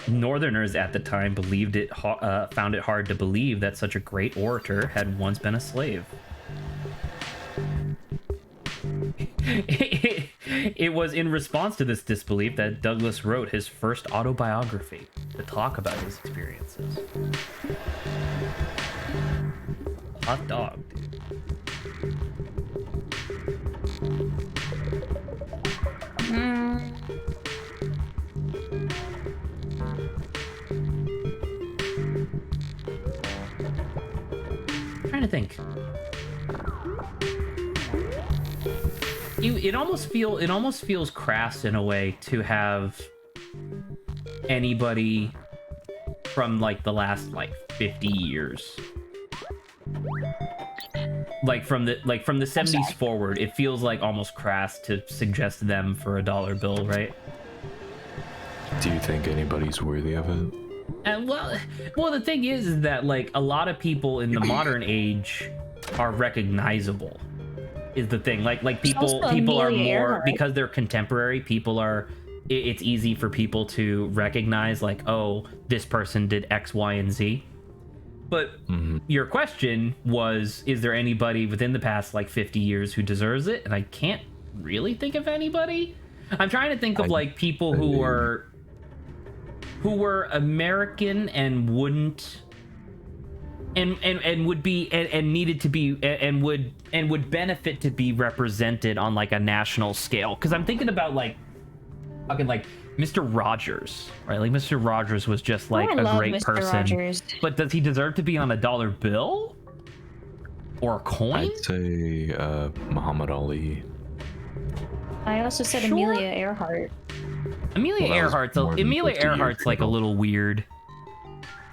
Northerners at the time found it hard to believe that such a great orator had once been a slave. It was in response to this disbelief that Douglass wrote his first autobiography to talk about his experiences. Hot dog, dude. I'm trying to think. It almost feels crass in a way to have anybody from like the last like 50 years. Like from the 70s forward, it feels like almost crass to suggest them for a dollar bill, right? Do you think anybody's worthy of it? And well, the thing is that like a lot of people in the modern age are recognizable. Is the thing like people are more because they're contemporary. People are. It's easy for people to recognize like, oh, this person did X, Y, and Z. But your question was, is there anybody within the past like 50 years who deserves it? And I can't really think of anybody. I'm trying to think of like people who were American and wouldn't and would be and needed to be and would benefit to be represented on like a national scale. Because I'm thinking about like fucking like Mr. Rogers, right? Like Mr. Rogers was just like a great Mr. person. Rogers. But does he deserve to be on a dollar bill or a coin? I'd say Muhammad Ali. I also said Sure. Amelia Earhart. Amelia Earhart's like a little weird.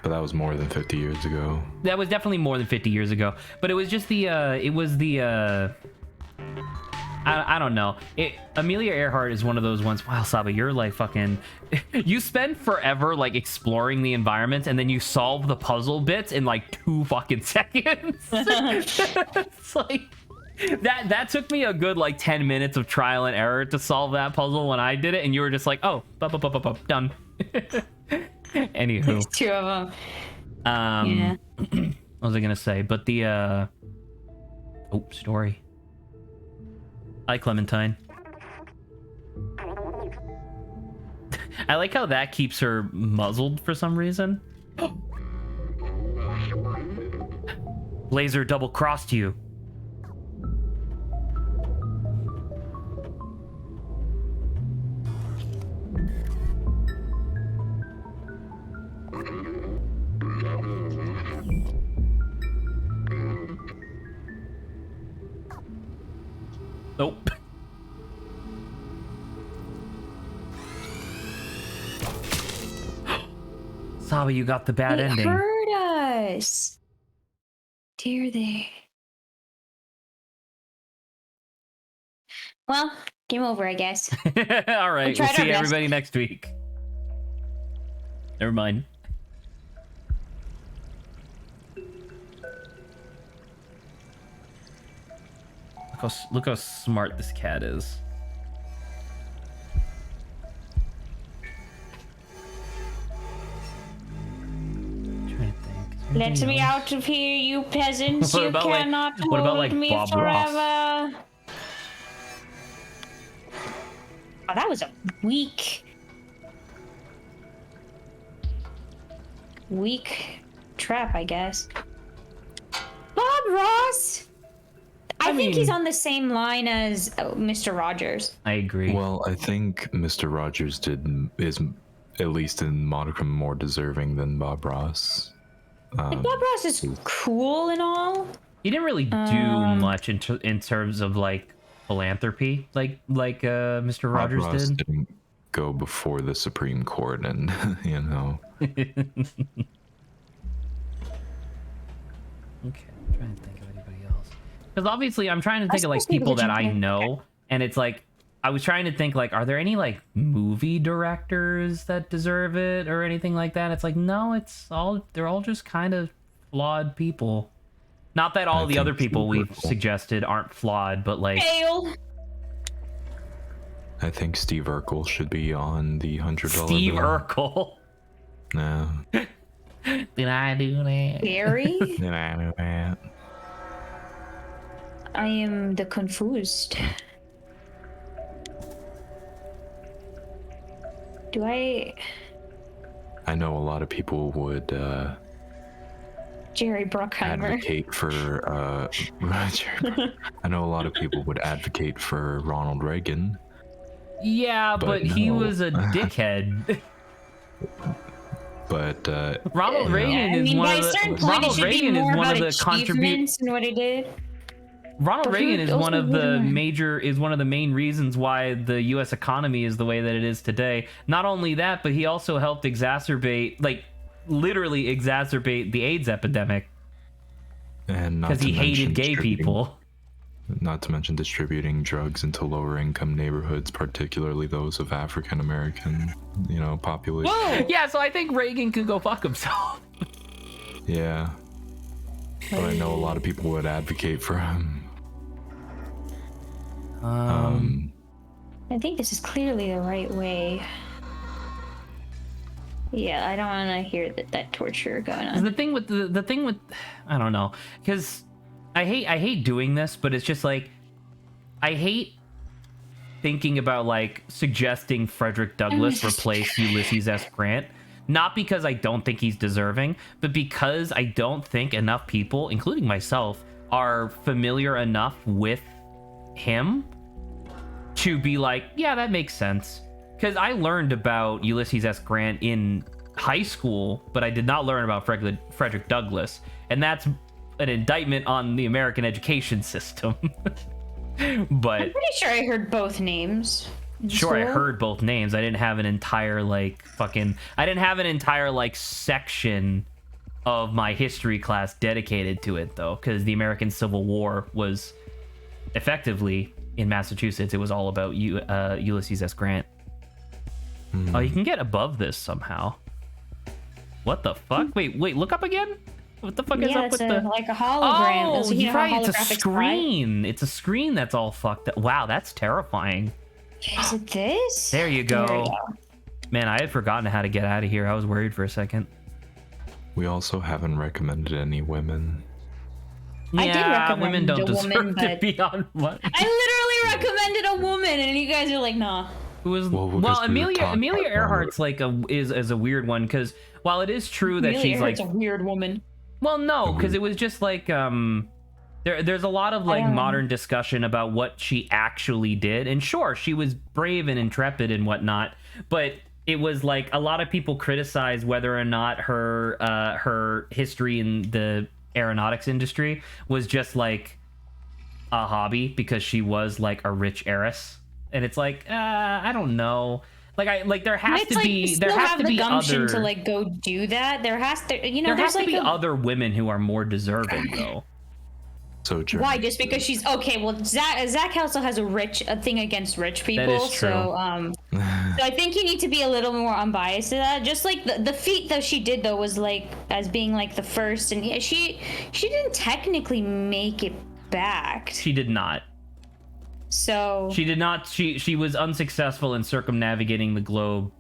But that was more than 50 years ago. That was definitely more than 50 years ago. But it was just I don't know. Amelia Earhart is one of those ones. Wow, Saba, you're like fucking. You spend forever like exploring the environment, and then you solve the puzzle bits in like 2 fucking seconds. It's like that took me a good like 10 minutes of trial and error to solve that puzzle when I did it, and you were just like, oh, done. Anywho, There's 2 of them. yeah. What was I gonna say? But the story. Hi, Clementine. I like how that keeps her muzzled for some reason. Laser double-crossed you. Nope. Saba, you got the bad ending. They hurt us. Dare they? Well, game over, I guess. All right, we'll see everybody next week. Never mind. Look how smart this cat is. Let me out of here, you peasants. You cannot what about like me Bob forever. Ross? Oh, that was a weak trap, I guess. Bob Ross. I think he's on the same line as Mr. Rogers. I agree. Well, I think Mr. Rogers is at least in modicum more deserving than Bob Ross. Like Bob Ross is cool and all, He didn't really do much in terms of like philanthropy, like Mr. Bob Rogers Ross did. didn't go before the Supreme Court, and you know. Okay, I'm trying to think of anybody else. Because obviously, I'm trying to think of like people that I know, and it's like I was trying to think like, are there any like movie directors that deserve it or anything like that? It's like no, they're all just kind of flawed people. Not that all the other people we've suggested aren't flawed, but like. Fail. I think Steve Urkel should be on the $100 Steve bill. Urkel. No. Did I do that? Gary? Did I do that? I am the confused. Do I... I know a lot of people would Jerry Bruckheimer. advocate for I know a lot of people would advocate for Ronald Reagan. Yeah, but he no. was a dickhead. But Ronald Reagan I is mean, one by of a the certain point, Ronald it should Reagan be is more one of about the achievements and what he did. Ronald But Reagan who is else one of was the in one of the main reasons why the U.S. economy is the way that it is today. Not only that, but he also helped literally exacerbate the AIDS epidemic and not because to he hated mention gay distributing- people. Not to mention distributing drugs into lower income neighborhoods, particularly those of African American, population. Whoa! Yeah, so I think Reagan could go fuck himself. Yeah. But I know a lot of people would advocate for him. I think this is clearly the right way. Yeah, I don't want to hear that torture going on. The thing with I don't know, because I hate doing this, but it's just like I hate thinking about like suggesting Frederick Douglass replace Ulysses S. Grant. Not because I don't think he's deserving, but because I don't think enough people, including myself, are familiar enough with him to be like, yeah, that makes sense. Because I learned about Ulysses S. Grant in high school, but I did not learn about Frederick Douglass. And that's an indictment on the American education system. But I'm pretty sure I heard both names. sure, I school. heard both names. I didn't have an entire section of my history class dedicated to it, though, because the American Civil War was effectively in Massachusetts. It was all about Ulysses S. Grant. Oh, you can get above this somehow. What the fuck? Wait, look up again. What the fuck is Yeah, up it's with the? like a hologram. Oh, So you you're know how right. It's a holographics screen. It's a screen that's all fucked up. Wow, that's terrifying. fly? Is it this? There you go. There we go. Man, I had forgotten how to get out of here. I was worried for a second. We also haven't recommended any women. I did recommend women don't a deserve woman, to but- be on one. I literally recommended a woman, and you guys are like, nah. Who was Well, because we were Amelia talking about Earhart's like is a weird one because while it is true that Amelia she's like Earhart's a weird woman. well no because it was just like there's a lot of like modern discussion about what she actually did, and sure, she was brave and intrepid and whatnot, but it was like a lot of people criticize whether or not her history in the aeronautics industry was just like a hobby because she was like a rich heiress. And it's like, I don't know. There has It's to like you be still there has have to the be gumption other to like go do that. There has to, there there's has to like be a, other women who are more deserving though. So why? Just because she's okay? Well, Zach also has a thing against rich people. is true. So so I think you need to be a little more unbiased to that. Just like the feat that she did though was like as being like the first, and yeah, she didn't technically make it back. She did not. So She did not. She was unsuccessful in circumnavigating the globe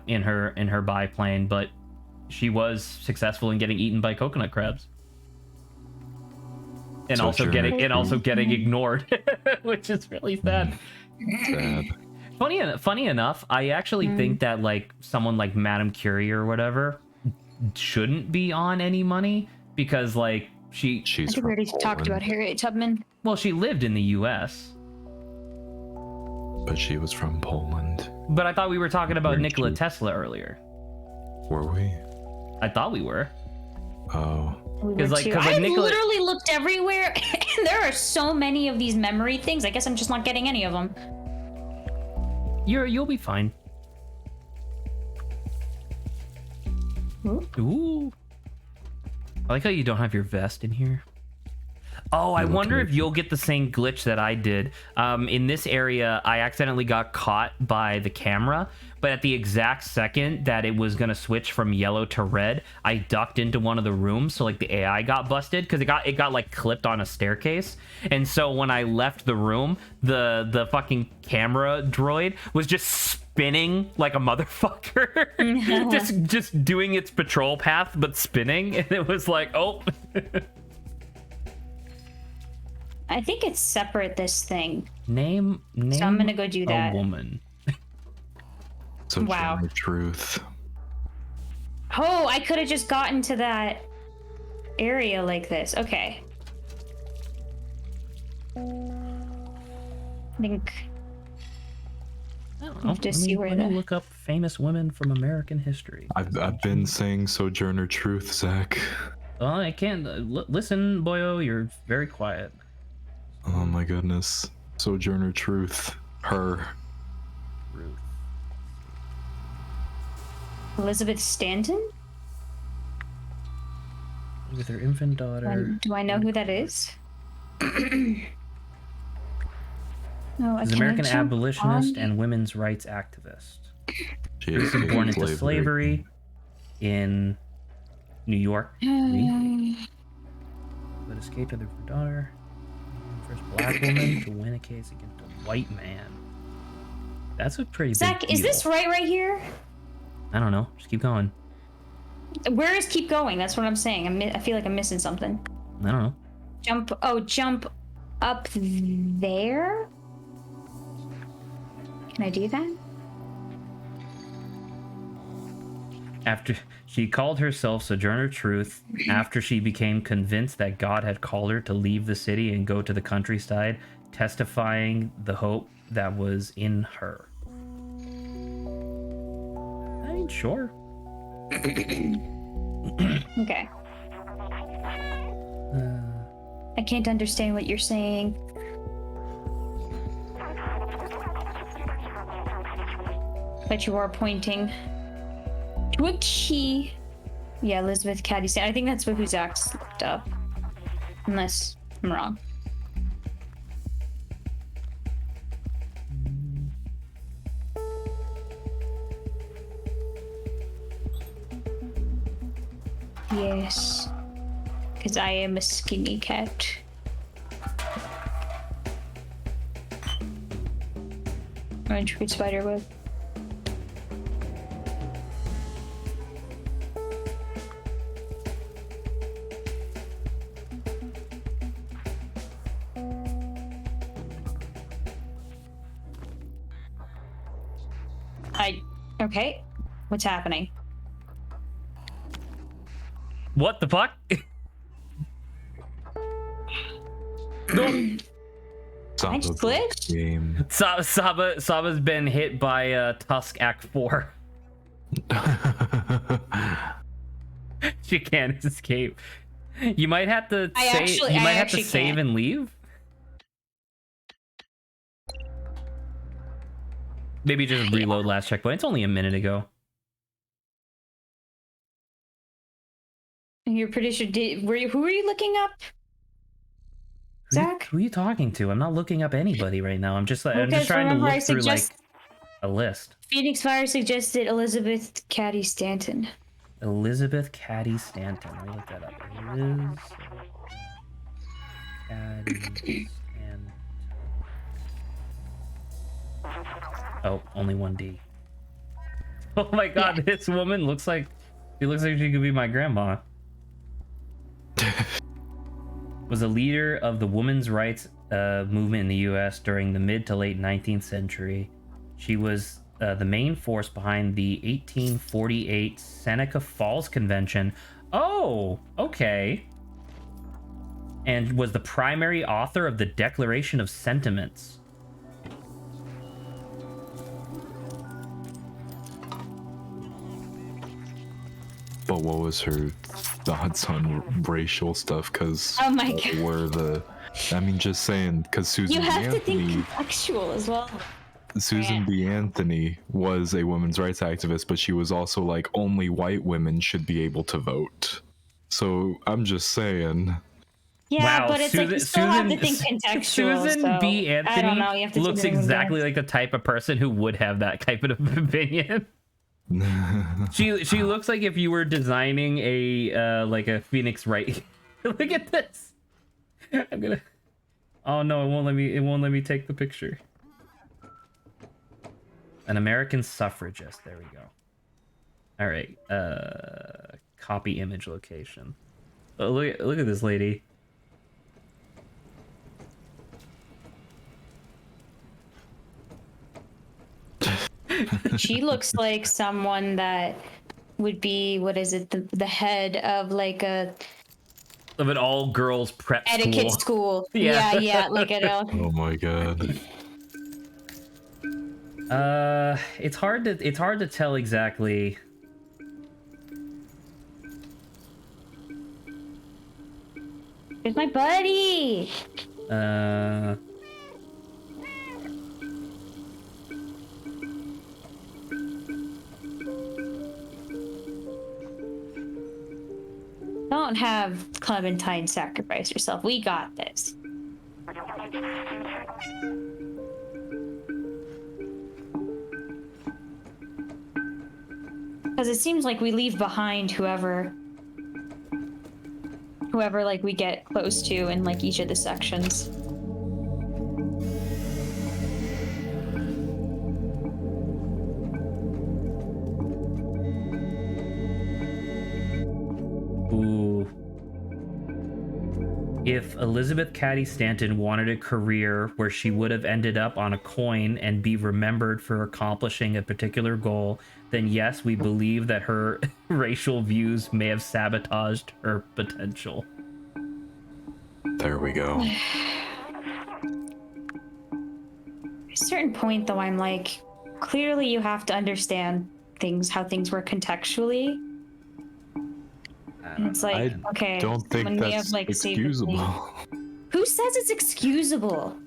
in her biplane, but she was successful in getting eaten by coconut crabs. And So also getting ignored, which is really sad. sad. Funny enough, I actually think that like someone like Madame Curie or whatever shouldn't be on any money because like I She's think we from already talked Poland, about Harriet Tubman. well, she lived in the U.S. but she was from Poland. But I thought we were talking about Very Nikola true. Tesla earlier. Were we? I thought we were. Oh, We were Because like, too. because like I Nicola, literally looked everywhere, and there are so many of these memory things. I guess I'm just not getting any of them. you'll be fine. Ooh. Ooh. I like how you don't have your vest in here. Oh, I wonder if you'll get the same glitch that I did. In this area, I accidentally got caught by the camera, but at the exact second that it was gonna switch from yellow to red, I ducked into one of the rooms, so like the AI got busted because it got like clipped on a staircase. And so when I left the room, the fucking camera droid was just spinning like a motherfucker. just doing its patrol path but spinning, and it was like, oh. I think it's separate, this thing. Name So I'm gonna go do that. A woman. So Wow. truth. Oh, I could have just gotten to that area like this. Okay. I think I don't I know. have to see where let me the... look up famous women from American history. I've been saying Sojourner Truth, Zach. Oh, I can't. Listen, boyo, you're very quiet. Oh my goodness. Sojourner Truth. Her. Ruth. Elizabeth Stanton? With her infant daughter. Do I know who that is? No, She's an American abolitionist and women's rights activist. She She was born into slavery in New York, but escaped with her daughter. First black woman to win a case against a white man. That's a pretty Zach, big is deal. this right here? I don't know. Just keep going. Where is keep going? That's what I'm saying. I feel like I'm missing something. I don't know. Jump up there? Can I do that? After she called herself Sojourner Truth, after she became convinced that God had called her to leave the city and go to the countryside, testifying the hope that was in her. I mean, sure. Okay. I can't understand what you're saying. But you are pointing to a key. Yeah, Elizabeth Cady. I think that's who Zach's looked up. Unless I'm wrong. Yes. Because I am a skinny cat. Orange fruit spider web. Okay. What's happening? What the fuck? I just glitched? Game. Saba's been hit by Tusk Act 4. She can't escape. You might have to save and leave. Maybe just reload last checkpoint. It's only a minute ago. You're pretty sure. Who were you looking up? Zach? Who are you talking to? I'm not looking up anybody right now. I'm just trying to remember look through like a list. Phoenix Fire suggested Elizabeth Cady Stanton. Elizabeth Cady Stanton. Let me look that up. Cady Stanton. Oh, only one D. Oh my god, this woman looks like she could be my grandma. Was a leader of the women's rights movement in the U.S. during the mid to late 19th century. She was the main force behind the 1848 Seneca Falls Convention. Oh, okay. And was the primary author of the Declaration of Sentiments. But what was her thoughts on racial stuff? Because Oh my God. were the, I mean, just saying, because Susan You B. have to think Anthony, contextual as well. Susan B. Anthony was a women's rights activist, but she was also like, only white women should be able to vote. So I'm just saying. Yeah, Wow, but it's like you still have to think contextual. Susan so B. Anthony I don't know. You have to looks take everything exactly down. like the type of person who would have that type of opinion. She looks like if you were designing a like a Phoenix Wright. Look at this. I'm gonna. Oh no! It won't let me. It won't let me take the picture. An American suffragist. There we go. All right. Copy image location. Oh, look at this lady. She looks like someone that would be, what is it, the head of like a Of an all girls prep etiquette school. Yeah, like a Oh my god. it's hard to tell exactly. There's my buddy. Don't have Clementine sacrifice herself. We got this. Because it seems like we leave behind whoever like we get close to in like each of the sections. Ooh. If Elizabeth Cady Stanton wanted a career where she would have ended up on a coin and be remembered for accomplishing a particular goal, then yes, we believe that her racial views may have sabotaged her potential. There we go. At a certain point, though, I'm like, clearly you have to understand how things work contextually. And it's like, I okay, don't think when we that's have, like, excusable. Who says it's excusable?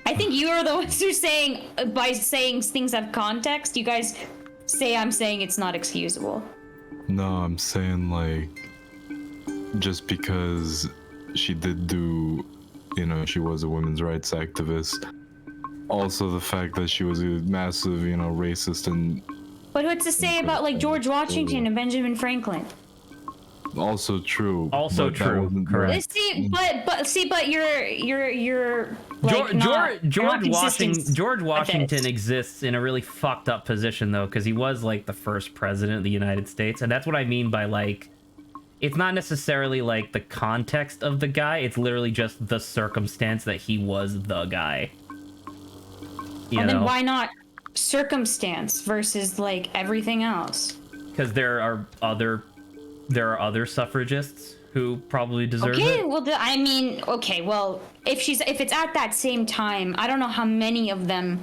I think you are the ones who are saying, by saying things have context, you guys say I'm saying it's not excusable. No, I'm saying like, just because she did do, you know, she was a women's rights activist. Also the fact that she was a massive, you know, racist and... But what's to say about like George Washington and Benjamin Franklin? Also true. Also but that true, wasn't- correct. But you're like George Washington exists in a really fucked up position though, because he was like the first president of the United States, and that's what I mean by like, it's not necessarily like the context of the guy, it's literally just the circumstance that he was the guy. Well, then why not circumstance versus like everything else? Because there are other suffragists who probably deserve it. Okay, well, I mean, okay, well, if it's at that same time, I don't know how many of them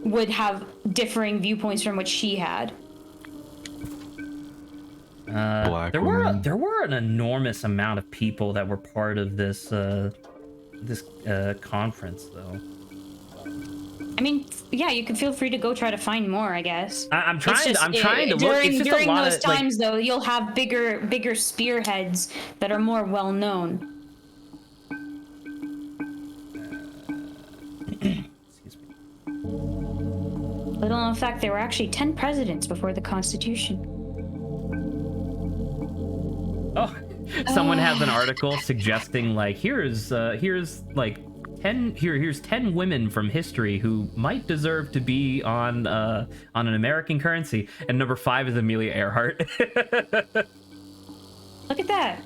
would have differing viewpoints from what she had. Black there women. were an enormous amount of people that were part of this conference, though. I mean, yeah, you can feel free to go try to find more, I guess. I'm trying to look. During, It's just during a lot those of, times, though, you'll have bigger spearheads that are more well known. Excuse me. Little known fact, there were actually 10 presidents before the Constitution. Oh, someone has an article suggesting like here's like 10 women from history who might deserve to be on an American currency, and number 5 is Amelia Earhart. Look at that.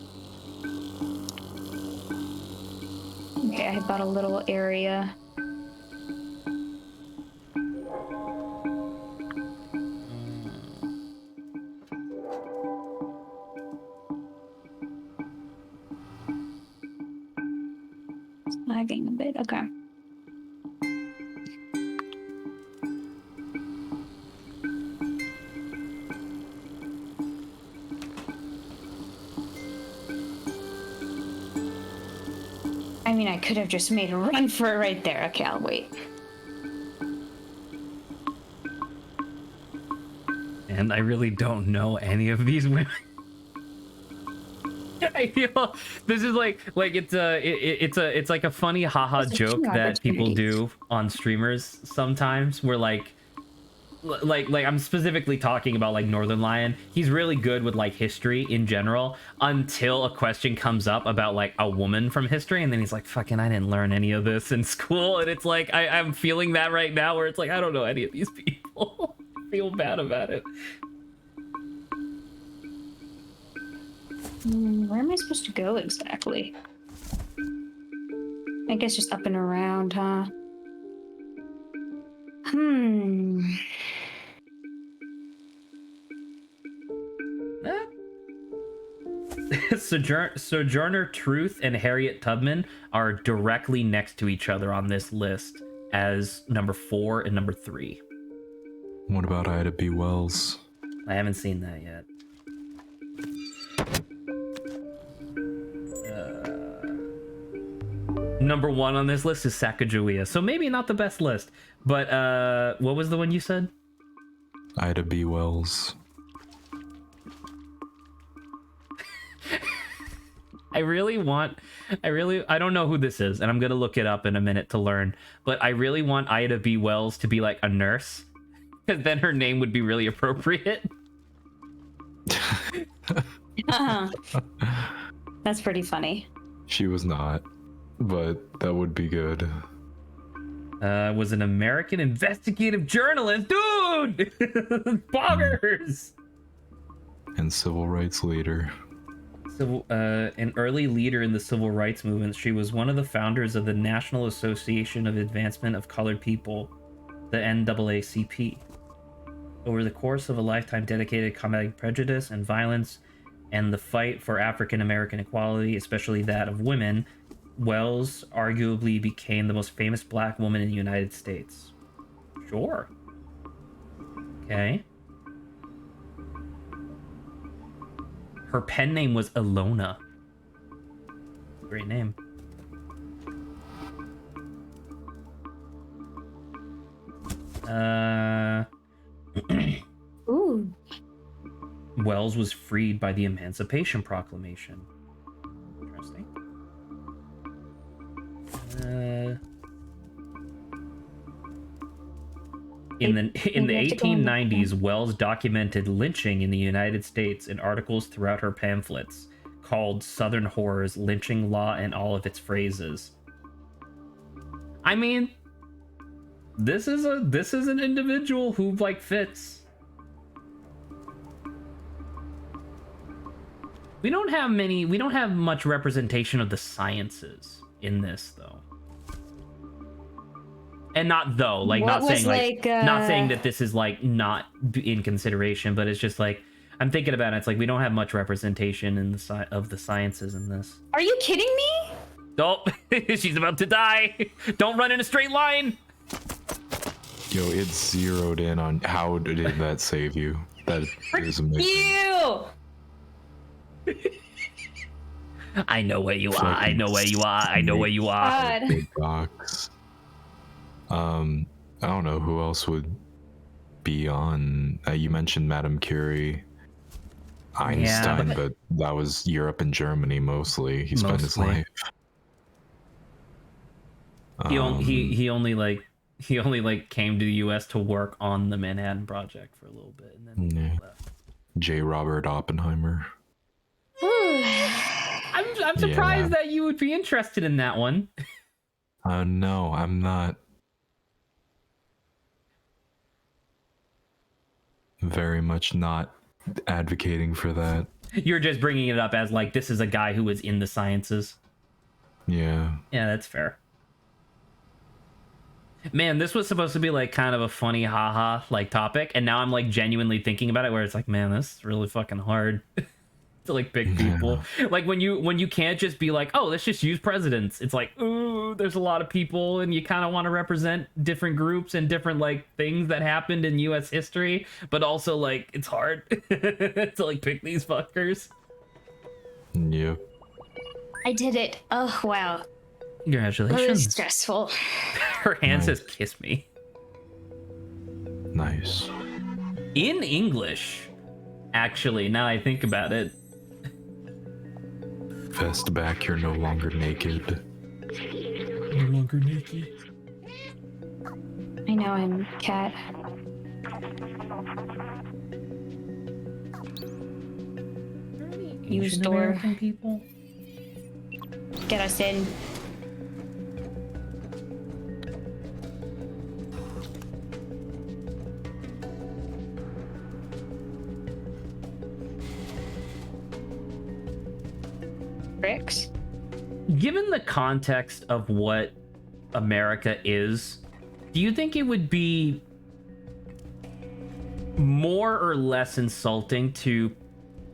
Okay, I got a little area. It's lagging a bit. Okay. I mean, I could have just made a run for it right there. Okay, I'll wait. And I really don't know any of these women. I feel this is like it's like a funny haha joke that people do on streamers sometimes, where like I'm specifically talking about like Northern Lion. He's really good with like history in general until a question comes up about like a woman from history, and then he's like, fucking, I didn't learn any of this in school. And it's like I'm feeling that right now, where it's like I don't know any of these people. I feel bad about it. Where am I supposed to go exactly? I guess just up and around, huh? Sojourner Truth and Harriet Tubman are directly next to each other on this list as number 4 and number 3. What about Ida B. Wells? I haven't seen that yet. Number 1 on this list is Sacagawea, so maybe not the best list, but what was the one you said? Ida B. Wells. I don't know who this is, and I'm gonna look it up in a minute to learn, but I really want Ida B. Wells to be like a nurse, because then her name would be really appropriate. That's pretty funny. She was not, but that would be good. Was an American investigative journalist, dude. Boggers. And civil rights leader. So, an early leader in the civil rights movement, she was one of the founders of the National Association of Advancement of Colored People, the NAACP. Over the course of a lifetime dedicated to combating prejudice and violence and the fight for African American equality, especially that of women, Wells arguably became the most famous black woman in the United States. Sure. Okay. Her pen name was Ilona. Great name. Ooh. Wells was freed by the Emancipation Proclamation. Interesting. In the 1890s, Wells documented lynching in the United States in articles throughout her pamphlets called Southern Horrors: Lynching Law and All of Its Phrases. I mean, this is an individual who like fits. We don't have much representation of the sciences in this though. And not though, like What not saying was, like not saying that this is like not in consideration, but it's just like I'm thinking about it. It's like we don't have much representation in the of the sciences in this. Are you kidding me? Oh, she's about to die. Don't run in a straight line. Yo, it's zeroed in on how did that save you? That is amazing. You. I know where you are. I know where you are. I know where you are. God. Big box. I don't know who else would be on. You mentioned Madame Curie, Einstein, Yeah, but that was Europe and Germany mostly. He spent his life. He only came to the U.S. to work on the Manhattan Project for a little bit, and then left. J. Robert Oppenheimer. I'm surprised that you would be interested in that one. No, I'm not. Very much not advocating for that. You're just bringing it up as like this is a guy who was in the sciences. Yeah. Yeah, that's fair. Man, this was supposed to be like kind of a funny haha like topic, and now I'm like genuinely thinking about it where it's like, man, this is really fucking hard to like pick people. Like when you can't just be like, oh, let's just use presidents. It's like, ooh, there's a lot of people and you kind of want to represent different groups and different like things that happened in US history, but also like it's hard to like pick these fuckers. Yep. I did it. Oh, wow. Very Congratulations. stressful. Her hand Nice. says kiss me. Nice. In English, actually, now I think about it. Vest back, you're no longer naked. No longer naked. I know I'm cat. Use door. American people. Get us in. Bricks? Given the context of what America is, do you think it would be more or less insulting to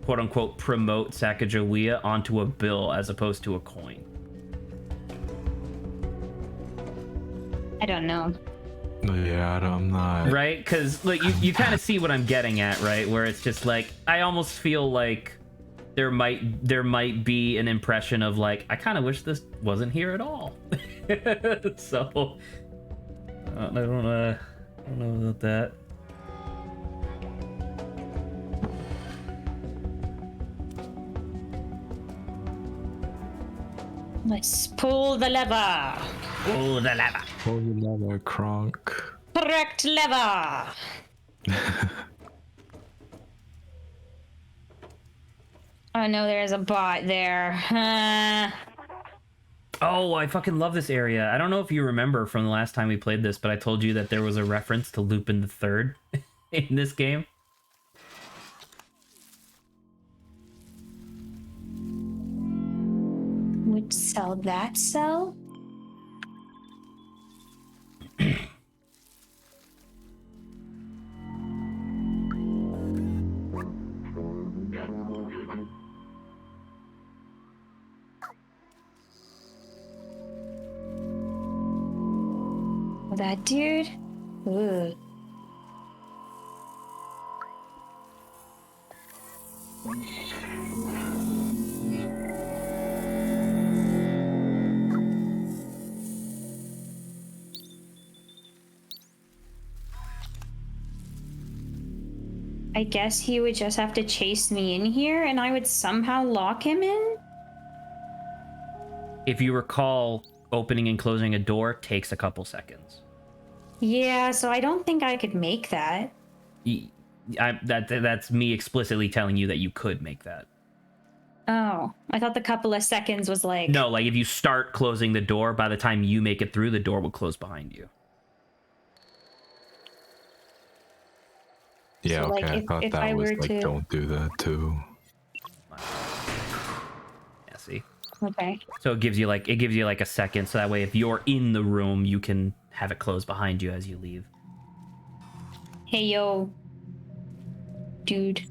quote unquote promote Sacagawea onto a bill as opposed to a coin? I don't know. Yeah, I'm not. Right? Because like you kind of see what I'm getting at, right? Where it's just like I almost feel like there might be an impression of like I kind of wish this wasn't here at all. So I don't know about that. Let's pull the lever. Oh, the lava. Oh, you never crunk. Correct lever. Oh no, there's a bot there. Oh, I fucking love this area. I don't know if you remember from the last time we played this, but I told you that there was a reference to Lupin the Third in this game. Would sell that cell? That dude? Ooh. I guess he would just have to chase me in here and I would somehow lock him in? If you recall, opening and closing a door takes a couple seconds. Yeah, so I don't think I could make that. That's me explicitly telling you that you could make that. Oh, I thought the couple of seconds was like... No, like if you start closing the door, by the time you make it through, the door will close behind you. Yeah, So, okay. like, I thought if that I was were like, to- don't do that too. Yeah, see? Okay. So it gives you like a second, so that way if you're in the room, you can have it close behind you as you leave. Hey, yo. Dude.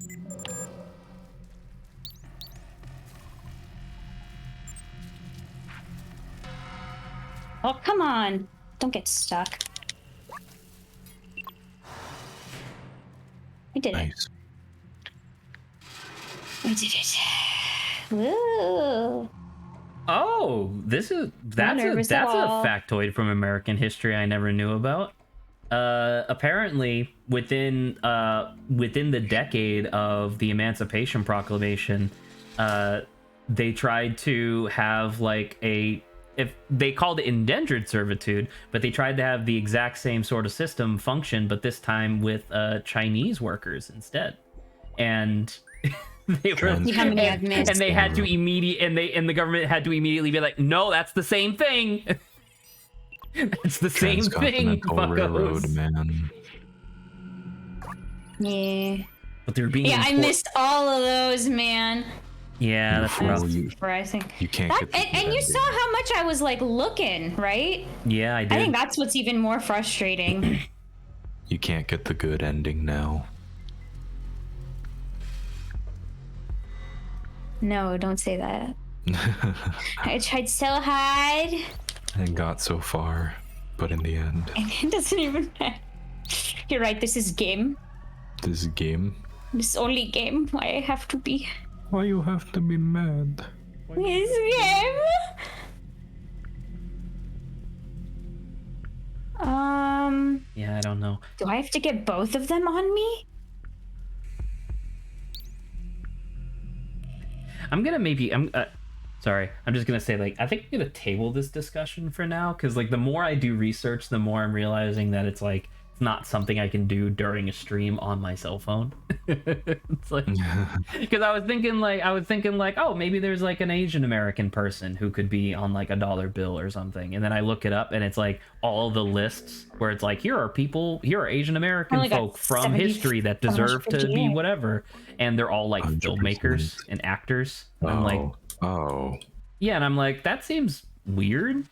Oh, come on. Don't get stuck. I did it. Nice. I did it. Woo. Oh, that's a nervous at all. factoid from American history I never knew about. Apparently, within the decade of the Emancipation Proclamation, they tried to have like if they called it indentured servitude, but they tried to have the exact same sort of system function, but this time with Chinese workers instead, and they were How many I've missed. and they had to the government had to immediately be like, no, that's the same thing. It's the same thing, Transcontinental Railroad, fuckos. man. Yeah. But they're being Yeah, I missed all of those, man. Yeah, that's Fool, rough. you Surprising. can't That, get the and you ending. saw how much I was like looking, right? Yeah, I did. I think that's what's even more frustrating. You can't get the good ending now. No, don't say that. I tried so hard, And got so far, but in the end, and it doesn't even matter. You're right, this is game. this game. This only game. Why I have to be Why you have to be mad? this game? I don't know. Do I have to get both of them on me? I'm just gonna say, like, I think I'm gonna table this discussion for now, because like the more I do research, the more I'm realizing that it's like it's not something I can do during a stream on my cell phone. It's like, because I was thinking like, oh, maybe there's like an Asian American person who could be on like a dollar bill or something, and then I look it up and it's like all the lists where it's like, here are Asian American folk from history that deserve to be whatever, and they're all like 100%. Filmmakers and actors. And I'm like, oh, yeah, and I'm like, that seems weird.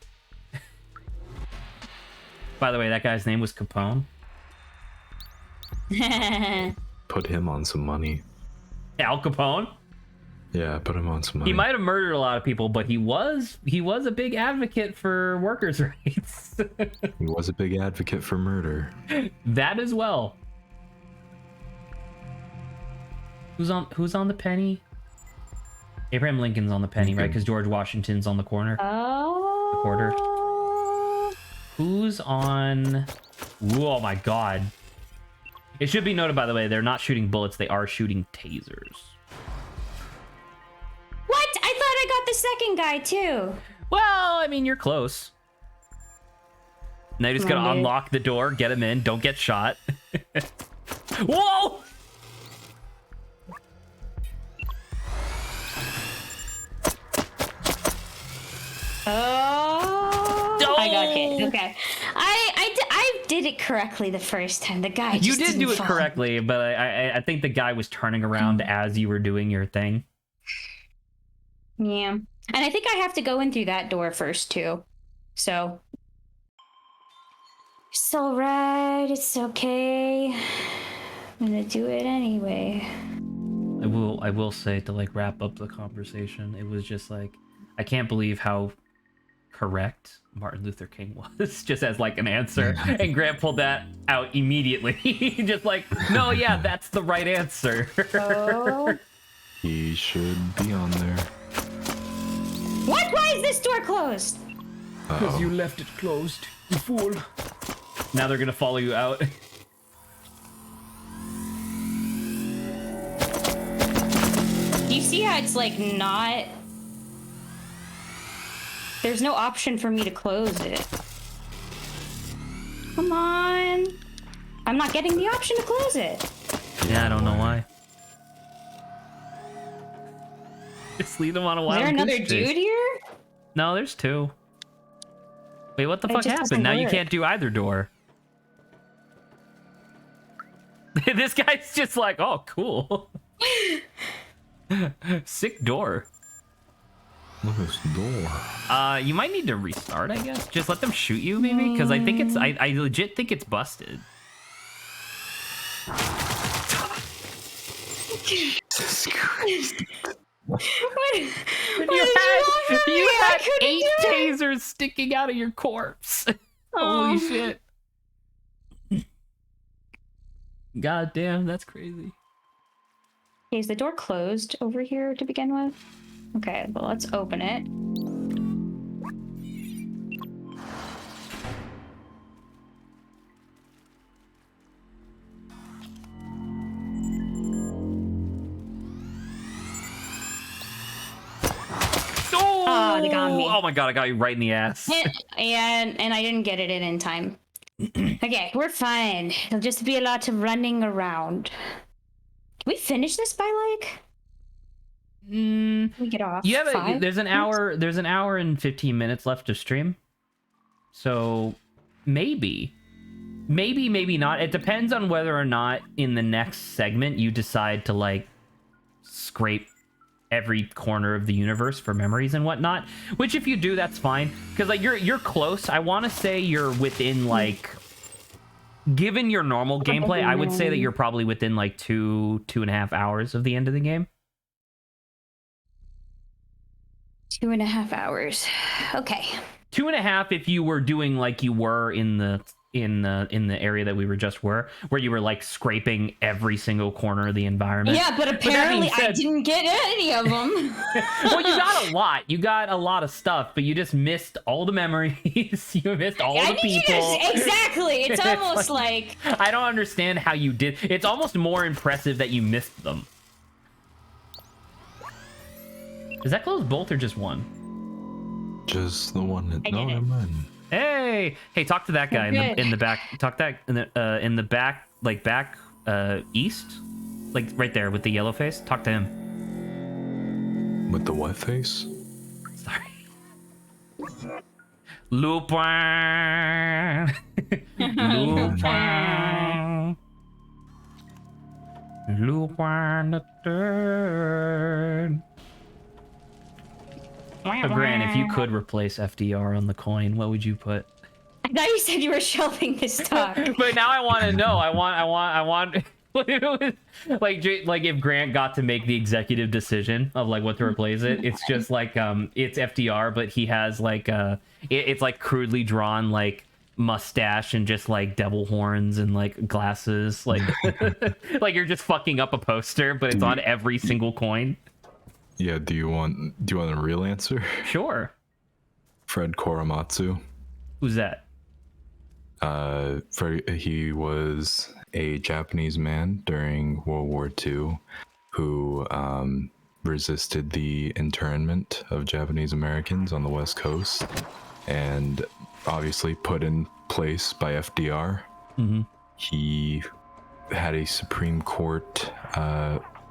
By the way, that guy's name was Capone. Put him on some money. Al Capone? Yeah, put him on some money. He might have murdered a lot of people, but he was a big advocate for workers' rights. He was a big advocate for murder. That as well. Who's on the penny? Abraham Lincoln's on the penny, right? Because George Washington's on the corner. Oh. The quarter. Who's on... Ooh, oh my god. It should be noted, by the way, they're not shooting bullets, they are shooting tasers. What? I thought I got the second guy, too. Well, I mean, you're close. Now you just gotta unlock the door, get him in, don't get shot. Whoa! Oh, I got hit. Okay, I did it correctly the first time. The guy just did do it fall. correctly, but I think the guy was turning around as you were doing your thing. Yeah, and I think I have to go in through that door first too. So it's all right. It's okay. I'm gonna do it anyway. I will say, to like wrap up the conversation, it was just like, I can't believe how correct Martin Luther King was, just as like an answer. And Grant pulled that out immediately. Just like, no, yeah, that's the right answer. Oh. He should be on there. What? Why is this door closed? Because you left it closed, you fool. Now they're gonna follow you out. You see how it's like not... There's no option for me to close it. Come on. I'm not getting the option to close it. Yeah, I don't know why. Just lead them on a wild Is there another goose dude chase. here? No, there's two. Wait, what the It fuck just happened? doesn't Now you work. can't do either door. This guy's just like, oh, cool. Sick door. Look at this door. You might need to restart, I guess. Just let them shoot you, maybe? Because I think I legit think it's busted. Jesus Christ. What You you had I couldn't 8 do it. tasers sticking out of your corpse. Holy shit. God damn, that's crazy. Okay, is the door closed over here to begin with? Okay, well, let's open it. Oh, they got me. Oh my god, I got you right in the ass. And I didn't get it in time. Okay, we're fine. It'll just be a lot of running around. Can we finish this by like? Can we get off? You have 5 there's an minutes? There's an hour and 15 minutes left of stream. So maybe not. It depends on whether or not in the next segment you decide to like scrape every corner of the universe for memories and whatnot. Which if you do, that's fine. Because like you're close. I want to say you're within like, given your normal gameplay, I would say that you're probably within like 2.5 hours of the end of the game. 2.5 hours. Okay. 2.5 if you were doing like you were in the in the area that we were just where you were like scraping every single corner of the environment. Yeah, but apparently I didn't get any of them. Well, you got a lot. You got a lot of stuff, but you just missed all the memories. You missed all the people. Exactly. It's almost like I don't understand how you did. It's almost more impressive that you missed them. Is that closed both or just one? Just the one that. No, did it. never mind. Hey, talk to that guy in the back. Talk that in the back, like back east, like right there with the yellow face. Talk to him. With the what face? Sorry. Lupin. Lupin. Lupin the third. So, Grant, if you could replace FDR on the coin, what would you put? I thought you said you were shelving this talk. But now I want to know. I want. like if Grant got to make the executive decision of like what to replace it, it's just like it's FDR, but he has like it's like crudely drawn like mustache and just like devil horns and like glasses, like like you're just fucking up a poster, but it's on every single coin. Yeah, do you want a real answer? Sure. Fred Korematsu. Who's that? He was a Japanese man during World War II who resisted the internment of Japanese Americans on the West Coast and obviously put in place by FDR. Mm-hmm. He had a Supreme Court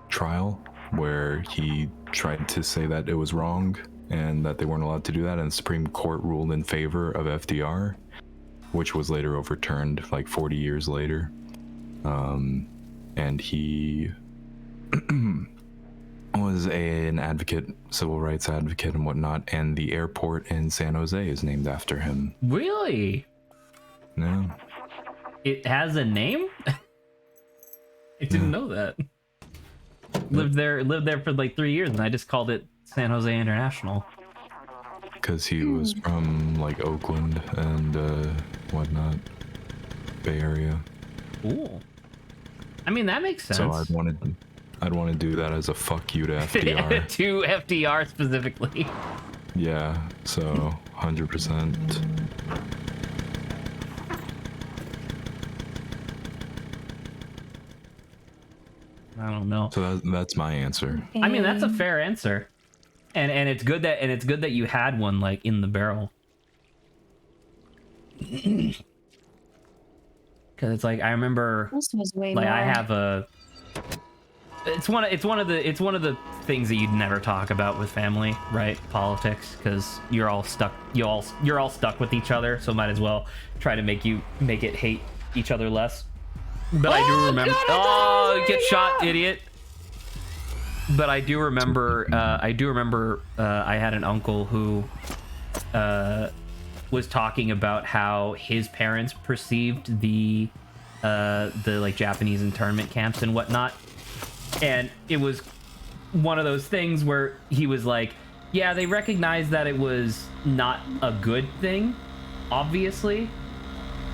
trial where he tried to say that it was wrong and that they weren't allowed to do that, and the Supreme Court ruled in favor of FDR, which was later overturned like 40 years later. And he was an advocate, civil rights advocate and whatnot, and the airport in San Jose is named after him. Really? Yeah. It has a name? I didn't know that. Lived there for like 3 years, and I just called it San Jose International. Because he was from like Oakland and whatnot, Bay Area. Cool. I mean, that makes sense. So I'd want to do that as a fuck you to FDR. To FDR specifically. Yeah. So 100%. I don't know. So that's my answer. I mean, that's a fair answer, and it's good that you had one like in the barrel. Because it's like I remember, This was way like more. I have a. It's one of the things that you'd never talk about with family, right? Politics, because you're all stuck. You're all stuck with each other, so might as well try to make it hate each other less. But I do remember. God, Get shot, idiot! But I do remember. I had an uncle who was talking about how his parents perceived the like Japanese internment camps and whatnot, and it was one of those things where he was like, yeah, they recognized that it was not a good thing, obviously,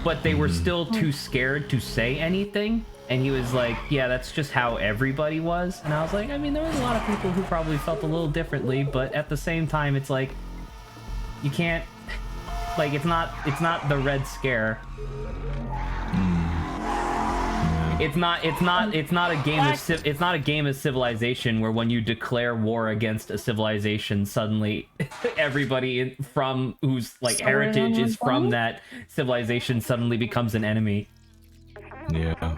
but they were still too scared to say anything. And he was like, yeah, that's just how everybody was. And I was like, I mean, there was a lot of people who probably felt a little differently, but at the same time, it's like, you can't, like, it's not the Red Scare. It's not a game of Civilization where when you declare war against a civilization, suddenly everybody from whose like heritage is from that civilization suddenly becomes an enemy. Yeah.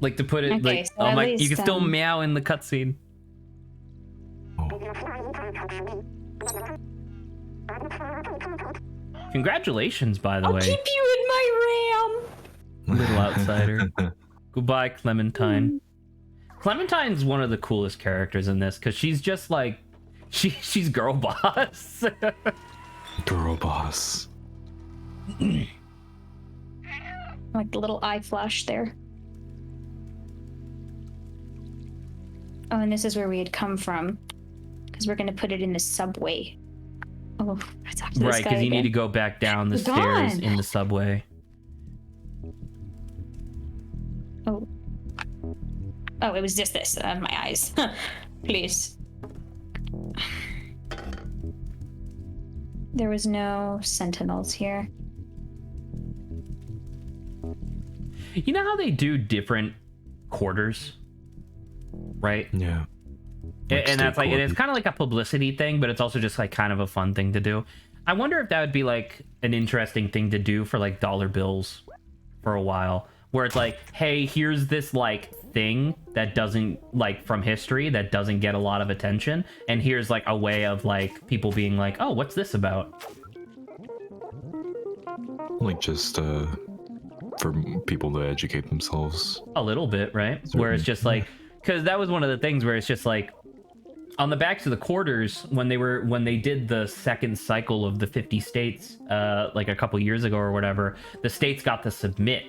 Like to put it Okay, like, so oh at my, least, you can still meow in the cutscene. Congratulations, by the I'll way. keep you in my RAM. Little outsider. Goodbye, Clementine. Clementine's one of the coolest characters in this because she's just like she's girl boss. Girl boss. Like the little eye flash there. Oh, and this is where we had come from. Because we're going to put it in the subway. Oh, I talked to this Right, guy because you need to again. go back down the He's stairs gone. in the subway. Oh. Oh, it was just this. My eyes. Please. There was no sentinels here. You know how they do different quarters, right? Yeah. And that's like, it's quarters. kind of like a publicity thing, but it's also just like kind of a fun thing to do. I wonder if that would be like an interesting thing to do for like dollar bills for a while, where it's like, hey, here's this like thing that doesn't, like, from history that doesn't get a lot of attention, and here's like a way of like people being like, oh, what's this about? Like just for people to educate themselves. A little bit, right? Where it's just like, because that was one of the things where it's just like, on the backs of the quarters, when they did the second cycle of the 50 states, like a couple years ago or whatever, the states got to submit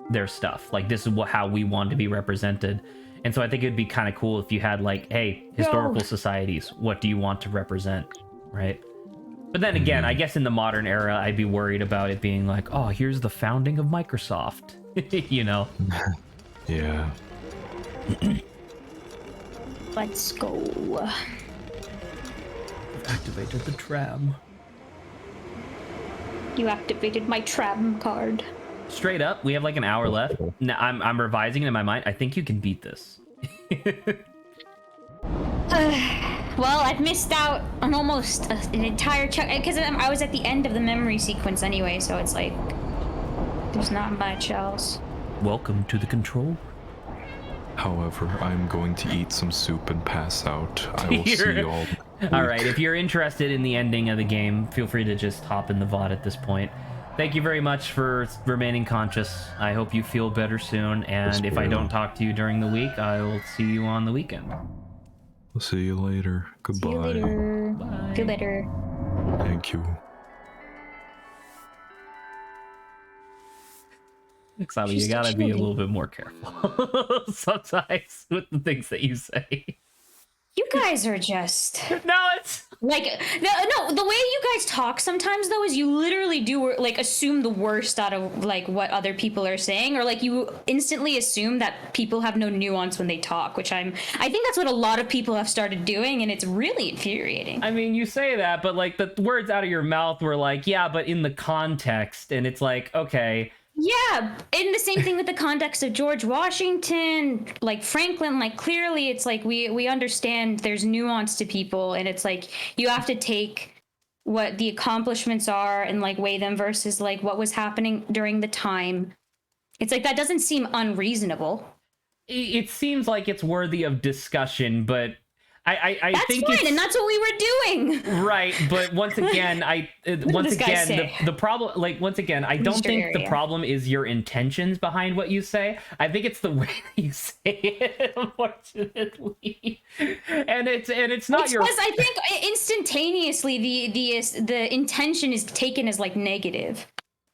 their stuff. Like, this is how we want to be represented. And so I think it'd be kind of cool if you had like, hey, historical societies, what do you want to represent, right? But then again, I guess in the modern era, I'd be worried about it being like, oh, here's the founding of Microsoft, you know? Yeah. Let's go. Activated the tram. You activated my tram card. Straight up, we have like an hour left. Now, I'm revising it in my mind. I think you can beat this. Well, I've missed out on almost an entire chunk because I was at the end of the memory sequence anyway, so it's like there's not much else. Welcome to the control. However, I'm going to eat some soup and pass out. I will see you all. All right, if you're interested in the ending of the game, feel free to just hop in the VOD at this point. Thank you very much for remaining conscious. I hope you feel better soon, and if I don't talk to you during the week, I will see you on the weekend. I'll see you later. Goodbye. See you later. Bye. Feel better. Thank you. Xavi, you gotta be a little bit more careful sometimes with the things that you say. You guys are just No, it's like no. The way you guys talk sometimes though is you literally do like assume the worst out of like what other people are saying, or like you instantly assume that people have no nuance when they talk, which I think that's what a lot of people have started doing, and it's really infuriating. I mean, you say that, but like the words out of your mouth were like, yeah, but in the context, and it's like, okay. Yeah, and the same thing with the context of George Washington, like Franklin, like clearly it's like we understand there's nuance to people, and it's like you have to take what the accomplishments are and like weigh them versus like what was happening during the time. It's like that doesn't seem unreasonable. It seems like it's worthy of discussion, but I That's think fine, and that's what we were doing. right. But once again, this guy say? the problem, like once again, I don't think the area. problem is your intentions behind what you say. I think it's the way that you say it, unfortunately. And it's not your. Because I think instantaneously the intention is taken as like negative.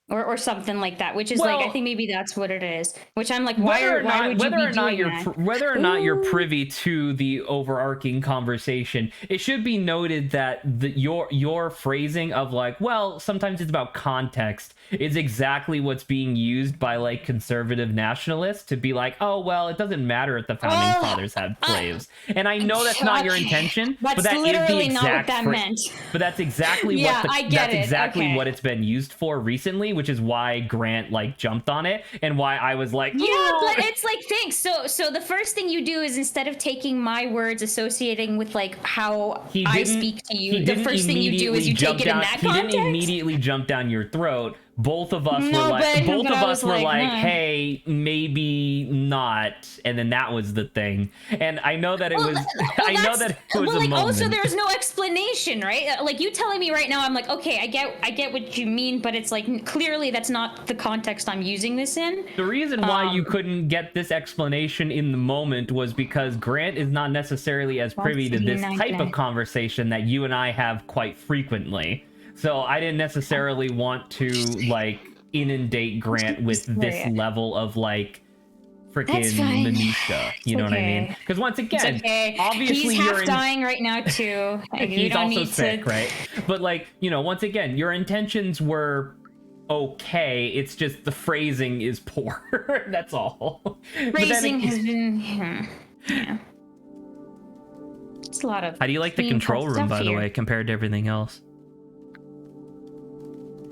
Or something like that, which is like I think maybe that's what it is. Which I'm like, why would you be doing that? Whether or not you're privy to the overarching conversation, it should be noted that your phrasing of like, well, sometimes it's about context, is exactly what's being used by like conservative nationalists to be like, oh well, it doesn't matter if the founding fathers had slaves. And I know that's not your intention, That's but that literally is the not exact what that meant. But that's exactly Yeah, what I get it. exactly Okay. what it's been used for recently, which is why Grant like jumped on it and why I was like, Yeah, "Oh." but it's like thanks. So the first thing you do is instead of taking my words associating with like how I speak to you, the first thing you do is you take it in that He context. didn't immediately jump down your throat. Both of us No, were like, but both of I us was were like, like, no. hey, maybe not, and then that was the thing. And I know that it was, I know that it was well, a like moment. also there's no explanation, right? Like you telling me right now, I'm like, okay, I get what you mean, but it's like clearly that's not the context I'm using this in. The reason why you couldn't get this explanation in the moment was because Grant is not necessarily as privy to this type of conversation that you and I have quite frequently. So I didn't necessarily want to like inundate Grant with this level of like That's freaking fine. minutia. You know what I mean? okay. Because once It's again, okay. obviously He's you're half in. dying right now too. You He's don't also need sick, to. right? But like, once again, your intentions were okay. It's just the phrasing is poor. That's all. But then Phrasing again- has been. Yeah. It's a lot of. How do you like the clean cut control room, stuff by the here. way, compared to everything else?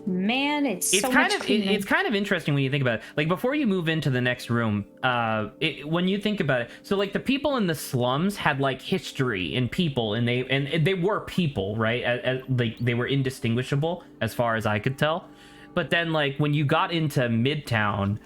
Man, it's so kind much of cleaner. it's kind of interesting when you think about it. Like before you move into the next room, when you think about it, so like the people in the slums had like history and people, and they were people, right? Like they were indistinguishable as far as I could tell. But then like when you got into Midtown,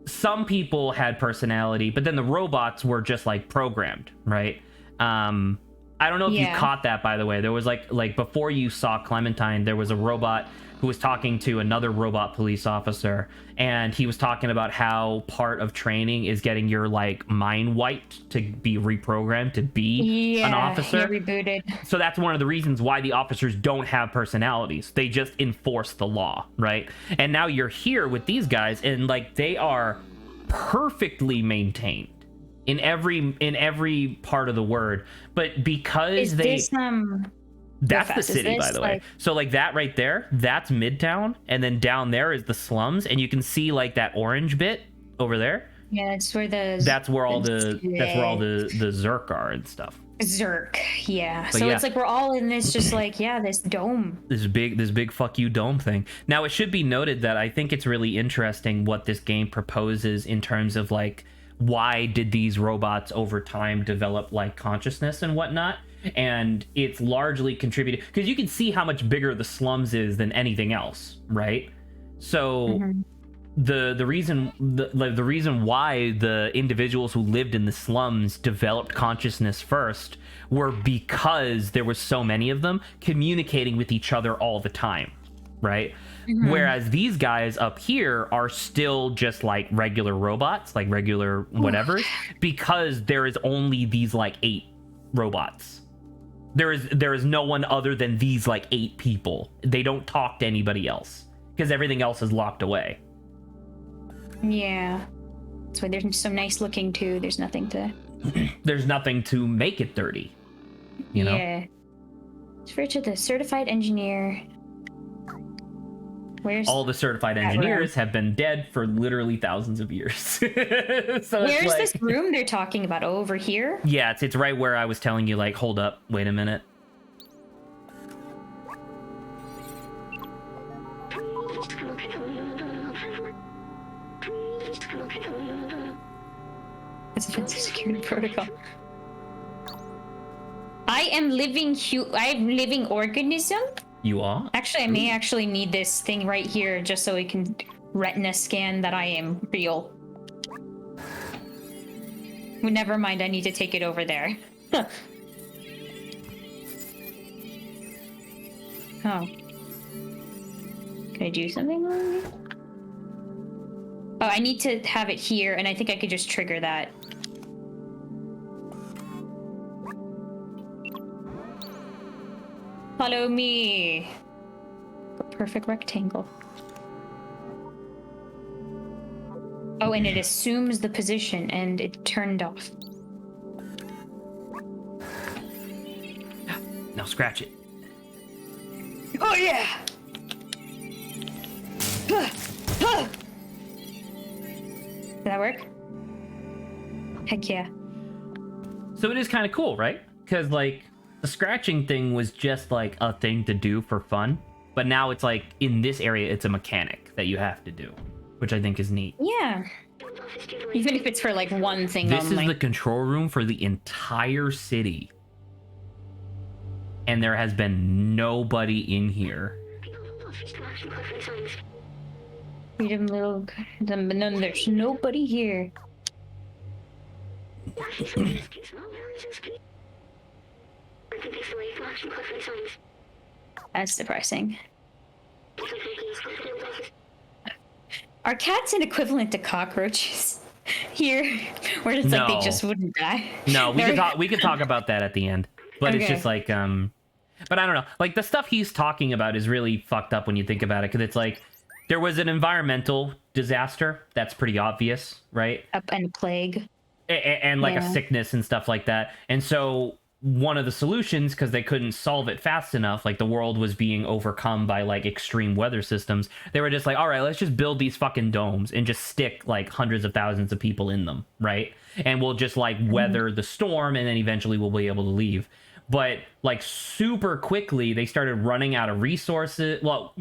some people had personality, but then the robots were just like programmed, right? I don't know if you Yeah. caught that, by the way. There was like before you saw Clementine, there was a robot who was talking to another robot police officer, and he was talking about how part of training is getting your like mind wiped to be reprogrammed to be an officer. Yeah, rebooted. So that's one of the reasons why the officers don't have personalities. They just enforce the law, right? And now you're here with these guys, and like they are perfectly maintained in every part of the word. But because Is they this that's the fast is city, by this, the way. like- So like that right there, that's Midtown, and then down there is the slums, and you can see like that orange bit over there. Yeah, it's where the That's where all the Zerk are and stuff. Zerk. Yeah. But So yeah. it's like we're all in this, just like this dome. This big fuck you dome thing. Now it should be noted that I think it's really interesting what this game proposes in terms of like why did these robots over time develop like consciousness and whatnot. And it's largely contributed because you can see how much bigger the slums is than anything else, right? So the reason why the individuals who lived in the slums developed consciousness first were because there were so many of them communicating with each other all the time, right? Whereas these guys up here are still just like regular robots, like regular whatever, because there is only these like 8 robots. There is no one other than these like 8 people. They don't talk to anybody else because everything else is locked away. Yeah. That's why they're so nice looking too. There's nothing to. There's nothing to make it dirty, you know? Yeah. It's Richard, the certified engineer. Where's All the certified that engineers have been dead for literally thousands of years. So it's Where's like, this room they're talking about? Over here? yeah, it's right where I was telling you, like, hold up, wait a minute. It's offensive security protocol. I am living organism? You are? Actually, I may actually need this thing right here just so we can retina scan that I am real. Well, never mind, I need to take it over there. Oh. Can I do something on it? Oh, I need to have it here, and I think I could just trigger that. Follow me. A perfect rectangle. Oh, and it assumes the position, and it turned off. Now scratch it. Oh yeah! Did that work? Heck yeah. So it is kind of cool, right? Because, like, the scratching thing was just, like, a thing to do for fun. But now it's, like, in this area, it's a mechanic that you have to do, which I think is neat. Yeah. Even if it's for like one thing This only. is the control room for the entire city. And there has been nobody in here. Freedom little. But no, there's nobody here. That's depressing. Are cats an equivalent to cockroaches here, where it's like No. they just wouldn't die? No, we They're- could talk about that at the end. But it's Okay. just like but I don't know. Like the stuff he's talking about is really fucked up when you think about it, because it's like there was an environmental disaster. That's pretty obvious, right? And plague. And like a Yeah. sickness and stuff like that. And so one of the solutions, because they couldn't solve it fast enough, like the world was being overcome by like extreme weather systems, they were just like, all right, let's just build these fucking domes and just stick like hundreds of thousands of people in them, right? And we'll just like weather the storm, and then eventually we'll be able to leave. But like super quickly they started running out of resources, well,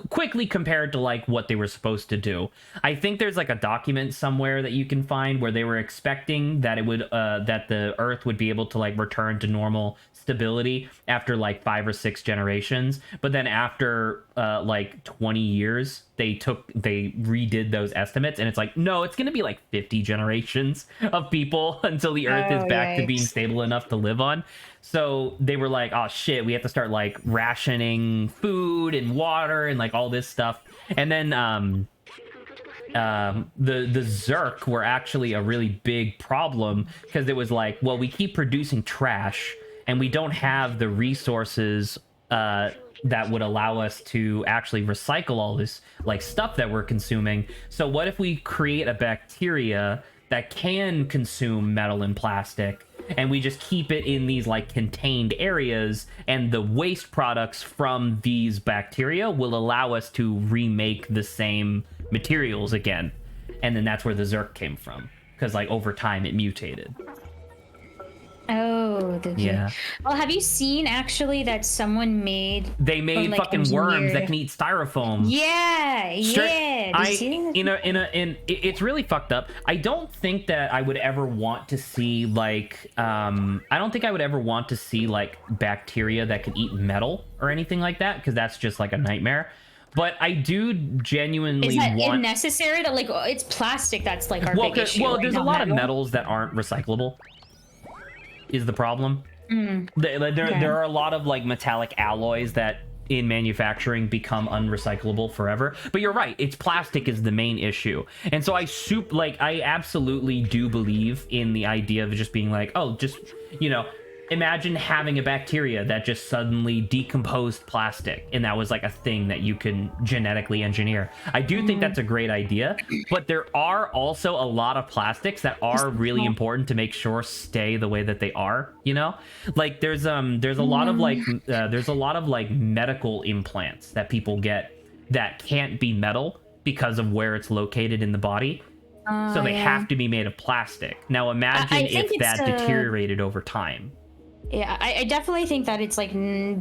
quickly compared to like what they were supposed to do. I think there's like a document somewhere that you can find where they were expecting that it would that the earth would be able to like return to normal stability after like 5 or 6 generations, but then after like 20 years they redid those estimates, and it's like, no, it's gonna be like 50 generations of people until the earth is back to being stable enough to live on. So they were like, oh shit, we have to start like rationing food and water and like all this stuff. And then the Zerk were actually a really big problem, because it was like, well, we keep producing trash and we don't have the resources that would allow us to actually recycle all this like stuff that we're consuming. So what if we create a bacteria that can consume metal and plastic, and we just keep it in these like contained areas, and the waste products from these bacteria will allow us to remake the same materials again. And then that's where the Zerk came from, because like over time it mutated. Oh, yeah. Well, have you seen actually that someone made? They made like, fucking worms that can eat styrofoam. Yeah, yeah. It's really fucked up. I don't think that I would ever want to see like I don't think I would ever want to see like bacteria that could eat metal or anything like that, because that's just like a nightmare. But I do genuinely want. Is necessary to like? It's plastic that's like our big issue. Well, right? there's a Not lot metal. of metals that aren't recyclable. Is the problem? Okay. There are a lot of like metallic alloys that in manufacturing become unrecyclable forever. But you're right, it's plastic is the main issue. And so I absolutely do believe in the idea of just being like, oh, just, you know, imagine having a bacteria that just suddenly decomposed plastic, and that was like a thing that you can genetically engineer. I do think that's a great idea, but there are also a lot of plastics that are really important to make sure stay the way that they are, you know? Like there's a lot of like medical implants that people get that can't be metal because of where it's located in the body. So they have to be made of plastic. Now imagine if that deteriorated over time. Yeah, I definitely think that it's like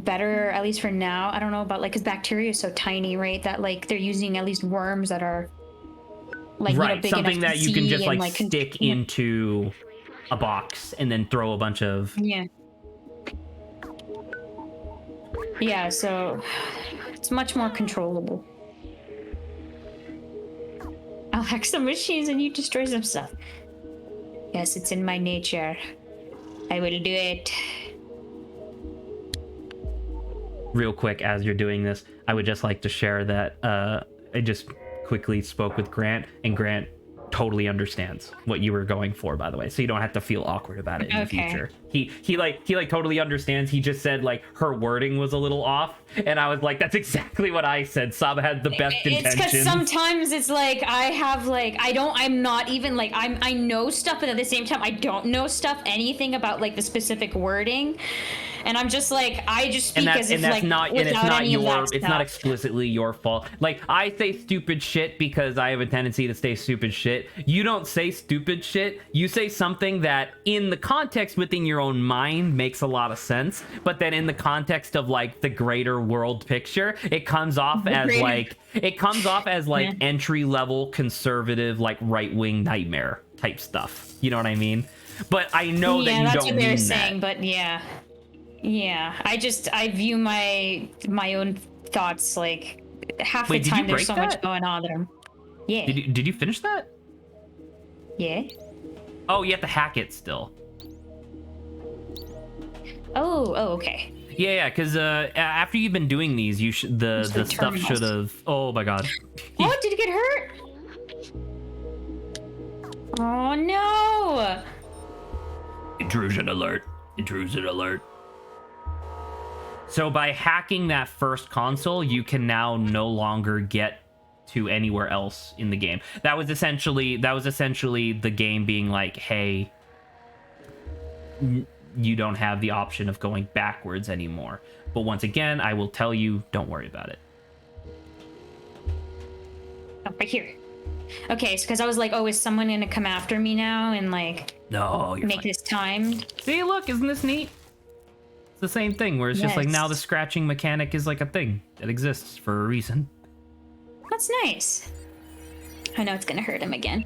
better, at least for now. I don't know about like, because bacteria is so tiny, right? That like they're using at least worms that are like right, big something enough that to you can see just and, like stick into a box and then throw a bunch of yeah. So it's much more controllable. I'll hack some machines and you destroy some stuff. Yes, it's in my nature. I will do it. Real quick, as you're doing this, I would just like to share that I just quickly spoke with Grant, and Grant totally understands what you were going for, by the way, so you don't have to feel awkward about it in the future. He totally understands. He just said like her wording was a little off, and I was like, that's exactly what I said. Saba had the best intentions. It's because sometimes it's like I have like I'm not even like I know stuff, but at the same time I don't know anything about like the specific wording. And I'm just like, I just speak as if like without any of that stuff. It's not explicitly your fault. Like, I say stupid shit because I have a tendency to say stupid shit. You don't say stupid shit. You say something that in the context within your own mind makes a lot of sense. But then in the context of like the greater world picture, it comes off as entry level conservative, like right wing nightmare type stuff. You know what I mean? But I know that you that's don't what they're mean saying, that. but yeah, I view my own thoughts like half the time there's so much going on that I'm Did you finish that? Yeah. Oh, you have to hack it still. Oh, okay. Yeah, because after you've been doing these, you should the stuff should have. Oh my god. Oh, did you get hurt? Oh no! Intrusion alert! Intrusion alert! So by hacking that first console, you can now no longer get to anywhere else in the game. That was essentially the game being like, hey, you don't have the option of going backwards anymore. But once again, I will tell you, don't worry about it. Oh, right here. Okay, because I was like, oh, is someone gonna come after me now and like No, you're make fine. this timed? See, look, isn't this neat? It's the same thing where it's just like now the scratching mechanic is like a thing that exists for a reason. That's nice. I know it's gonna hurt him again.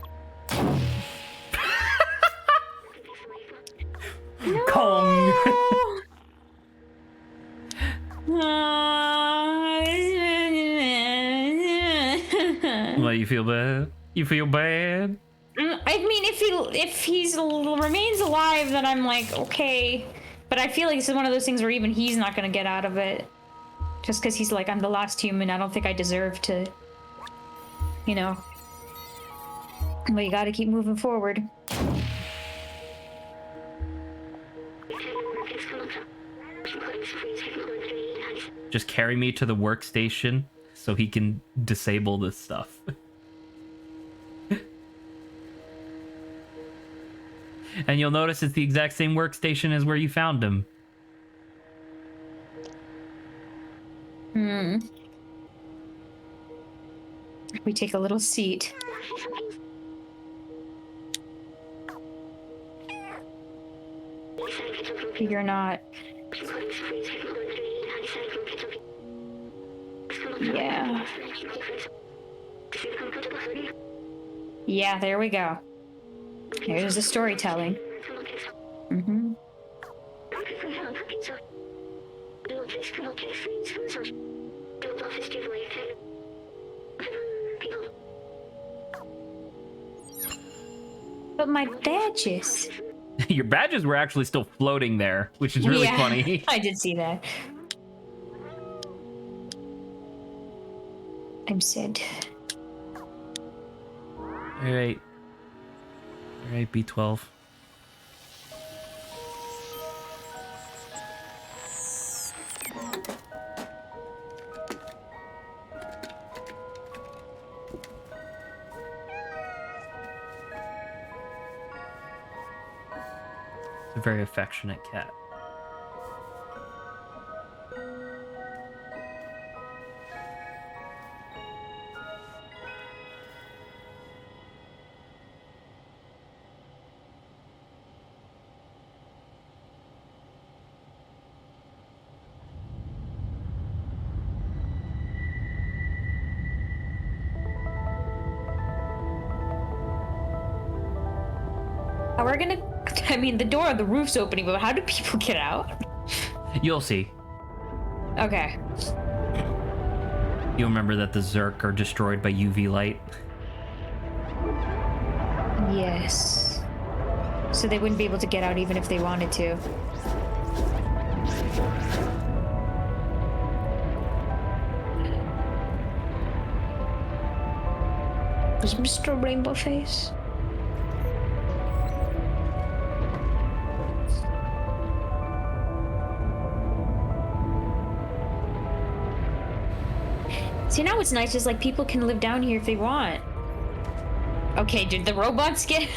No! Kong. What, you feel bad? You feel bad? I mean, if he's remains alive, then I'm like, okay. But I feel like this is one of those things where even he's not gonna get out of it. Just because he's like, I'm the last human, I don't think I deserve to, you know. But you gotta keep moving forward. Just carry me to the workstation so he can disable this stuff. And you'll notice it's the exact same workstation as where you found him. We take a little seat. You're not. Yeah. Yeah, there we go. Here's the storytelling. Mm-hmm. But my badges. Your badges were actually still floating there, which is really funny. I did see that. I'm sad. All right, B12. It's a very affectionate cat. We're gonna. I mean, the door on the roof's opening, but how do people get out? You'll see. Okay. You remember that the Zerk are destroyed by UV light? Yes. So they wouldn't be able to get out even if they wanted to. Is Mr. Rainbow Face? See, now what's nice is like people can live down here if they want. Okay, did the robots get...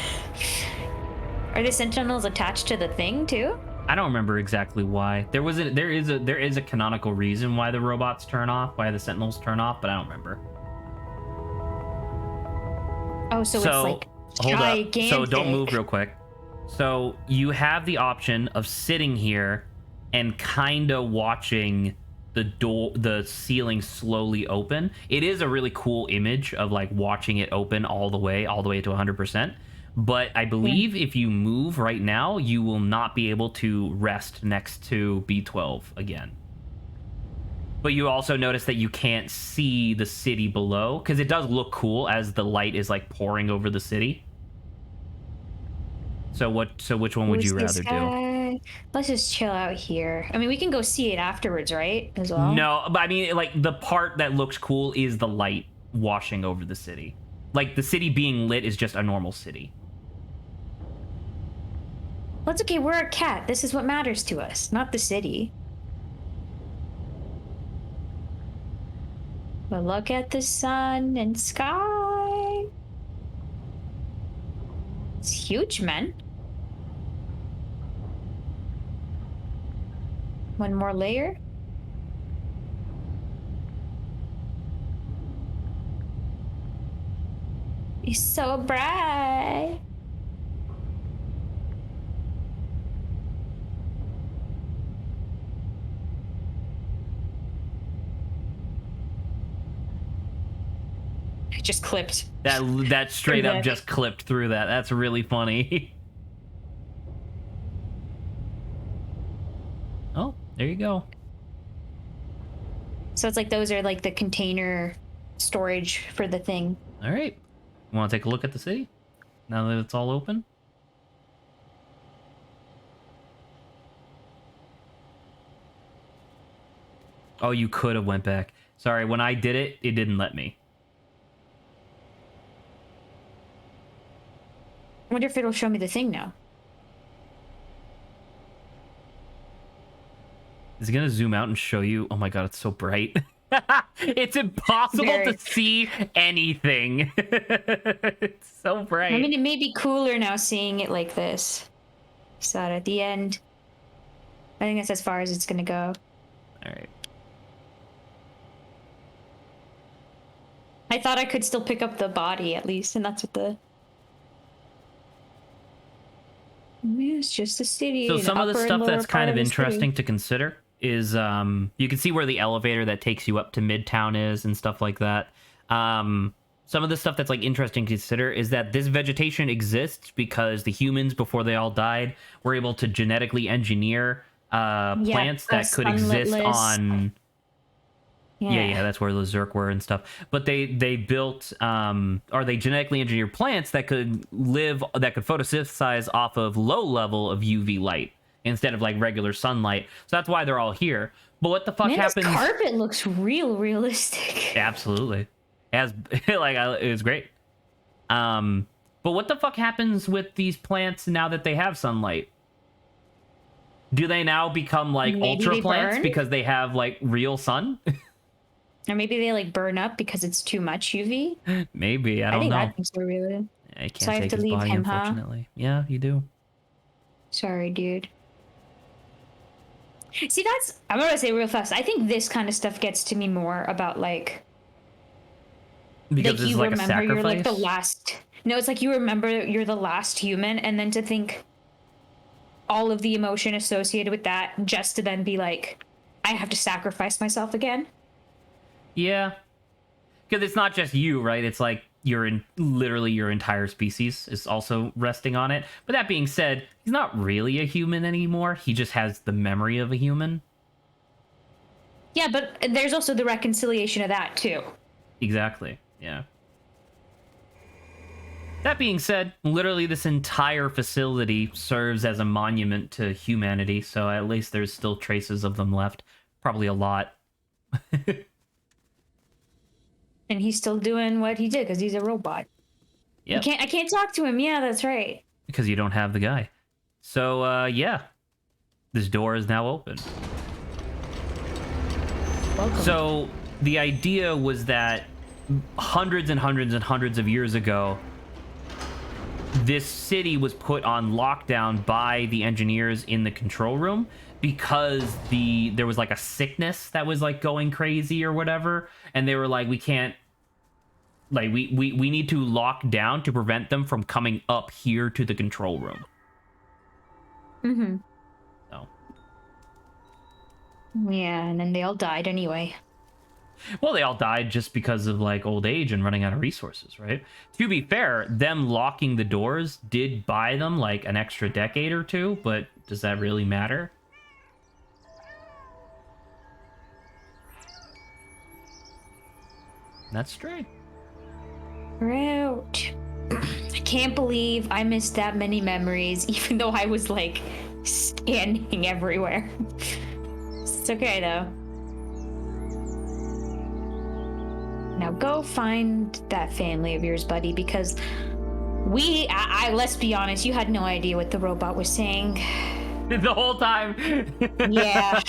Are the sentinels attached to the thing too? I don't remember exactly why. There is a canonical reason why the robots turn off, why the sentinels turn off, but I don't remember. Oh, so it's like hold gigantic. up. So don't move real quick. So you have the option of sitting here and kind of watching the ceiling slowly open. It is a really cool image of like watching it open all the way to 100%. But I believe if you move right now, you will not be able to rest next to B12 again. But you also notice that you can't see the city below, because it does look cool as the light is like pouring over the city. So which one would you rather do? Let's just chill out here. I mean, we can go see it afterwards, right? As well. No, but I mean, like the part that looks cool is the light washing over the city. Like the city being lit is just a normal city. Well, it's okay. We're a cat. This is what matters to us, not the city. But look at the sun and sky. It's huge, man. One more layer. It's so bright. I just clipped. That straight up that. just clipped through that. That's really funny. Oh, there you go. So it's like those are like the container storage for the thing. All right. You want to take a look at the city now that it's all open? Oh, you could have went back. Sorry, when I did it, it didn't let me. I wonder if it'll show me the thing now. Is it gonna zoom out and show you? Oh my god, it's so bright. It's impossible to see anything. It's so bright. I mean, it may be cooler now seeing it like this. So at the end, I think that's as far as it's gonna go. All right. I thought I could still pick up the body at least, and that's what the. Yeah, it's just a city. So some of the stuff that's kind of interesting city. to consider is you can see where the elevator that takes you up to Midtown is and stuff like that. Some of the stuff that's like interesting to consider is that this vegetation exists because the humans, before they all died, were able to genetically engineer plants that could exist on. Yeah, that's where the Zerk were and stuff. But they built or they genetically engineered plants that could photosynthesize off of low level of UV light instead of like regular sunlight. So that's why they're all here. But what the fuck happens? This carpet looks realistic. Absolutely. As like it was great. But what the fuck happens with these plants now that they have sunlight? Do they now become like Maybe ultra they plants burn? because they have like real sun? Or maybe they like burn up because it's too much UV. Maybe. I I don't think know. that thing's so real. I can't So I have take to his leave body, him, huh? unfortunately. Yeah, you do. Sorry, dude. See, I'm gonna say real fast. I think this kind of stuff gets to me more about like Because it's you like a remember you're like the sacrifice. last. No, it's like you remember you're the last human, and then to think all of the emotion associated with that, just to then be like, I have to sacrifice myself again. Yeah. Because it's not just you, right? It's like literally your entire species is also resting on it. But that being said, he's not really a human anymore. He just has the memory of a human. Yeah, but there's also the reconciliation of that too. Exactly. Yeah. That being said, literally this entire facility serves as a monument to humanity, so at least there's still traces of them left. Probably a lot. And he's still doing what he did because he's a robot. Yeah. I can't talk to him. Yeah, that's right. Because you don't have the guy. So, yeah. This door is now open. Welcome. So, the idea was that hundreds and hundreds and hundreds of years ago, this city was put on lockdown by the engineers in the control room because there was like a sickness that was like going crazy or whatever, and they were like, we can't, like, we need to lock down to prevent them from coming up here to the control room. Mm-hmm. So, Yeah, and then they all died anyway. well, they all died just because of like old age and running out of resources, right? To be fair, them locking the doors did buy them like an extra decade or two, but does that really matter? That's straight. Route. I can't believe I missed that many memories, even though I was like scanning everywhere. It's okay though. Now go find that family of yours, buddy, because let's be honest, you had no idea what the robot was saying. The whole time. Yeah.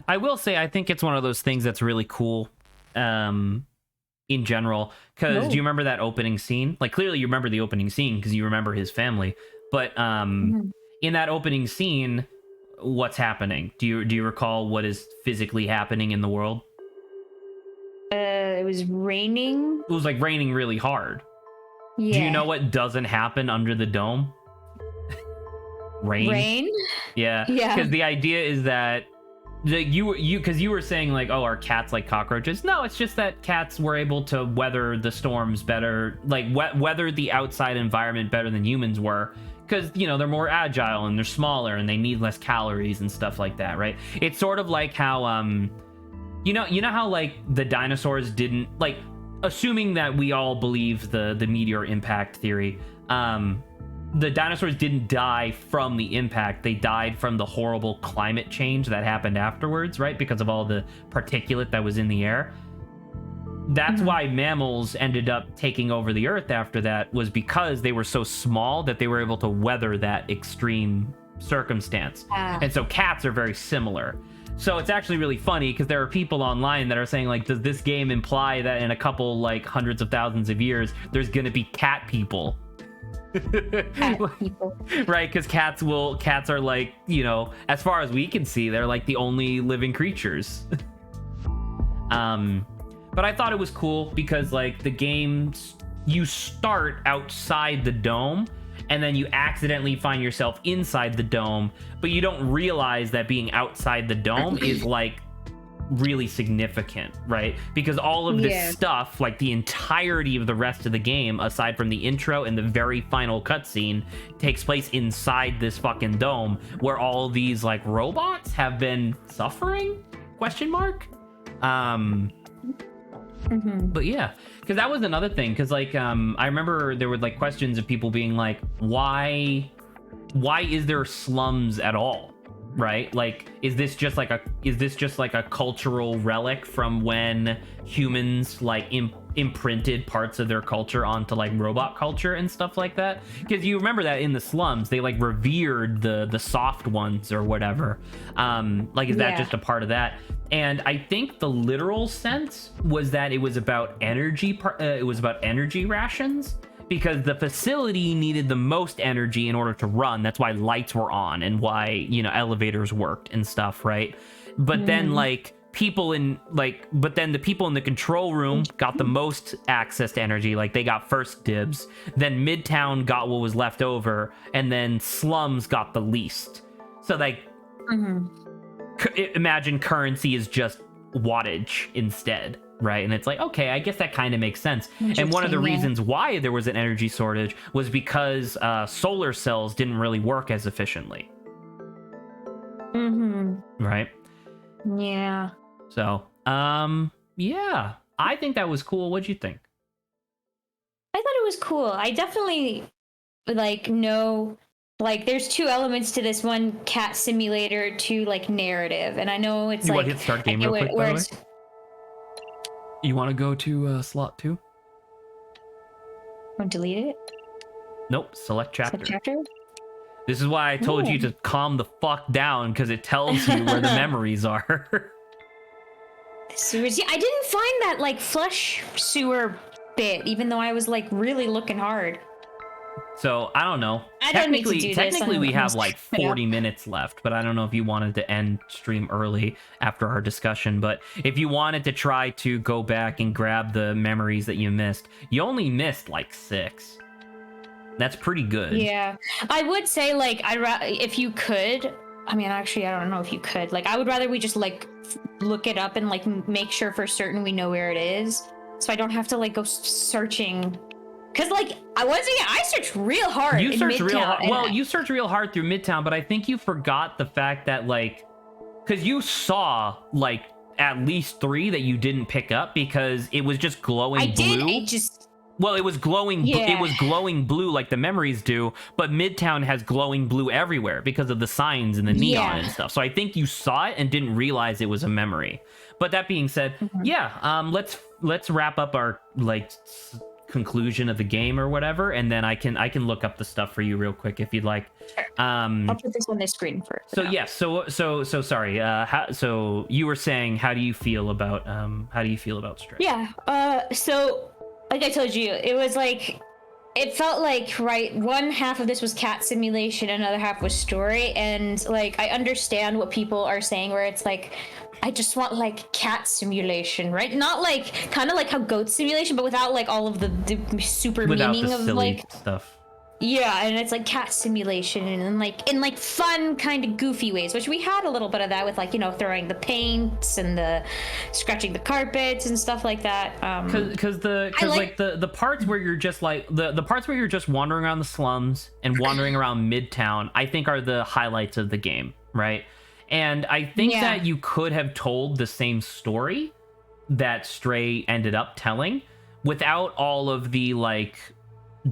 I will say I think it's one of those things that's really cool in general, because do you remember that opening scene? Like, clearly you remember the opening scene because you remember his family, but in that opening scene, what's happening? Do you recall what is physically happening in the world? It was raining. It was like raining really hard. Yeah. Do you know what doesn't happen under the dome? Rain. Yeah. Because the idea is that because you were saying like, oh, are cats like cockroaches? No, it's just that cats were able to weather the storms better, like weather the outside environment better than humans were, because they're more agile and they're smaller and they need less calories and stuff like that, right? It's sort of like how you know how like the dinosaurs didn't, like, assuming that we all believe the meteor impact theory, the dinosaurs didn't die from the impact. They died from the horrible climate change that happened afterwards, right? Because of all the particulate that was in the air. That's why mammals ended up taking over the earth after that, was because they were so small that they were able to weather that extreme circumstance. And so cats are very similar. So it's actually really funny because there are people online that are saying, like, does this game imply that in a couple, like, hundreds of thousands of years, there's going to be cat people? Cat people. Right, because cats are like, as far as we can see, they're like the only living creatures. But I thought it was cool because, like, the game, you start outside the dome and then you accidentally find yourself inside the dome, but you don't realize that being outside the dome is like really significant, right? Because all of this stuff, like the entirety of the rest of the game, aside from the intro and the very final cutscene, takes place inside this fucking dome where all these like robots have been suffering? Question mark? But yeah, because that was another thing, because like I remember there were like questions of people being like, why is there slums at all? Right? Like, is this just like a cultural relic from when humans like imprinted parts of their culture onto like robot culture and stuff like that? Because you remember that in the slums they like revered the soft ones or whatever. Like, is that just a part of that? And I think the literal sense was that it was about energy. It was about energy rations, because the facility needed the most energy in order to run. That's why lights were on and why, elevators worked and stuff, right? But then like but then the people in the control room got the most access to energy, like they got first dibs. Then Midtown got what was left over, and then slums got the least. So like, imagine currency is just wattage instead. Right, and it's like, okay, I guess that kind of makes sense. And one of the reasons why there was an energy shortage was because solar cells didn't really work as efficiently. Right? Yeah. So, yeah, I think that was cool. What'd you think? I thought it was cool. I definitely know, there's two elements to this: one, cat simulator, two, like, narrative. And I know it's you want to hit start game real quick, by the way? You want to go to slot 2? Want to delete it? Nope. Select chapter. Select chapter? This is why I told you to calm the fuck down, because it tells you where the memories are. The sewers. Yeah, I didn't find that like flush sewer bit, even though I was like really looking hard. So I don't know. Technically, we have like 40 minutes left, but I don't know if you wanted to end stream early after our discussion. But if you wanted to try to go back and grab the memories that you missed, you only missed like 6. That's pretty good. Yeah, I would say like if you could. I mean, actually, I don't know if you could. Like, I would rather we just like look it up and like make sure for certain we know where it is, so I don't have to like go searching. Because, like, I searched real hard. You searched real hard. Well, you searched real hard through Midtown, but I think you forgot the fact that, like, because you saw, like, at least 3 that you didn't pick up because it was just glowing blue. Well, it was glowing. It was glowing blue like the memories do, but Midtown has glowing blue everywhere because of the signs and the neon and stuff. So I think you saw it and didn't realize it was a memory. But that being said, let's wrap up our like conclusion of the game or whatever, and then I can look up the stuff for you real quick if you'd like. I'll put this on the screen for So now. yes, so sorry. So you were saying, how do you feel about Stray? Yeah. So like I told you, it was like, it felt like, right, one half of this was cat simulation, another half was story, and like I understand what people are saying where it's like, I just want like cat simulation, right? Not like, kind of like how goat simulation, but without like all of the super Without meaning the of silly like, stuff. yeah, and it's like cat simulation and like in like fun kind of goofy ways, which we had a little bit of that with, like, you know, throwing the paints and the scratching the carpets and stuff like that. Because the parts where you're just like the parts where you're just wandering around the slums and wandering around Midtown, I think are the highlights of the game, right? And I think that you could have told the same story that Stray ended up telling without all of the like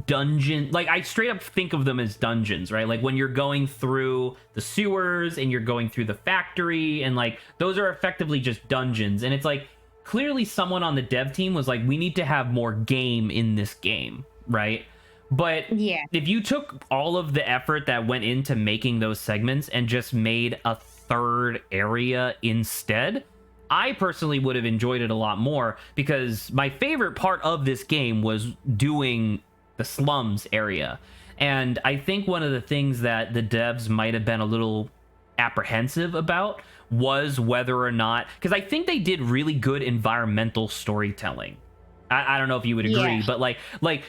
dungeon, like I straight up think of them as dungeons, right? Like when you're going through the sewers and you're going through the factory, and like those are effectively just dungeons. And it's like clearly someone on the dev team was like, we need to have more game in this game, right? But if you took all of the effort that went into making those segments and just made a third area instead, I personally would have enjoyed it a lot more, because my favorite part of this game was doing the slums area. And I think one of the things that the devs might have been a little apprehensive about was whether or not, because I think they did really good environmental storytelling. I don't know if you would agree, but like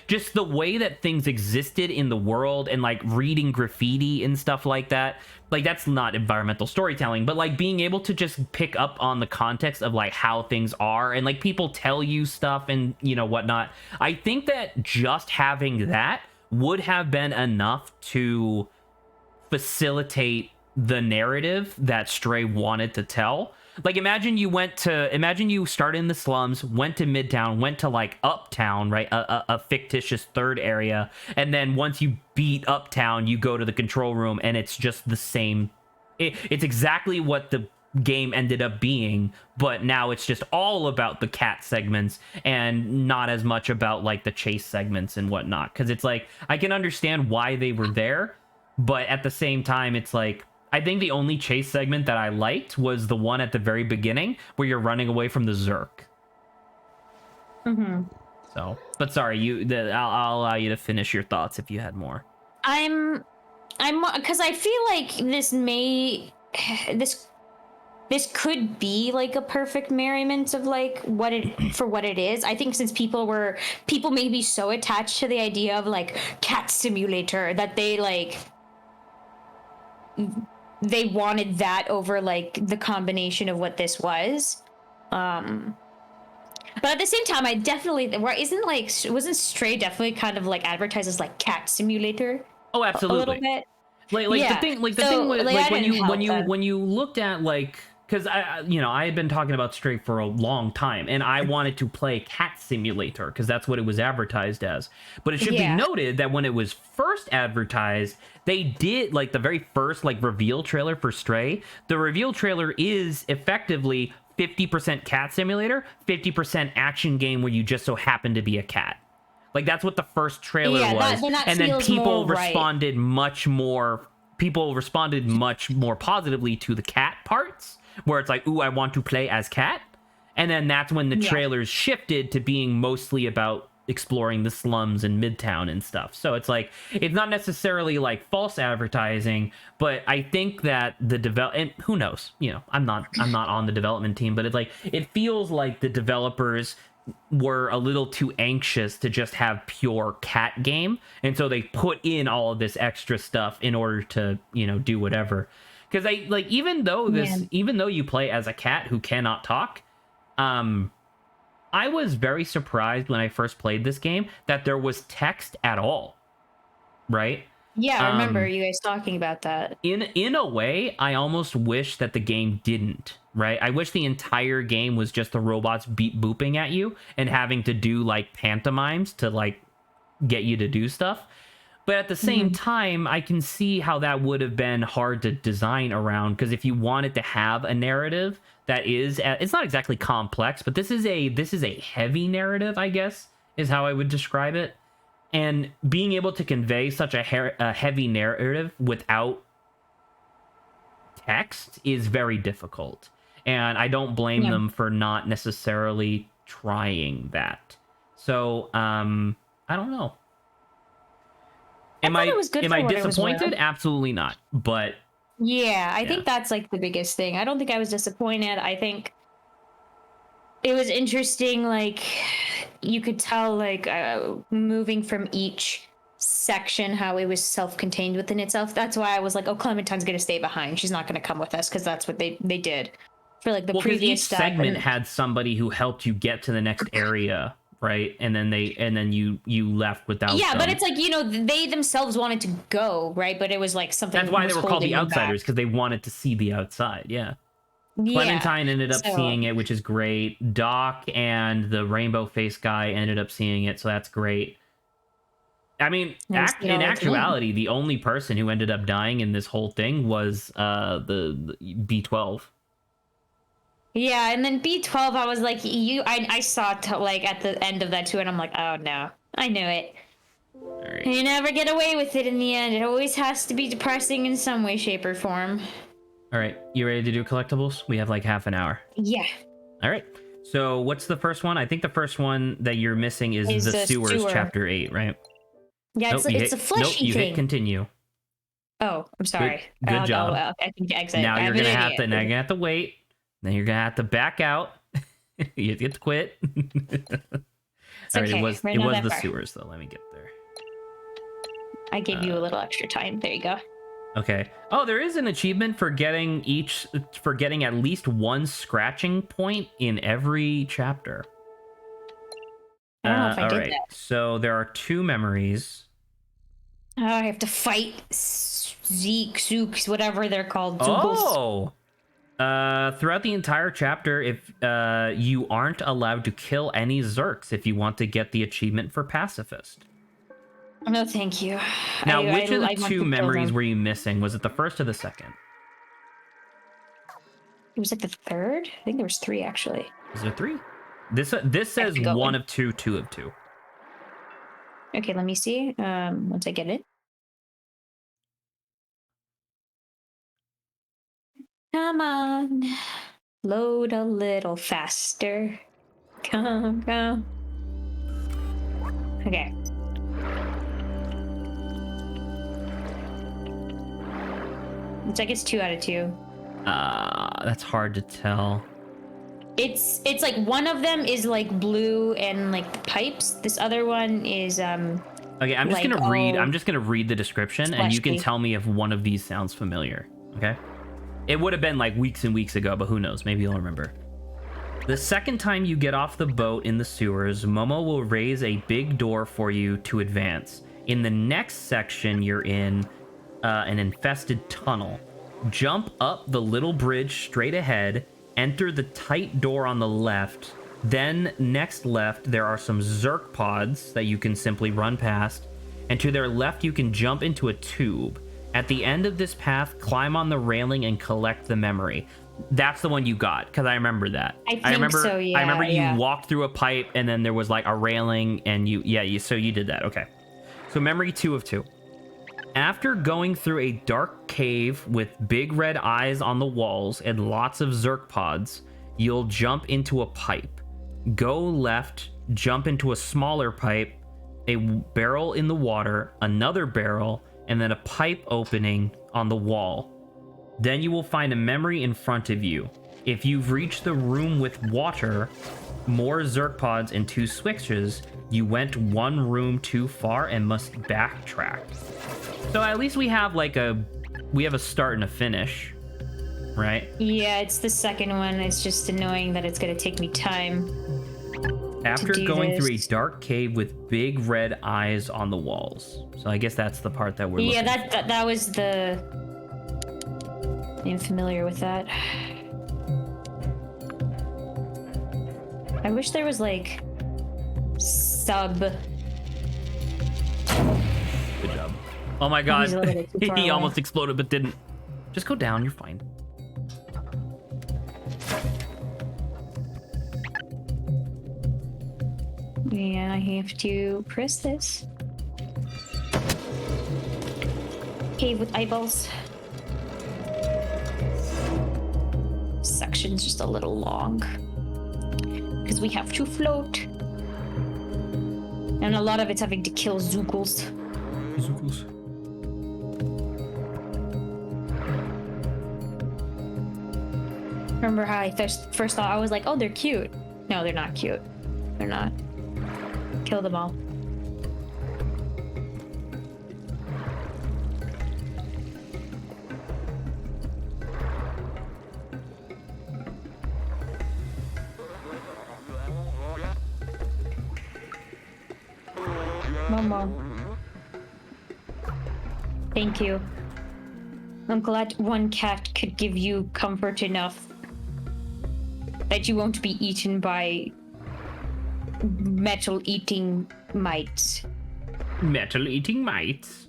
just the way that things existed in the world, and like reading graffiti and stuff like that, like that's not environmental storytelling, but like being able to just pick up on the context of like how things are, and like people tell you stuff and, you know, whatnot. I think that just having that would have been enough to facilitate the narrative that Stray wanted to tell. Like imagine you started in the slums, went to Midtown, went to like Uptown, right? A fictitious third area. And then once you beat Uptown, you go to the control room and it's just the same. It's exactly what the game ended up being, but now it's just all about the cat segments and not as much about like the chase segments and whatnot. Cause it's like, I can understand why they were there, but at the same time, it's like, I think the only chase segment that I liked was the one at the very beginning where you're running away from the Zerk. Mm-hmm. So, but sorry, I'll allow you to finish your thoughts if you had more. I'm because I feel like this could be like a perfect merriment of like what it is. I think since people may be so attached to the idea of like cat simulator that they wanted that over like the combination of what this was. But at the same time, I definitely wasn't Stray definitely kind of like advertised as like cat simulator? Oh, absolutely. A little bit. The thing was like when you looked at like, because I had been talking about Stray for a long time, and I wanted to play Cat Simulator because that's what it was advertised as. But it should be noted that when it was first advertised, they did like the very first like reveal trailer for Stray. The reveal trailer is effectively 50% Cat Simulator, 50% action game where you just so happen to be a cat. Like that's what the first trailer was, and then people responded much more positively to the cat parts, where it's like, ooh, I want to play as cat. And then that's when the trailers shifted to being mostly about exploring the slums in Midtown and stuff. So it's like, it's not necessarily like false advertising, but I think that and who knows, I'm not on the development team, but it's like, it feels like the developers were a little too anxious to just have pure cat game, and so they put in all of this extra stuff in order to do whatever. Because even though you play as a cat who cannot talk, I was very surprised when I first played this game that there was text at all, right? Yeah, I remember you guys talking about that. In a way, I almost wish that the game didn't, right? I wish the entire game was just the robots beep booping at you and having to do like pantomimes to like get you to do stuff. But at the same time, I can see how that would have been hard to design around, because if you wanted to have a narrative that is, it's not exactly complex, but this is a heavy narrative, I guess, is how I would describe it. And being able to convey such a heavy narrative without text is very difficult. And I don't blame them for not necessarily trying that. So, I don't know. Am I disappointed? Absolutely not. But yeah, I think that's like the biggest thing. I don't think I was disappointed. I think it was interesting. Like, you could tell, like, moving from each section, how it was self-contained within itself. That's why I was like, oh, Clementine's gonna stay behind. She's not gonna come with us, because that's what they did for like the previous each segment had somebody who helped you get to the next area, right? And then you left without them. But it's like, you know, they themselves wanted to go, right? But it was like something. That's why they were called the outsiders, because they wanted to see the outside. Yeah. Clementine ended up seeing it, which is great. Doc and the rainbow face guy ended up seeing it, so that's great. I mean, in actuality, the only person who ended up dying in this whole thing was the B12. Yeah, and then B12, I was like, I saw like at the end of that too, and I'm like, oh no, I knew it. All right. You never get away with it in the end. It always has to be depressing in some way, shape, or form. All right, you ready to do collectibles? We have like half an hour. Yeah. All right. So what's the first one? I think the first one that you're missing is the sewers, chapter 8, right? Yeah, it's a fleshy thing. You hit continue. Oh, I'm sorry. Good job. I think exit. Now you're gonna have to wait. Then you're gonna have to back out. You get to quit. All right, it was the sewers though. Let me get there. I gave you a little extra time. There you go. Okay. Oh, there is an achievement for getting at least one scratching point in every chapter. I don't know if I did that. So there are 2 memories. Oh, I have to fight Zeke, Zooks, whatever they're called. Zoogles. Throughout the entire chapter, if you aren't allowed to kill any Zerks if you want to get the achievement for pacifist. No, thank you. Now, which of the 2 memories were you missing? Was it the first or the second? It was like the third. I think there was 3 actually. Is there 3? This says 1 of 2, 2 of 2. Okay, let me see. Once I get it. Come on, load a little faster. Come. Okay. It's like it's 2 out of 2. That's hard to tell. It's like one of them is like blue and like the pipes. This other one is Okay, I'm just gonna read the description, and you can tell me if one of these sounds familiar. Okay. It would have been like weeks and weeks ago, but who knows? Maybe you'll remember. The second time you get off the boat in the sewers, Momo will raise a big door for you to advance. In the next section, you're in an infested tunnel. Jump up the little bridge straight ahead, enter the tight door on the left, then next left, there are some Zerk pods that you can simply run past, and to their left, you can jump into a tube. At the end of this path, climb on the railing and collect the memory. That's the one you got, because I remember that. I remember you walked through a pipe, and then there was like a railing, and so you did that. Okay. So memory 2 of 2. After going through a dark cave with big red eyes on the walls and lots of Zerk pods, you'll jump into a pipe. Go left, jump into a smaller pipe, a barrel in the water, another barrel, and then a pipe opening on the wall. Then you will find a memory in front of you. If you've reached the room with water, more Zerk pods, and 2 switches, you went 1 room too far and must backtrack. So at least we have a start and a finish, right? Yeah, it's the second one. It's just annoying that it's gonna take me time. After going through a dark cave with big red eyes on the walls. So I guess that's the part that we're looking for. that was the... I'm familiar with that. I wish there was like sub. Good job. Oh my god. He almost exploded but didn't. Just go down, you're fine. Yeah, I have to press this. Cave with eyeballs. Section's just a little long. Because we have to float. And a lot of it's having to kill zookles. Zookles. Remember how I first thought I was like, oh, they're cute. No, they're not cute. They're not. Kill them all. Momo. Thank you. I'm glad one cat could give you comfort enough that you won't be eaten by metal-eating mites. Metal-eating mites.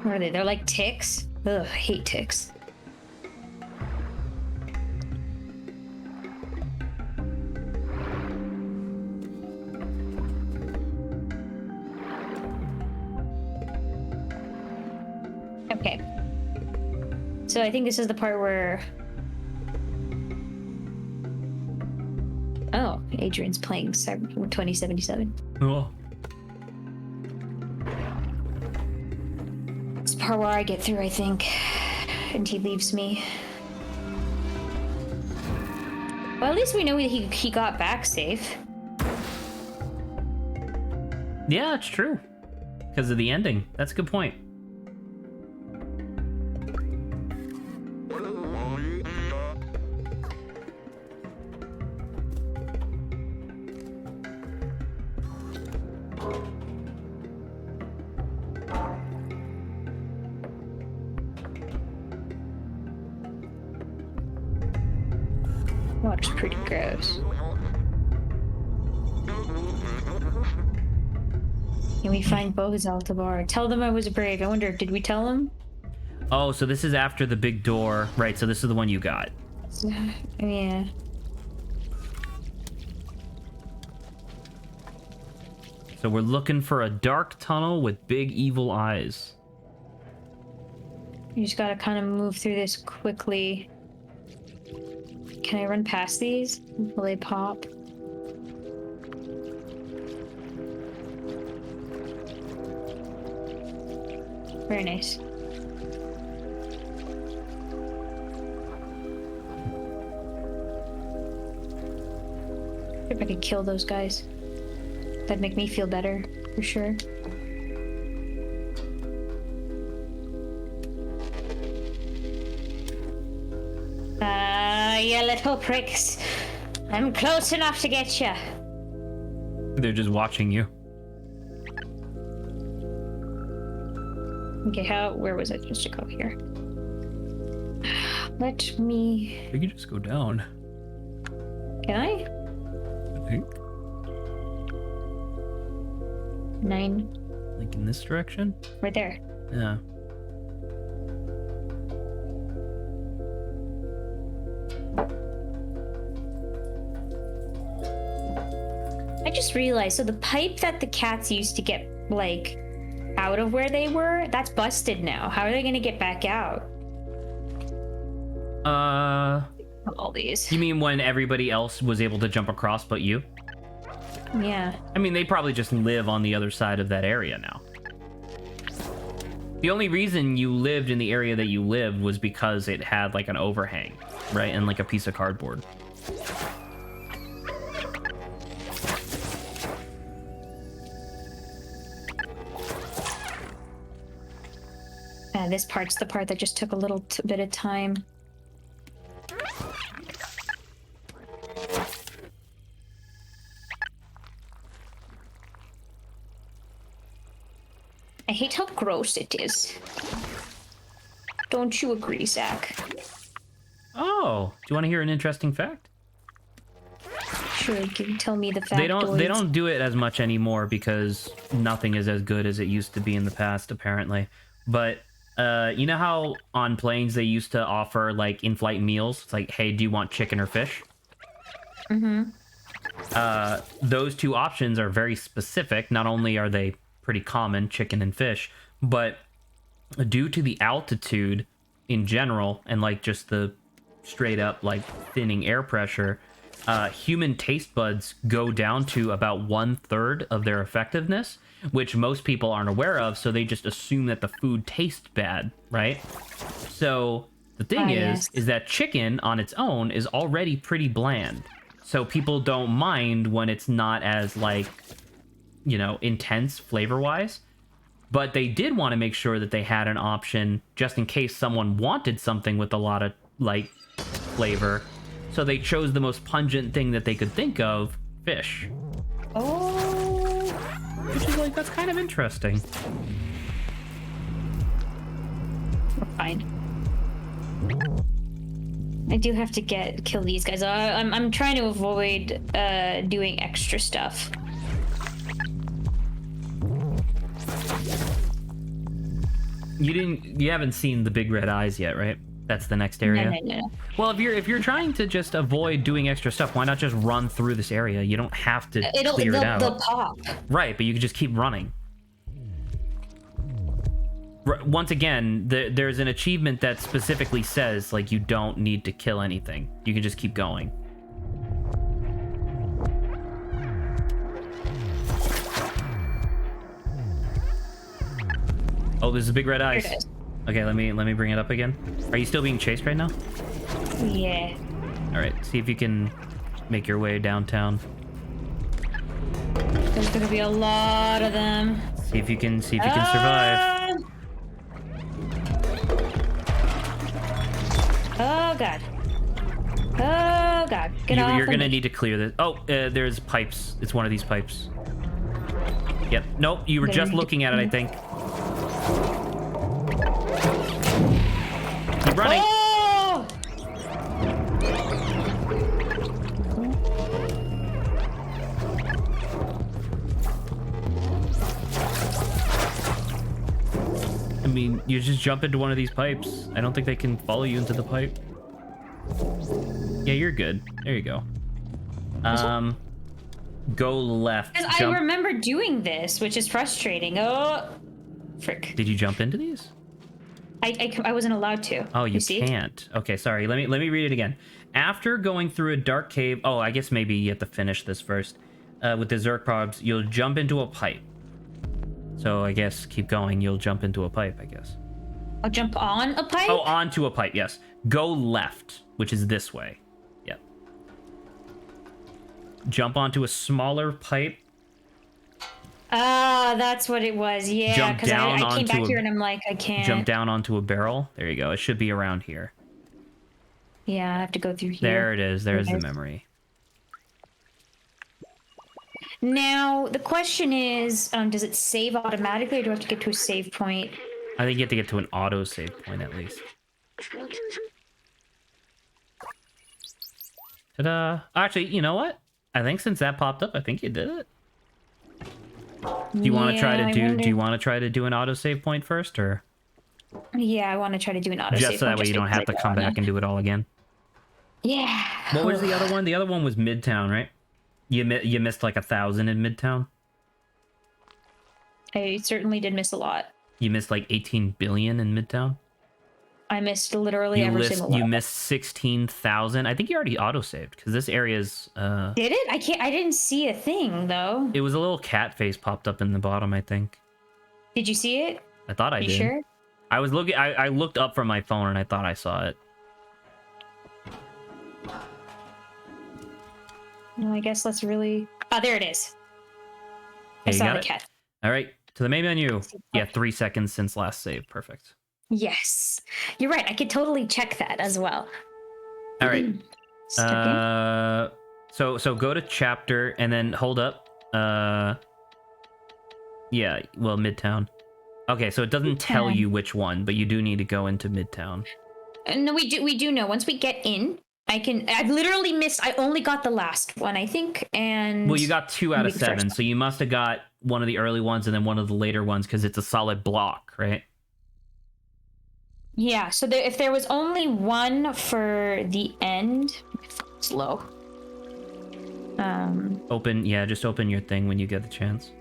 What are they? They're like ticks? Ugh, I hate ticks. Okay. So I think this is the part where... Oh, Adrian's playing 2077. Oh. It's the part where I get through, I think. And he leaves me. Well, at least we know he got back safe. Yeah, it's true. Because of the ending. That's a good point. Looks pretty gross. Can we find Bo's Altabar? Tell them I was brave. I wonder, did we tell them? Oh, so this is after the big door. Right, so this is the one you got. Yeah. So we're looking for a dark tunnel with big evil eyes. You just gotta kind of move through this quickly. Can I run past these? Will they pop? Very nice. If I could kill those guys. That'd make me feel better, for sure. You little pricks. I'm close enough to get you. They're just watching you. Okay, where was I supposed to go here? Let me... We can just go down. Can I? I think. 9. Like in this direction? Right there. Yeah. I just realized, so the pipe that the cats used to get, like, out of where they were, that's busted now. How are they gonna get back out? All these. You mean when everybody else was able to jump across but you? Yeah. I mean, they probably just live on the other side of that area now. The only reason you lived in the area that you lived was because it had, like, an overhang, right? And, like, a piece of cardboard. This part's the part that just took a little bit of time. I hate how gross it is. Don't you agree, Zach? Oh, do you want to hear an interesting fact? Sure, tell me the fact. They don't do it as much anymore because nothing is as good as it used to be in the past, apparently. But you know how on planes they used to offer like in-flight meals? It's like, hey, do you want chicken or fish? Mm-hmm. those two options are very specific. Not only are they pretty common, chicken and fish, but due to the altitude in general and like just the straight up like thinning air pressure, human taste buds go down to about 1/3 of their effectiveness, which most people aren't aware of, so they just assume that the food tastes bad, right? So the thing is that chicken on its own is already pretty bland. So people don't mind when it's not as like, you know, intense flavor-wise. But they did want to make sure that they had an option just in case someone wanted something with a lot of like flavor. So they chose the most pungent thing that they could think of, fish. Oh. Which is like, that's kind of interesting. We're fine. I do have to kill these guys. I'm trying to avoid doing extra stuff. You haven't seen the big red eyes yet, right? That's the next area. No. Well, if you're trying to just avoid doing extra stuff, why not just run through this area? You don't have to clear it out. They'll pop. Right, but you can just keep running. Once again, there's an achievement that specifically says like you don't need to kill anything. You can just keep going. Oh, there's a big red eyes. Okay, let me bring it up again. Are you still being chased right now? Yeah. All right, see if you can make your way downtown. There's gonna be a lot of them. See if you can survive. Oh god. Oh god. Get off. You're gonna need to clear this. Oh, there's pipes. It's one of these pipes. Yep. Nope. You were just looking at it, I think. Keep running. Oh! I mean, you just jump into one of these pipes. I don't think they can follow you into the pipe. Yeah, you're good. There you go. Go left. I remember doing this, which is frustrating. Oh, frick. Did you jump into these? I wasn't allowed to. Oh, you can't. Okay, sorry. Let me read it again. After going through a dark cave, oh, I guess maybe you have to finish this first. With the Zerk probs, you'll jump into a pipe. So I guess keep going. You'll jump into a pipe, I guess. I'll jump on a pipe? Oh, onto a pipe, yes. Go left, which is this way. Yep. Jump onto a smaller pipe. Ah, that's what it was. Yeah, because I came back here and I'm like, I can't. Jump down onto a barrel. There you go. It should be around here. Yeah, I have to go through here. There it is. There's the memory. Now, the question is, does it save automatically or do I have to get to a save point? I think you have to get to an auto save point at least. Ta-da! Actually, you know what? I think since that popped up, I think you did it. Do you want to try to do? Do you want to try to do an auto save point first, or? Yeah, I want to try to do an auto save. Just so that way you don't have to come back and do it all again. Yeah. What was the other one? The other one was Midtown, right? You missed like 1,000 in Midtown. I certainly did miss a lot. You missed like 18 billion in Midtown. I missed literally every single one. You missed 16,000. I think you already auto-saved because this area's Did it? I didn't see a thing though. It was a little cat face popped up in the bottom, I think. Did you see it? I thought I did. You sure? I was looking I looked up from my phone and I thought I saw it. No, I guess let's really... Oh, there it is. I saw the cat. All right, to the main menu. Yeah, 3 seconds since last save. Perfect. Yes. You're right. I could totally check that as well. All right. So go to chapter and then hold up. Yeah, well, Midtown. Okay, so it doesn't tell you which one, but you do need to go into Midtown. No, we do know. Once we get in, I've literally missed, I only got the last one, I think, and... Well, you got 2 out of 7, so you must have got one of the early ones and then one of the later ones, because it's a solid block, right? Yeah, so if there was only one for the end... My phone's low. Open, yeah, just open your thing when you get the chance.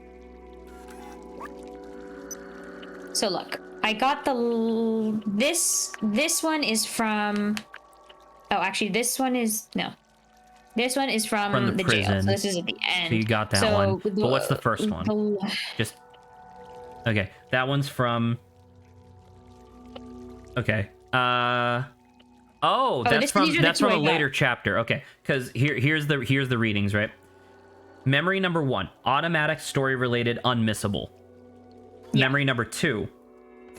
So look, I got this one is from. Oh, actually, this one is no. This one is from the jail. So prison. this is at the end. So you got that one. But what's the first one? Just okay. That one's from. Okay. Oh, that's from a later chapter. Okay, because here's the readings, right? Memory number 1, automatic, story related, unmissable. Yeah. Memory number 2.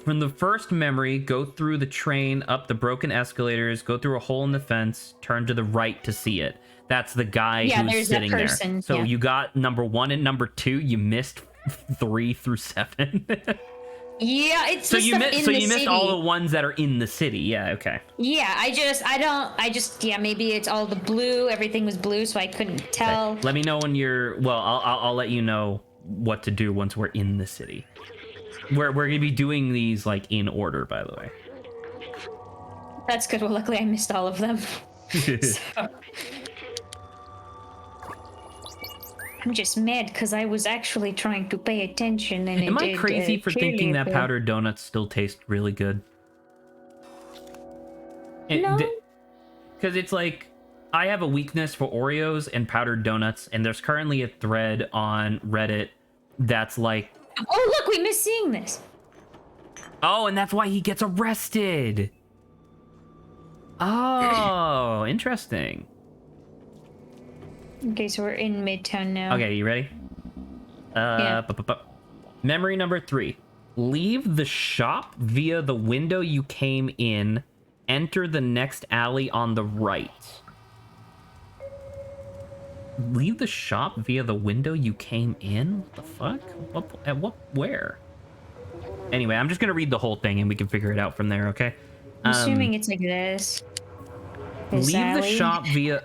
From the first memory, go through the train, up the broken escalators, go through a hole in the fence, turn to the right to see it. That's the guy who's sitting there. So you got number 1 and number 2. You missed 3 through 7. Yeah, it's so you missed all the ones that are in the city. Yeah, okay. Yeah, maybe it's all the blue. Everything was blue, so I couldn't tell. Okay. Let me know when you're. Well, I'll let you know what to do once we're in the city. We're gonna be doing these like in order, by the way. That's good. Well, luckily I missed all of them. So. I'm just mad because I was actually trying to pay attention and Am I crazy for thinking that powdered donuts still taste really good? No. Because it's like, I have a weakness for Oreos and powdered donuts, and there's currently a thread on Reddit that's like... Oh, look, we missed seeing this. Oh, and that's why he gets arrested. Oh, interesting. Okay, so we're in Midtown now. Okay, you ready? Yeah. Memory number 3. Leave the shop via the window you came in. Enter the next alley on the right. Leave the shop via the window you came in? What the fuck? Where? Anyway, I'm just gonna read the whole thing and we can figure it out from there, okay? I'm assuming it's like this. Leave the shop via...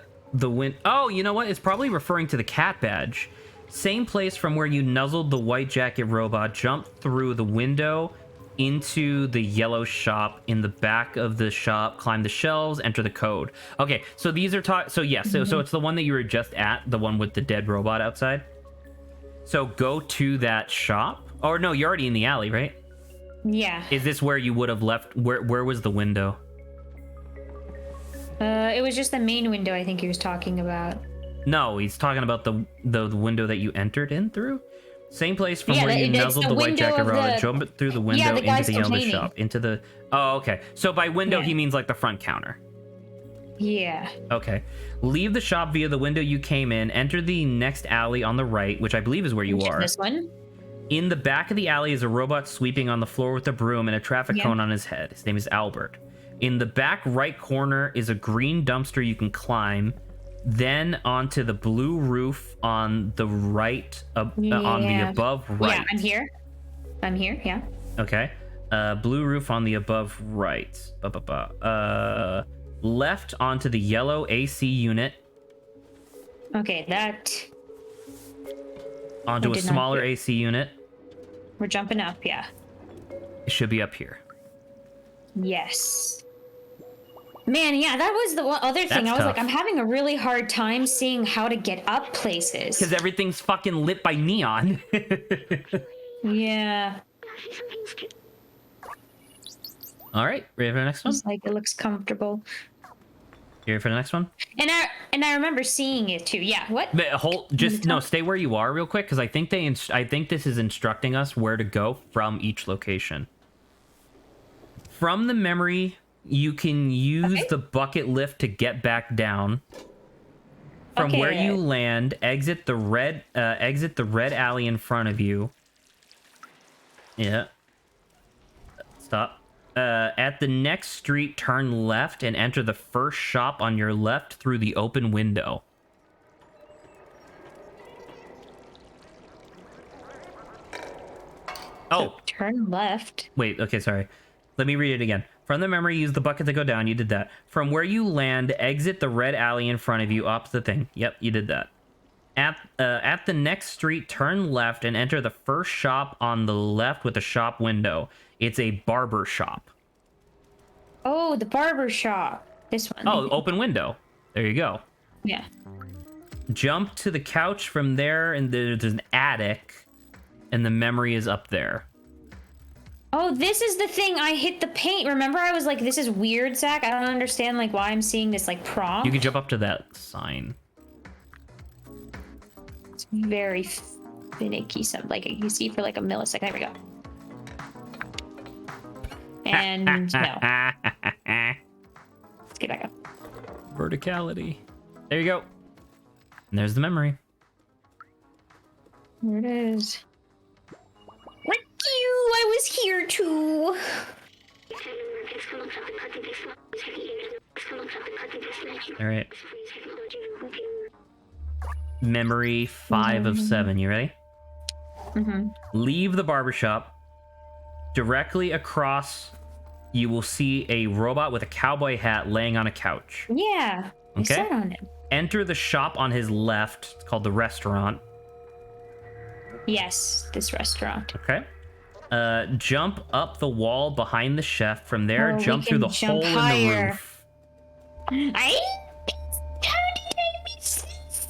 Oh, you know what? It's probably referring to the cat badge. Same place from where you nuzzled the white jacket robot, jumped through the window into the yellow shop. In the back of the shop, climb the shelves, enter the code. Okay, so these are so yes, so it's the one that you were just at, the one with the dead robot outside. So go to that shop. Or no, you're already in the alley, right? Yeah. Is this where you would have left? Where was the window? It was just the main window I think he was talking about. No, he's talking about the window that you entered in through. Same place from where you nuzzled the white jacket robot, jumped through the window into the yellow shop, into the... Oh, okay. So by window, he means like the front counter. Yeah. Okay. Leave the shop via the window you came in, enter the next alley on the right, which I believe is where you are. This one? In the back of the alley is a robot sweeping on the floor with a broom and a traffic cone on his head. His name is Albert. In the back right corner is a green dumpster you can climb, then onto the blue roof on the right, on the above right. Yeah, I'm here, yeah. Okay. Blue roof on the above right. Left onto the yellow AC unit. Okay, that... Onto a smaller AC unit. We're jumping up, yeah. It should be up here. Yes. Man, yeah, that was the other thing. I was like, I'm having a really hard time seeing how to get up places. Because everything's fucking lit by neon. Yeah. All right, ready for the next one? It's like, it looks comfortable. You ready for the next one? And I remember seeing it too. Yeah, what? Stay where you are real quick, because I think this is instructing us where to go from each location. From the memory... You can use the bucket lift to get back down. From where you land, exit the red alley in front of you. Yeah. Stop. At the next street, turn left and enter the first shop on your left through the open window. So turn left. Wait, okay, sorry. Let me read it again. From the memory, use the bucket to go down. You did that. From where you land, exit the red alley in front of you, opposite the thing. Yep, you did that. At the next street, turn left and enter the first shop on the left with a shop window. It's a barber shop. Oh, the barber shop. This one. Oh, open window. There you go. Yeah. Jump to the couch from there, and there's an attic, and the memory is up there. Oh, this is the thing. I hit the paint. Remember, I was like, "This is weird, Zach. I don't understand like why I'm seeing this like prompt." You can jump up to that sign. It's very finicky. Some like you see for like a millisecond. There we go. And no. Let's get back up. Verticality. There you go. And there's the memory. There it is. Thank you. I was here too. All right. Memory 5 of 7. You ready? Mm-hmm. Leave the barbershop. Directly across, you will see a robot with a cowboy hat laying on a couch. Yeah. I Okay. sat on him. Enter the shop on his left. It's called the restaurant. Yes, this restaurant. Okay. Jump up the wall behind the chef. From there, Oh, we jump through can the jump hole in the higher. roof. How did I miss this?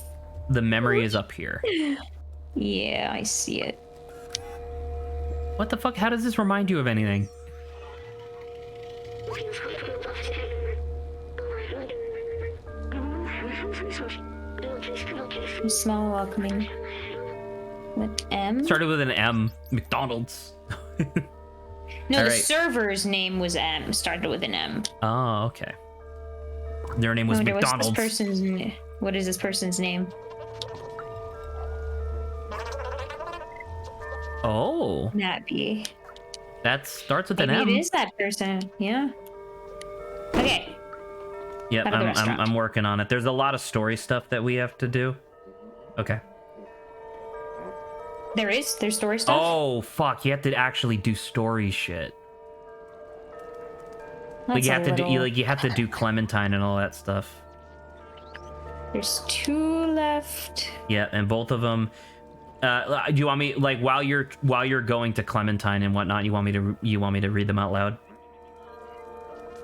The memory is up here. Yeah, I see it. What the fuck? How does this remind you of anything? Small welcoming. With M? Started with an M. McDonald's. No, All the right. server's name was M. Started with an M. Oh, okay. Their name was I wonder, McDonald's. What is this person's name? Oh, That be. that starts with an Maybe M. it is that person. Yeah. Okay. Yep, Out of the restaurant. I'm working on it. There's a lot of story stuff that we have to do. Okay. There's story stuff. Oh, fuck. You have to actually do story shit. Like That's you a have to do little- you have to do Clementine and all that stuff. There's 2 left. Yeah, and both of them. Do you want me like while you're going to Clementine and whatnot? You want me to read them out loud?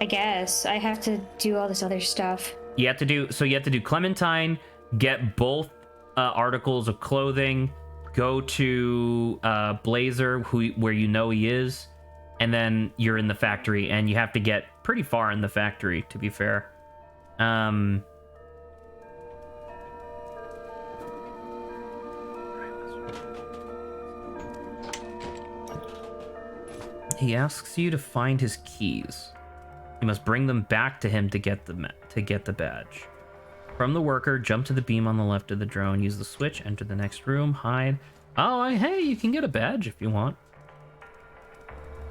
I guess I have to do all this other stuff. You have to do Clementine, get both articles of clothing, go to Blazer, where you know he is, and then you're in the factory, and you have to get pretty far in the factory, to be fair. He asks you to find his keys. You must bring them back to him to get the badge. From the worker, jump to the beam on the left of the drone, use the switch, enter the next room, hide. Oh, hey, you can get a badge if you want.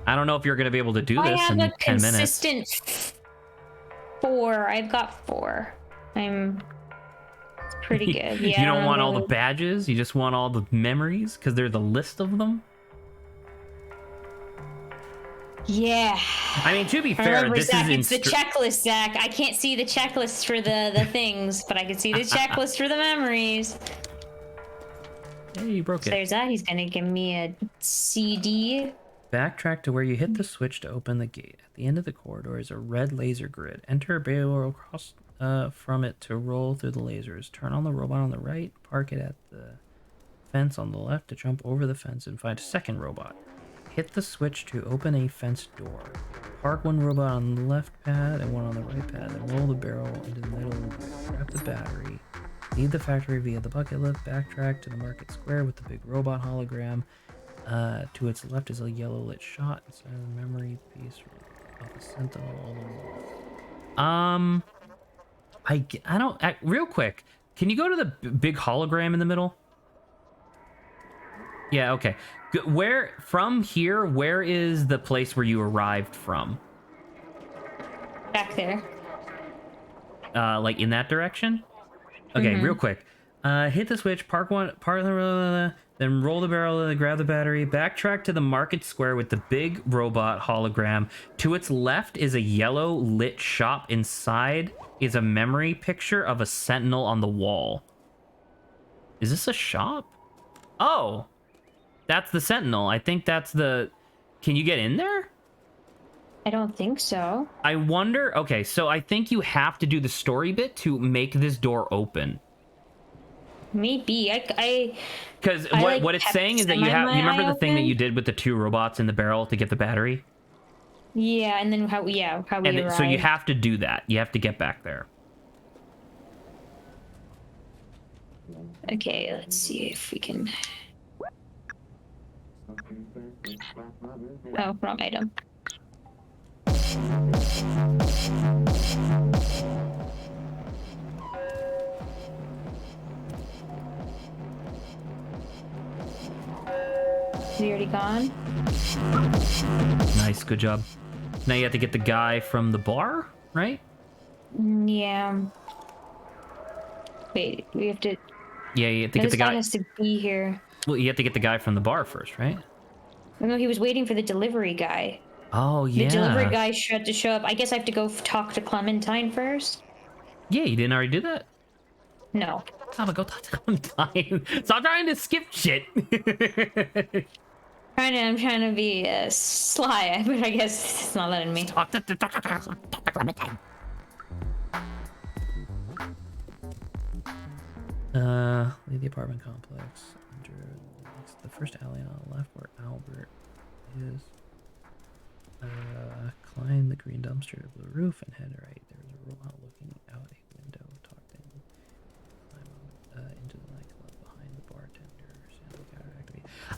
I don't know if you're going to be able to do I this have in a 10 minutes. consistent 4. I've got 4. I'm pretty good. Yeah. You don't want all the badges? You just want all the memories? Because there's a list of them? Yeah. I mean, to be fair, Remember, this Zach, is it's the checklist, Zach. I can't see the checklist for the things, but I can see the checklist for the memories. Hey, you broke So it. there's that. He's gonna give me a CD. Backtrack to where you hit the switch to open the gate. At the end of the corridor is a red laser grid. Enter a barrel across from it to roll through the lasers. Turn on the robot on the right. Park it at the fence on the left to jump over the fence and find a second robot. Hit the switch to open a fence door. Park one robot on the left pad and one on the right pad. Then roll the barrel into the middle of the grid. Grab the battery. Leave the factory via the bucket lift. Backtrack to the market square with the big robot hologram. To its left is a yellow lit shot inside of the memory piece of the sentinel. I don't real quick. Can you go to the big hologram in the middle? Yeah, okay. Where from here? Where is the place where you arrived from? Back there. Like in that direction? Okay, real quick. Hit the switch, park the then roll the barrel, grab the battery, backtrack to the market square with the big robot hologram. To its left is a yellow lit shop. Inside is a memory picture of a sentinel on the wall. Is this a shop? Oh, that's the sentinel. I think that's the... Can you get in there? I don't think so. I wonder... Okay, so I think you have to do the story bit to make this door open. Maybe Because I, what like, it's kept saying is that you my have. You remember eye the thing that open. you did with the 2 robots in the barrel to get the battery, Yeah, and then how we and arrived. so you have to do that. You have to get back there. Okay, let's see if we can. Oh, wrong item. Is he already gone? Nice, good job. Now you have to get the guy from the bar, right? Yeah. Wait, we have to. Yeah, you have to No, get the this guy guy. has to be here. Well, you have to get the guy from the bar first, right? No, he was waiting for the delivery guy. Oh The delivery yeah. guy had to show up. I guess I have to go talk to Clementine first. Yeah, you didn't already do that. No. I'm gonna go talk to Clementine. Stop trying to skip shit. I'm trying to be sly, but I guess it's not letting me. Talk to Clementine. Leave the apartment complex. It's the first alley on the left where Albert is. Climb the green dumpster to the roof and head right. There's a robot looking out a window. Talk to him. Climb into the nightclub behind the bartender.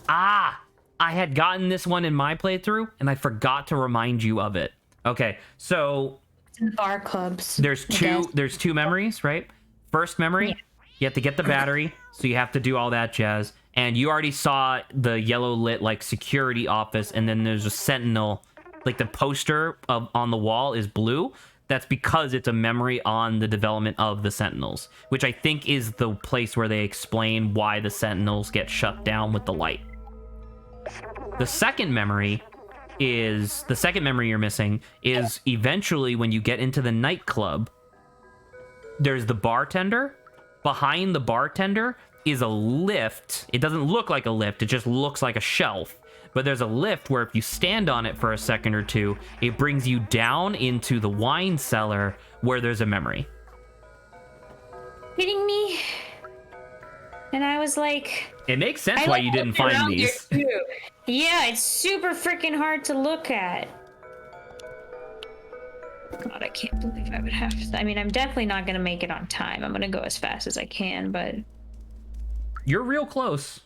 Ah! I had gotten this one in my playthrough, and I forgot to remind you of it. Okay, so It's in bar clubs. there's I guess. there's 2 memories, right? First memory, Yeah. you have to get the battery, so you have to do all that jazz. And you already saw the yellow lit like security office, and then there's a sentinel, like the poster on the wall is blue. That's because it's a memory on the development of the Sentinels, which I think is the place where they explain why the Sentinels get shut down with the light. The second memory you're missing is eventually when you get into the nightclub, there's the bartender. Behind the bartender is a lift. It doesn't look like a lift, it just looks like a shelf. But there's a lift where if you stand on it for a second or two, it brings you down into the wine cellar where there's a memory. Kidding me? And I was like, It makes sense why you didn't find these. yeah, it's super freaking hard to look at. God, I can't believe I would have to. I mean, I'm definitely not gonna make it on time. I'm gonna go as fast as I can, but You're real close.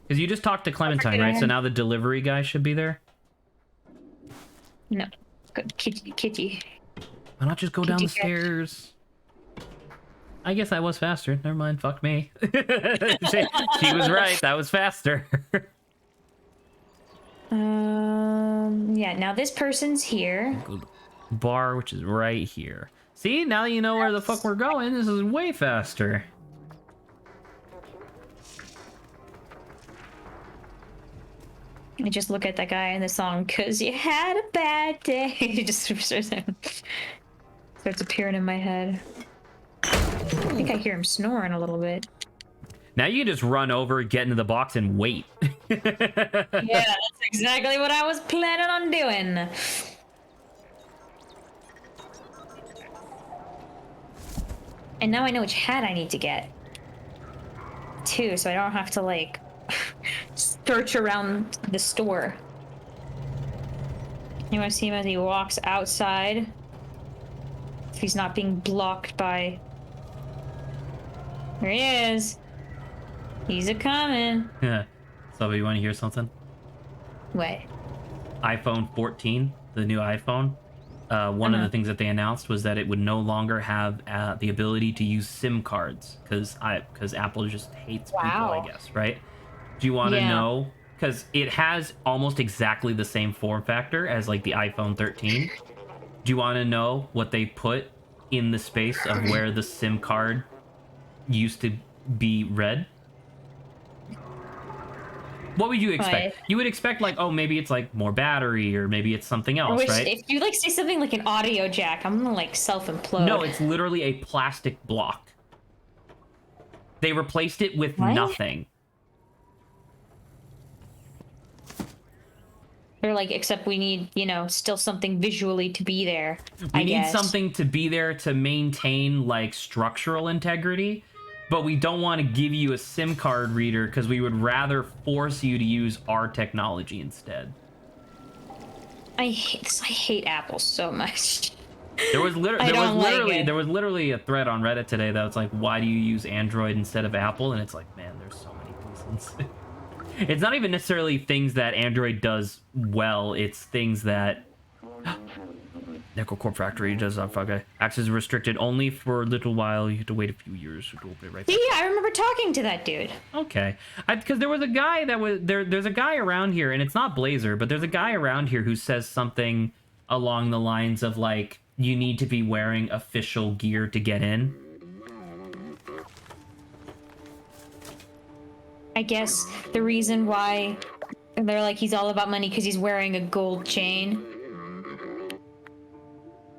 Because you just talked to Clementine, right? So now the delivery guy should be there. no. Good kitty. Why not just go down the Kitty cat. stairs? I guess I was faster. Never mind. Fuck me. she was right. That was faster. Yeah. Now this person's here. Bar, which is right here. See, now that you know where the fuck we're going, this is way faster. I just look at that guy in the song, "'Cause you had a bad day." He just starts appearing in my head. I think I hear him snoring a little bit. Now you can just run over, get into the box, and wait. Yeah, that's exactly what I was planning on doing. And now I know which hat I need to get, too, so I don't have to, like, search around the store. You want to see him as he walks outside? If he's not being blocked by... There he is. He's a-coming. Yeah. So, you want to hear something? What? iPhone 14, the new iPhone, one of the things that they announced was that it would no longer have the ability to use SIM cards because Apple just hates people, I guess, right? Do you want to know? Because it has almost exactly the same form factor as like the iPhone 13. Do you want to know what they put in the space of where the SIM card used to be read? What would you expect? What? You would expect like, oh, maybe it's like more battery or maybe it's something else, right? If you like say something like an audio jack, I'm gonna like self-implode. No, it's literally a plastic block. They replaced it with nothing. They're like, except we need, still something visually to be there. We need something to be there to maintain like structural integrity, but we don't want to give you a SIM card reader because we would rather force you to use our technology instead. I hate this. I hate Apple so much. There was literally it. there was literally a thread on Reddit today that was like, why do you use Android instead of Apple? And it's like, man, there's so many reasons. It's not even necessarily things that Android does well, it's things that Necrocorp Factory does not fuck. Access is restricted only for a little while. You have to wait a few years to open it right back. Yeah, I remember talking to that dude. Okay, because there was a guy that was there. There's a guy around here, and it's not Blazer, but there's a guy around here who says something along the lines of like, you need to be wearing official gear to get in. I guess the reason why they're like he's all about money because he's wearing a gold chain.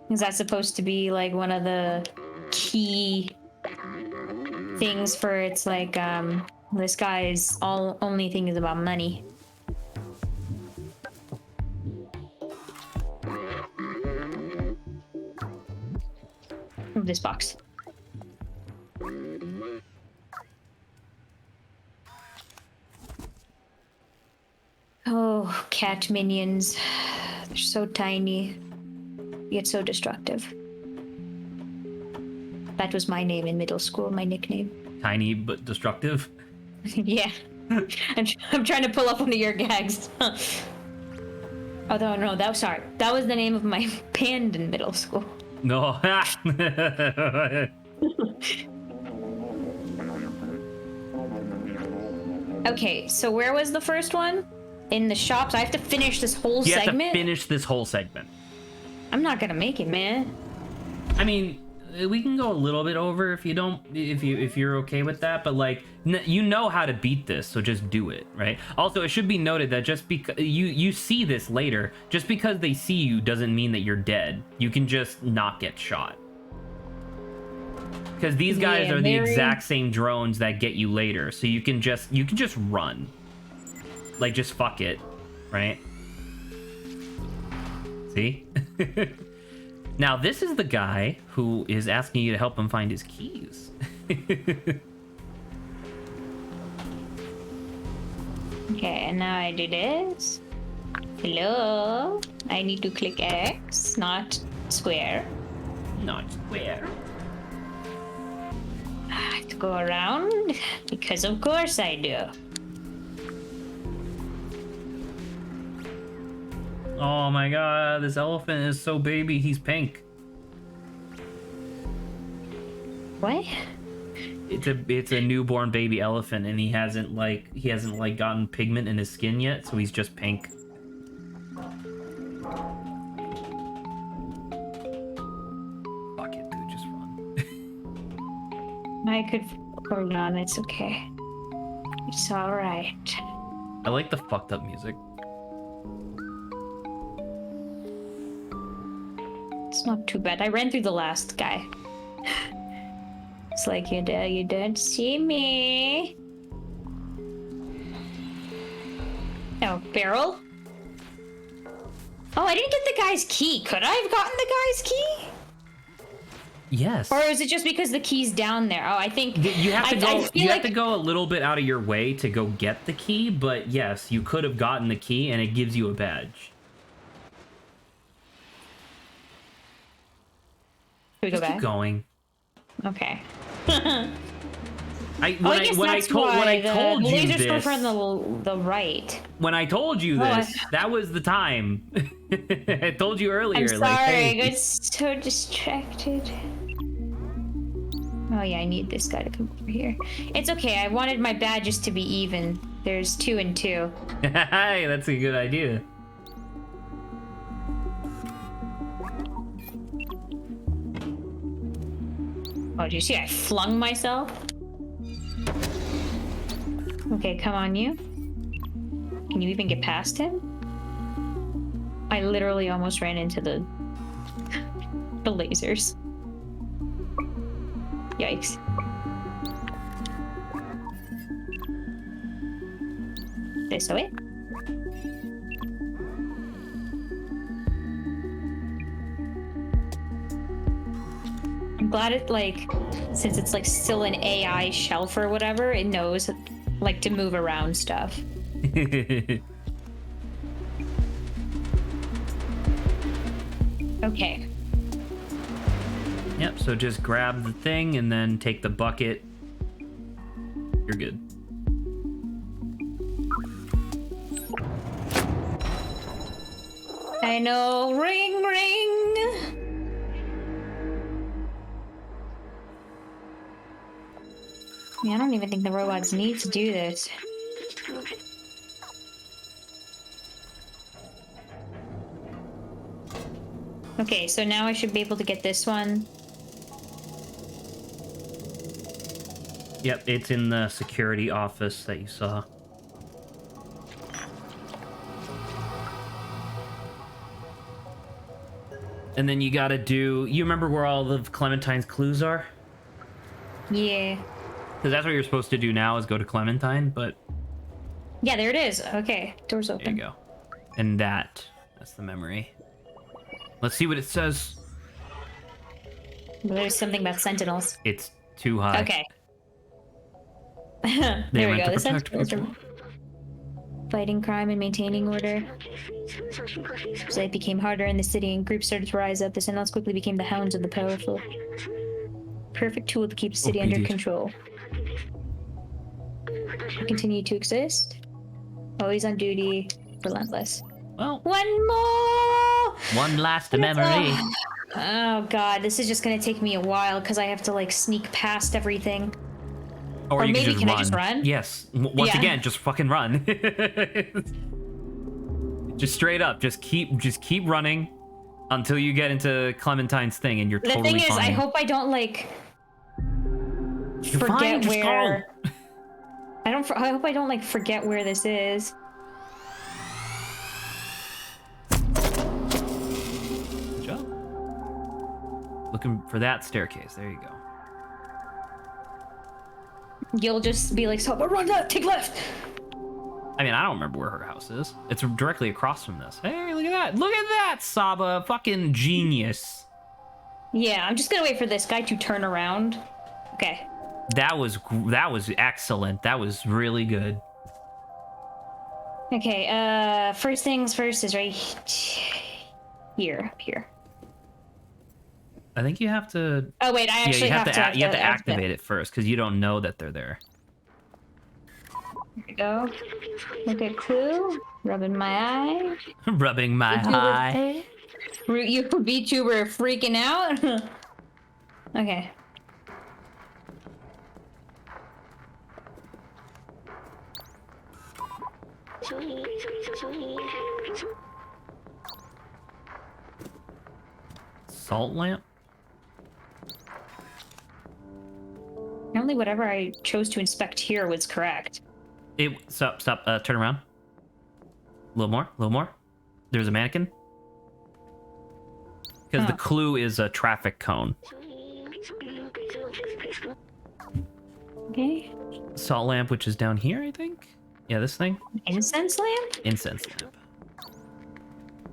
Is that supposed to be like one of the key things for it's like this guy's only thing is about money. Move this box. Oh, cat minions. They're so tiny, yet so destructive. That was my name in middle school, my nickname. Tiny but destructive. Yeah. I'm trying to pull up one of your gags. Although, no, that was the name of my band in middle school. No. Okay, so where was the first one? In the shops. I have to finish this whole You segment. have to finish this whole segment. I'm not gonna make it, man. I mean, we can go a little bit over if you're okay with that, but like you know how to beat this, so just do it, right? Also, it should be noted that just because you see this later, just because they see you doesn't mean that you're dead. You can just not get shot. Because these guys are the exact same drones that get you later, so you can just run. Like, just fuck it, right? See? Now, this is the guy who is asking you to help him find his keys. Okay, and now I do this. Hello? I need to click X, not square. Not square. I have to go around, because of course I do. Oh my god, this elephant is so baby, he's pink. What? It's a newborn baby elephant, and he hasn't gotten pigment in his skin yet, so he's just pink. Fuck it, dude, just run. I could hold on, it's okay. It's alright. I like the fucked up music. It's not too bad. I ran through the last guy. It's like, you don't see me. Oh, barrel? Oh, I didn't get the guy's key. Could I have gotten the guy's key? Yes. Or is it just because the key's down there? Oh, I think... You have to go. I feel You like... have to go a little bit out of your way to go get the key, but yes, you could have gotten the key, and it gives you a badge. Should we go back? Keep going. Okay. When I told you lasers this, from the right. when I told you this, that was the time. I told you earlier. I'm sorry, like, hey. I got so distracted. Oh yeah, I need this guy to come over here. It's okay, I wanted my badges to be even. There's 2 and 2. Hey, that's a good idea. Oh, do you see I flung myself? Okay, come on you. Can you even get past him? I literally almost ran into the lasers. Yikes. This way? I'm glad it, like, since it's, like, still an AI shelf or whatever, it knows, like, to move around stuff. Okay. Yep, so just grab the thing and then take the bucket. You're good. I know. Ring, ring. Yeah, I don't even think the robots need to do this. Okay, so now I should be able to get this one. Yep, it's in the security office that you saw. And then you gotta do... You remember where all of Clementine's clues are? Yeah. Because that's what you're supposed to do now, is go to Clementine, but... Yeah, there it is. Okay, door's There open. you go. And that's the memory. Let's see what it says. There's something about sentinels. It's too high. Okay. They There we meant go. to The protect sentinels people. are fighting crime and maintaining order. As life became harder in the city and groups started to rise up, the sentinels quickly became the hounds of the powerful. Perfect tool to keep the city under Obedient. control. Continue to exist. Always on duty. Relentless. Well, One more! one last memory. Oh god, this is just gonna take me a while because I have to like sneak past everything. Or you maybe can I just run? Yes. Once Yeah. again, just fucking run. Just straight up, just keep running until you get into Clementine's thing, and you're The totally thing is, fine. I hope I don't like You're forget fine, just where. go. I hope I don't like forget where this is. Good job. Looking for that staircase. There you go. You'll just be like, "Stop! Run left, take left." I mean, I don't remember where her house is. It's directly across from this. Hey, look at that! Look at that, Saba! Fucking genius. Yeah, I'm just gonna wait for this guy to turn around. Okay. That was excellent. That was really good. Okay. First things first is right here. Up here. I think you have to. Oh wait, I Yeah, actually you have to activate activate it first because you don't know that they're there. Here we go. Look at clue. Rubbing my eye. Rubbing my eye. You VTuber freaking out. Okay. Salt lamp. Apparently, whatever I chose to inspect here was correct. Stop. Turn around. A little more. There's a mannequin. Because the clue is a traffic cone. Okay. Salt lamp, which is down here, I think. Yeah, this thing. Incense lamp? Incense lamp.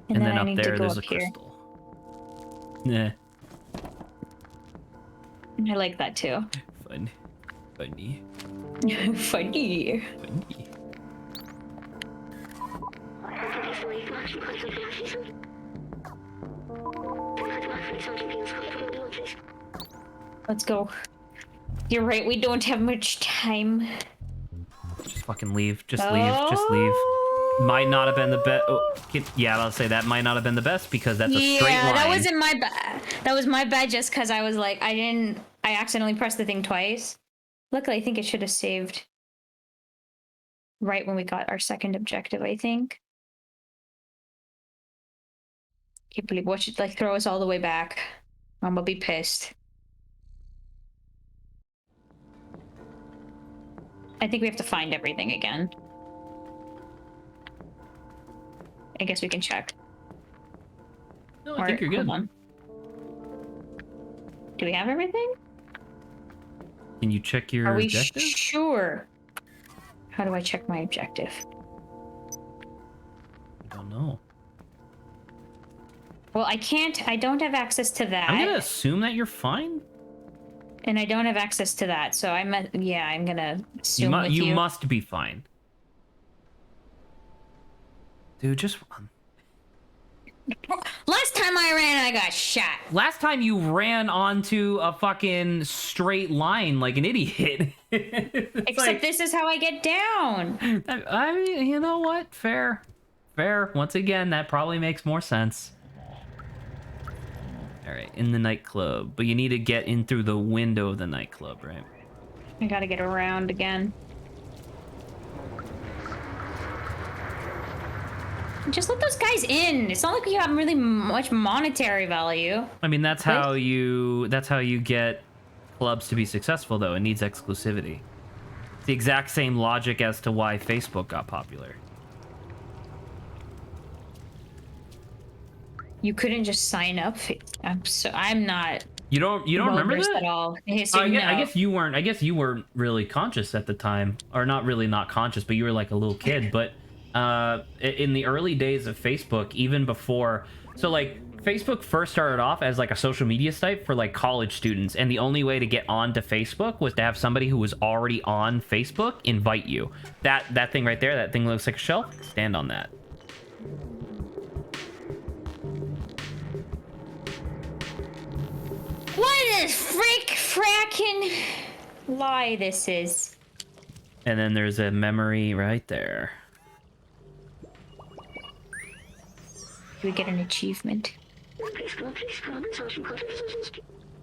And then I up need to there, go there's up a here. crystal. Nah. I like that too. Funny. Funny. Funny. Let's go. You're right, we don't have much time. Just fucking leave. Just leave. Might not have been the best. Oh, yeah, I'll say that might not have been the best because that's a straight line. Yeah, that wasn't my bad. That was my bad just because I was like, I accidentally pressed the thing twice. Luckily, I think it should have saved right when we got our second objective, I think. Can't believe what should like throw us all the way back. I'm gonna be pissed. I think we have to find everything again. I guess we can check. No, I think you're good. Hold on. Do we have everything? Can you check your Are we objective? sure? How do I check my objective? I don't know. Well, I don't have access to that. I'm gonna assume that you're fine. And I don't have access to that, so I'm gonna assume with you. You must be fine. Dude, just run. Last time I ran, I got shot. Last time you ran onto a fucking straight line like an idiot. Except like, this is how I get down. I mean, you know what? Fair. Fair. Once again, that probably makes more sense. Alright, in the nightclub. But you need to get in through the window of the nightclub, right? I gotta get around again. Just let those guys in. It's not like you have really much monetary value. I mean, that's how you get clubs to be successful, though. It needs exclusivity. It's the exact same logic as to why Facebook got popular. You couldn't just sign up. I'm not. You don't remember that at all. I guess you weren't. I guess you weren't really conscious at the time, or not really not conscious, but you were like a little kid. But in the early days of Facebook, even before, so like Facebook first started off as like a social media site for like college students, and the only way to get onto Facebook was to have somebody who was already on Facebook invite you. That thing right there, that thing looks like a shelf. Stand on that. What a fracking lie this is. And then there's a memory right there. We get an achievement.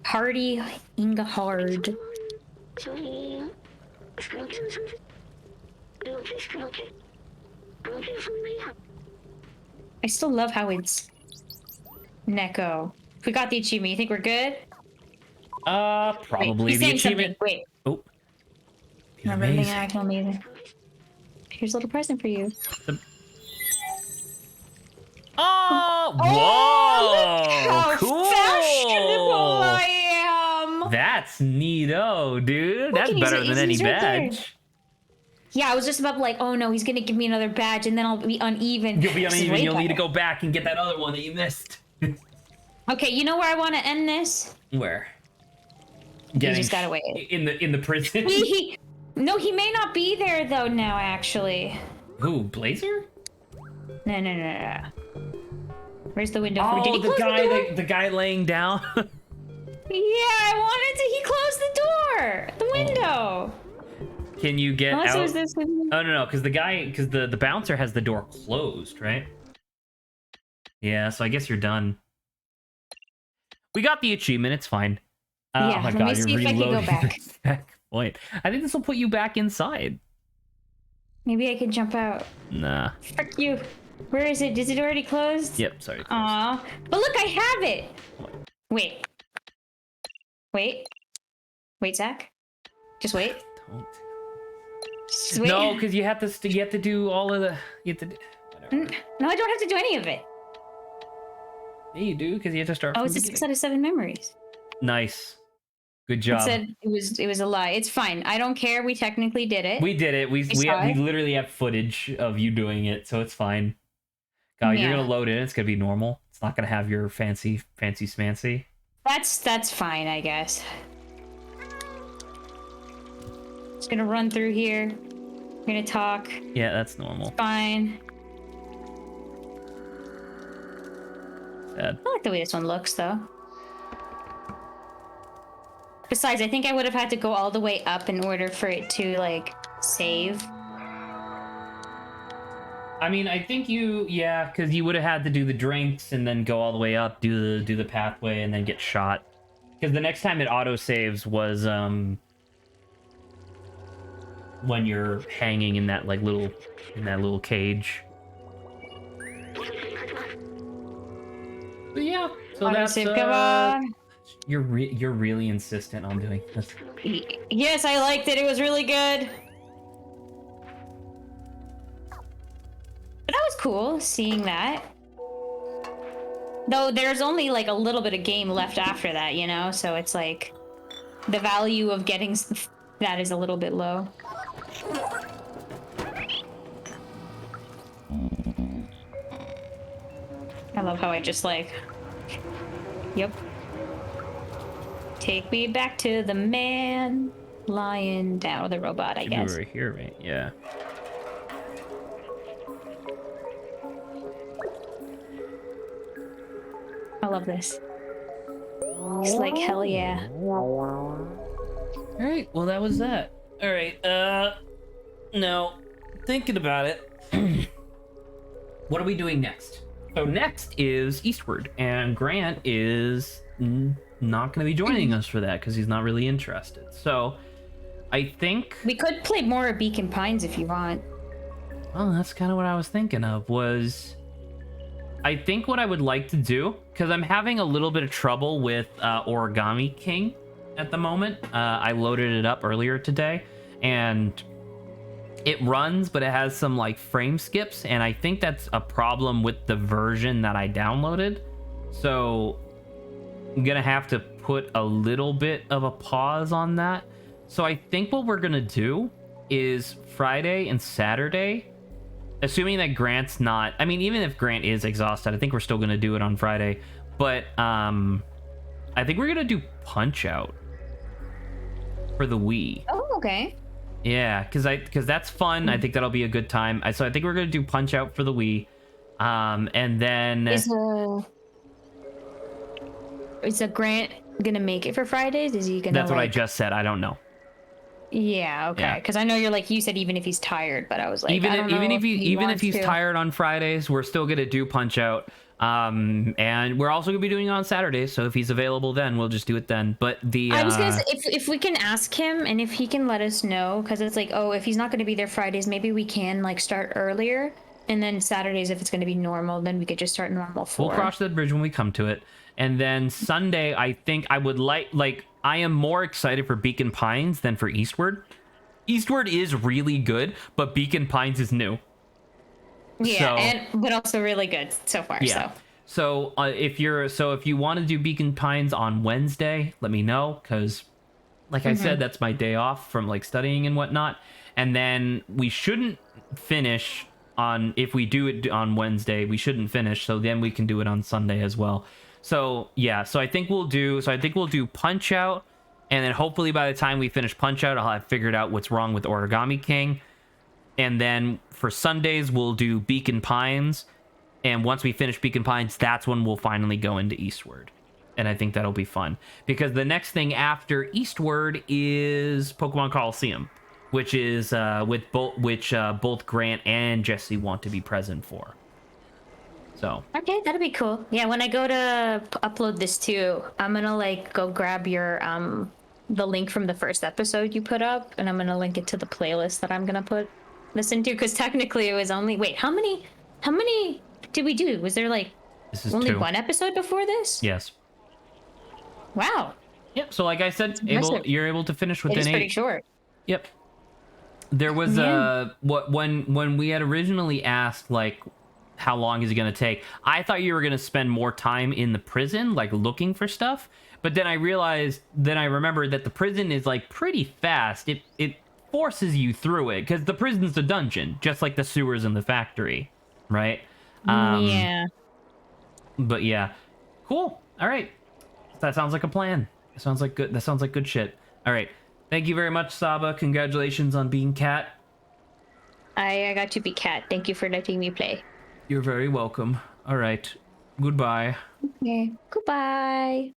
Hardy Ingehard. I still love how it's Neko. If we got the achievement, you think we're good? Probably Wait, the achievement. Wait. Oh. Remember everything acting amazing. Here's a little present for you. Oh! Whoa! Look how How fashionable I am! That's neato, dude. That's better than any badge. Yeah, I was just about like, oh no, he's gonna give me another badge and then I'll be uneven. You'll be uneven. You'll need to go back and get that other one that you missed. Okay, you know where I want to end this? Where? You just gotta wait. In the prison. No, he may not be there though now. Actually. Who? Blazer? No. Where's the window? Oh, Did he close the door? the guy laying down. Yeah, I wanted to. He closed the door, the window. Can you get Unless out? it was this window. Oh no, because the bouncer has the door closed, right? Yeah, so I guess you're done. We got the achievement. It's fine. Yeah, oh my let god, me see if I can go back. Point. I think this will put you back inside. Maybe I can jump out. Nah. Frick you. Where is it? Is it already closed? Yep, sorry. Closed. Aw. But look, I have it! Wait. Wait, Zach. Just wait. Don't. Just wait. No, because you have to do all of the. You have to. Whatever. No, I don't have to do any of it. Yeah, you do, because you have to start. Oh, it's a 6 out of 7 memories. Nice. Good job. It said it was a lie. It's fine. I don't care. We technically did it. We did it. We literally have footage of you doing it, so it's fine. God, Yeah. you're gonna load in. It's gonna be normal. It's not gonna have your fancy smancy. That's fine, I guess. Just gonna run through here. We're gonna talk. Yeah, that's normal. Fine. Sad. I like the way this one looks, though. Besides, I think I would have had to go all the way up in order for it to, like, save. I mean, I think because you would have had to do the drinks and then go all the way up, do the pathway, and then get shot. Because the next time it auto saves was when you're hanging in that little cage. But yeah, so that's Save, come on. You're really insistent on doing this. Yes, I liked it. It was really good. But that was cool, seeing that. Though there's only like a little bit of game left after that, you know? So it's like the value of getting that is a little bit low. I love how I just like... Yep. Take me back to the man lying down, or the robot, I Should be guess. right here, right? Yeah. I love this. It's like, hell yeah. All right. Well, that was that. All right. Now, thinking about it, what are we doing next? So next is Eastward, and Grant is not going to be joining us for that because he's not really interested. So I think We could play more of Beacon Pines if you want. well, that's kind of what I was thinking of. Was I think what I would like to do, because I'm having a little bit of trouble with Origami King at the moment. I loaded it up earlier today, and it runs, but it has some like frame skips, and I think that's a problem with the version that I downloaded. So I'm gonna have to put a little bit of a pause on that. So I think what we're gonna do is Friday and Saturday, assuming that Grant's not, I mean, even if Grant is exhausted, I think we're still gonna do it on Friday. But I think we're gonna do Punch Out for the Wii. Oh, okay. Yeah, because that's fun. I think that'll be a good time. So I think we're gonna do Punch Out for the Wii, and then Is a Grant gonna make it for Fridays? Is he gonna? that's what I just said. I don't know. Yeah, okay. Yeah. Because I know you said even if he's tired, but I was like, Even I don't know if he wants if he's to. tired on Fridays, we're still gonna do Punch Out. And we're also gonna be doing it on Saturdays. So if he's available, then we'll just do it then. But I was gonna say if we can ask him and if he can let us know, because it's like, oh, if he's not gonna be there Fridays, maybe we can like start earlier, and then Saturdays if it's gonna be normal, then we could just start normal 4. we'll cross that bridge when we come to it. And then Sunday, I think I would like I am more excited for Beacon Pines than for Eastward. Eastward is really good, but Beacon Pines is new. Yeah, but also really good so far. Yeah. So if you want to do Beacon Pines on Wednesday, let me know, because like I said, that's my day off from like studying and whatnot. And then we shouldn't finish on, if we do it on Wednesday, we shouldn't finish. So then we can do it on Sunday as well. So yeah, so I think we'll do Punch Out, and then hopefully by the time we finish Punch Out, I'll have figured out what's wrong with Origami King. And then for Sundays, we'll do Beacon Pines. And once we finish Beacon Pines, that's when we'll finally go into Eastward. And I think that'll be fun. Because the next thing after Eastward is Pokemon Coliseum, which is both Grant and Jesse want to be present for. So Okay, that'd be cool. Yeah, when I go to upload this too, I'm gonna like go grab your the link from the first episode you put up, and I'm gonna link it to the playlist that I'm gonna listen to, because technically it was only how many did we do? Was there like this is only 2. 1 episode before this? Yes. Wow. Yep. So like I said, impressive. you're able to finish It within is 8. pretty short. Yep. There was when we had originally asked like how long is it going to take, I thought you were going to spend more time in the prison like looking for stuff, but then I remembered that the prison is like pretty fast. It forces you through it because the prison's a dungeon, just like the sewers in the factory, right? Yeah. But yeah. Cool. All right. That sounds like a plan. That sounds like good shit. All right. Thank you very much, Saba. Congratulations on being Cat. I got to be Cat. Thank you for letting me play. You're very welcome. All right. Goodbye. Okay. Goodbye.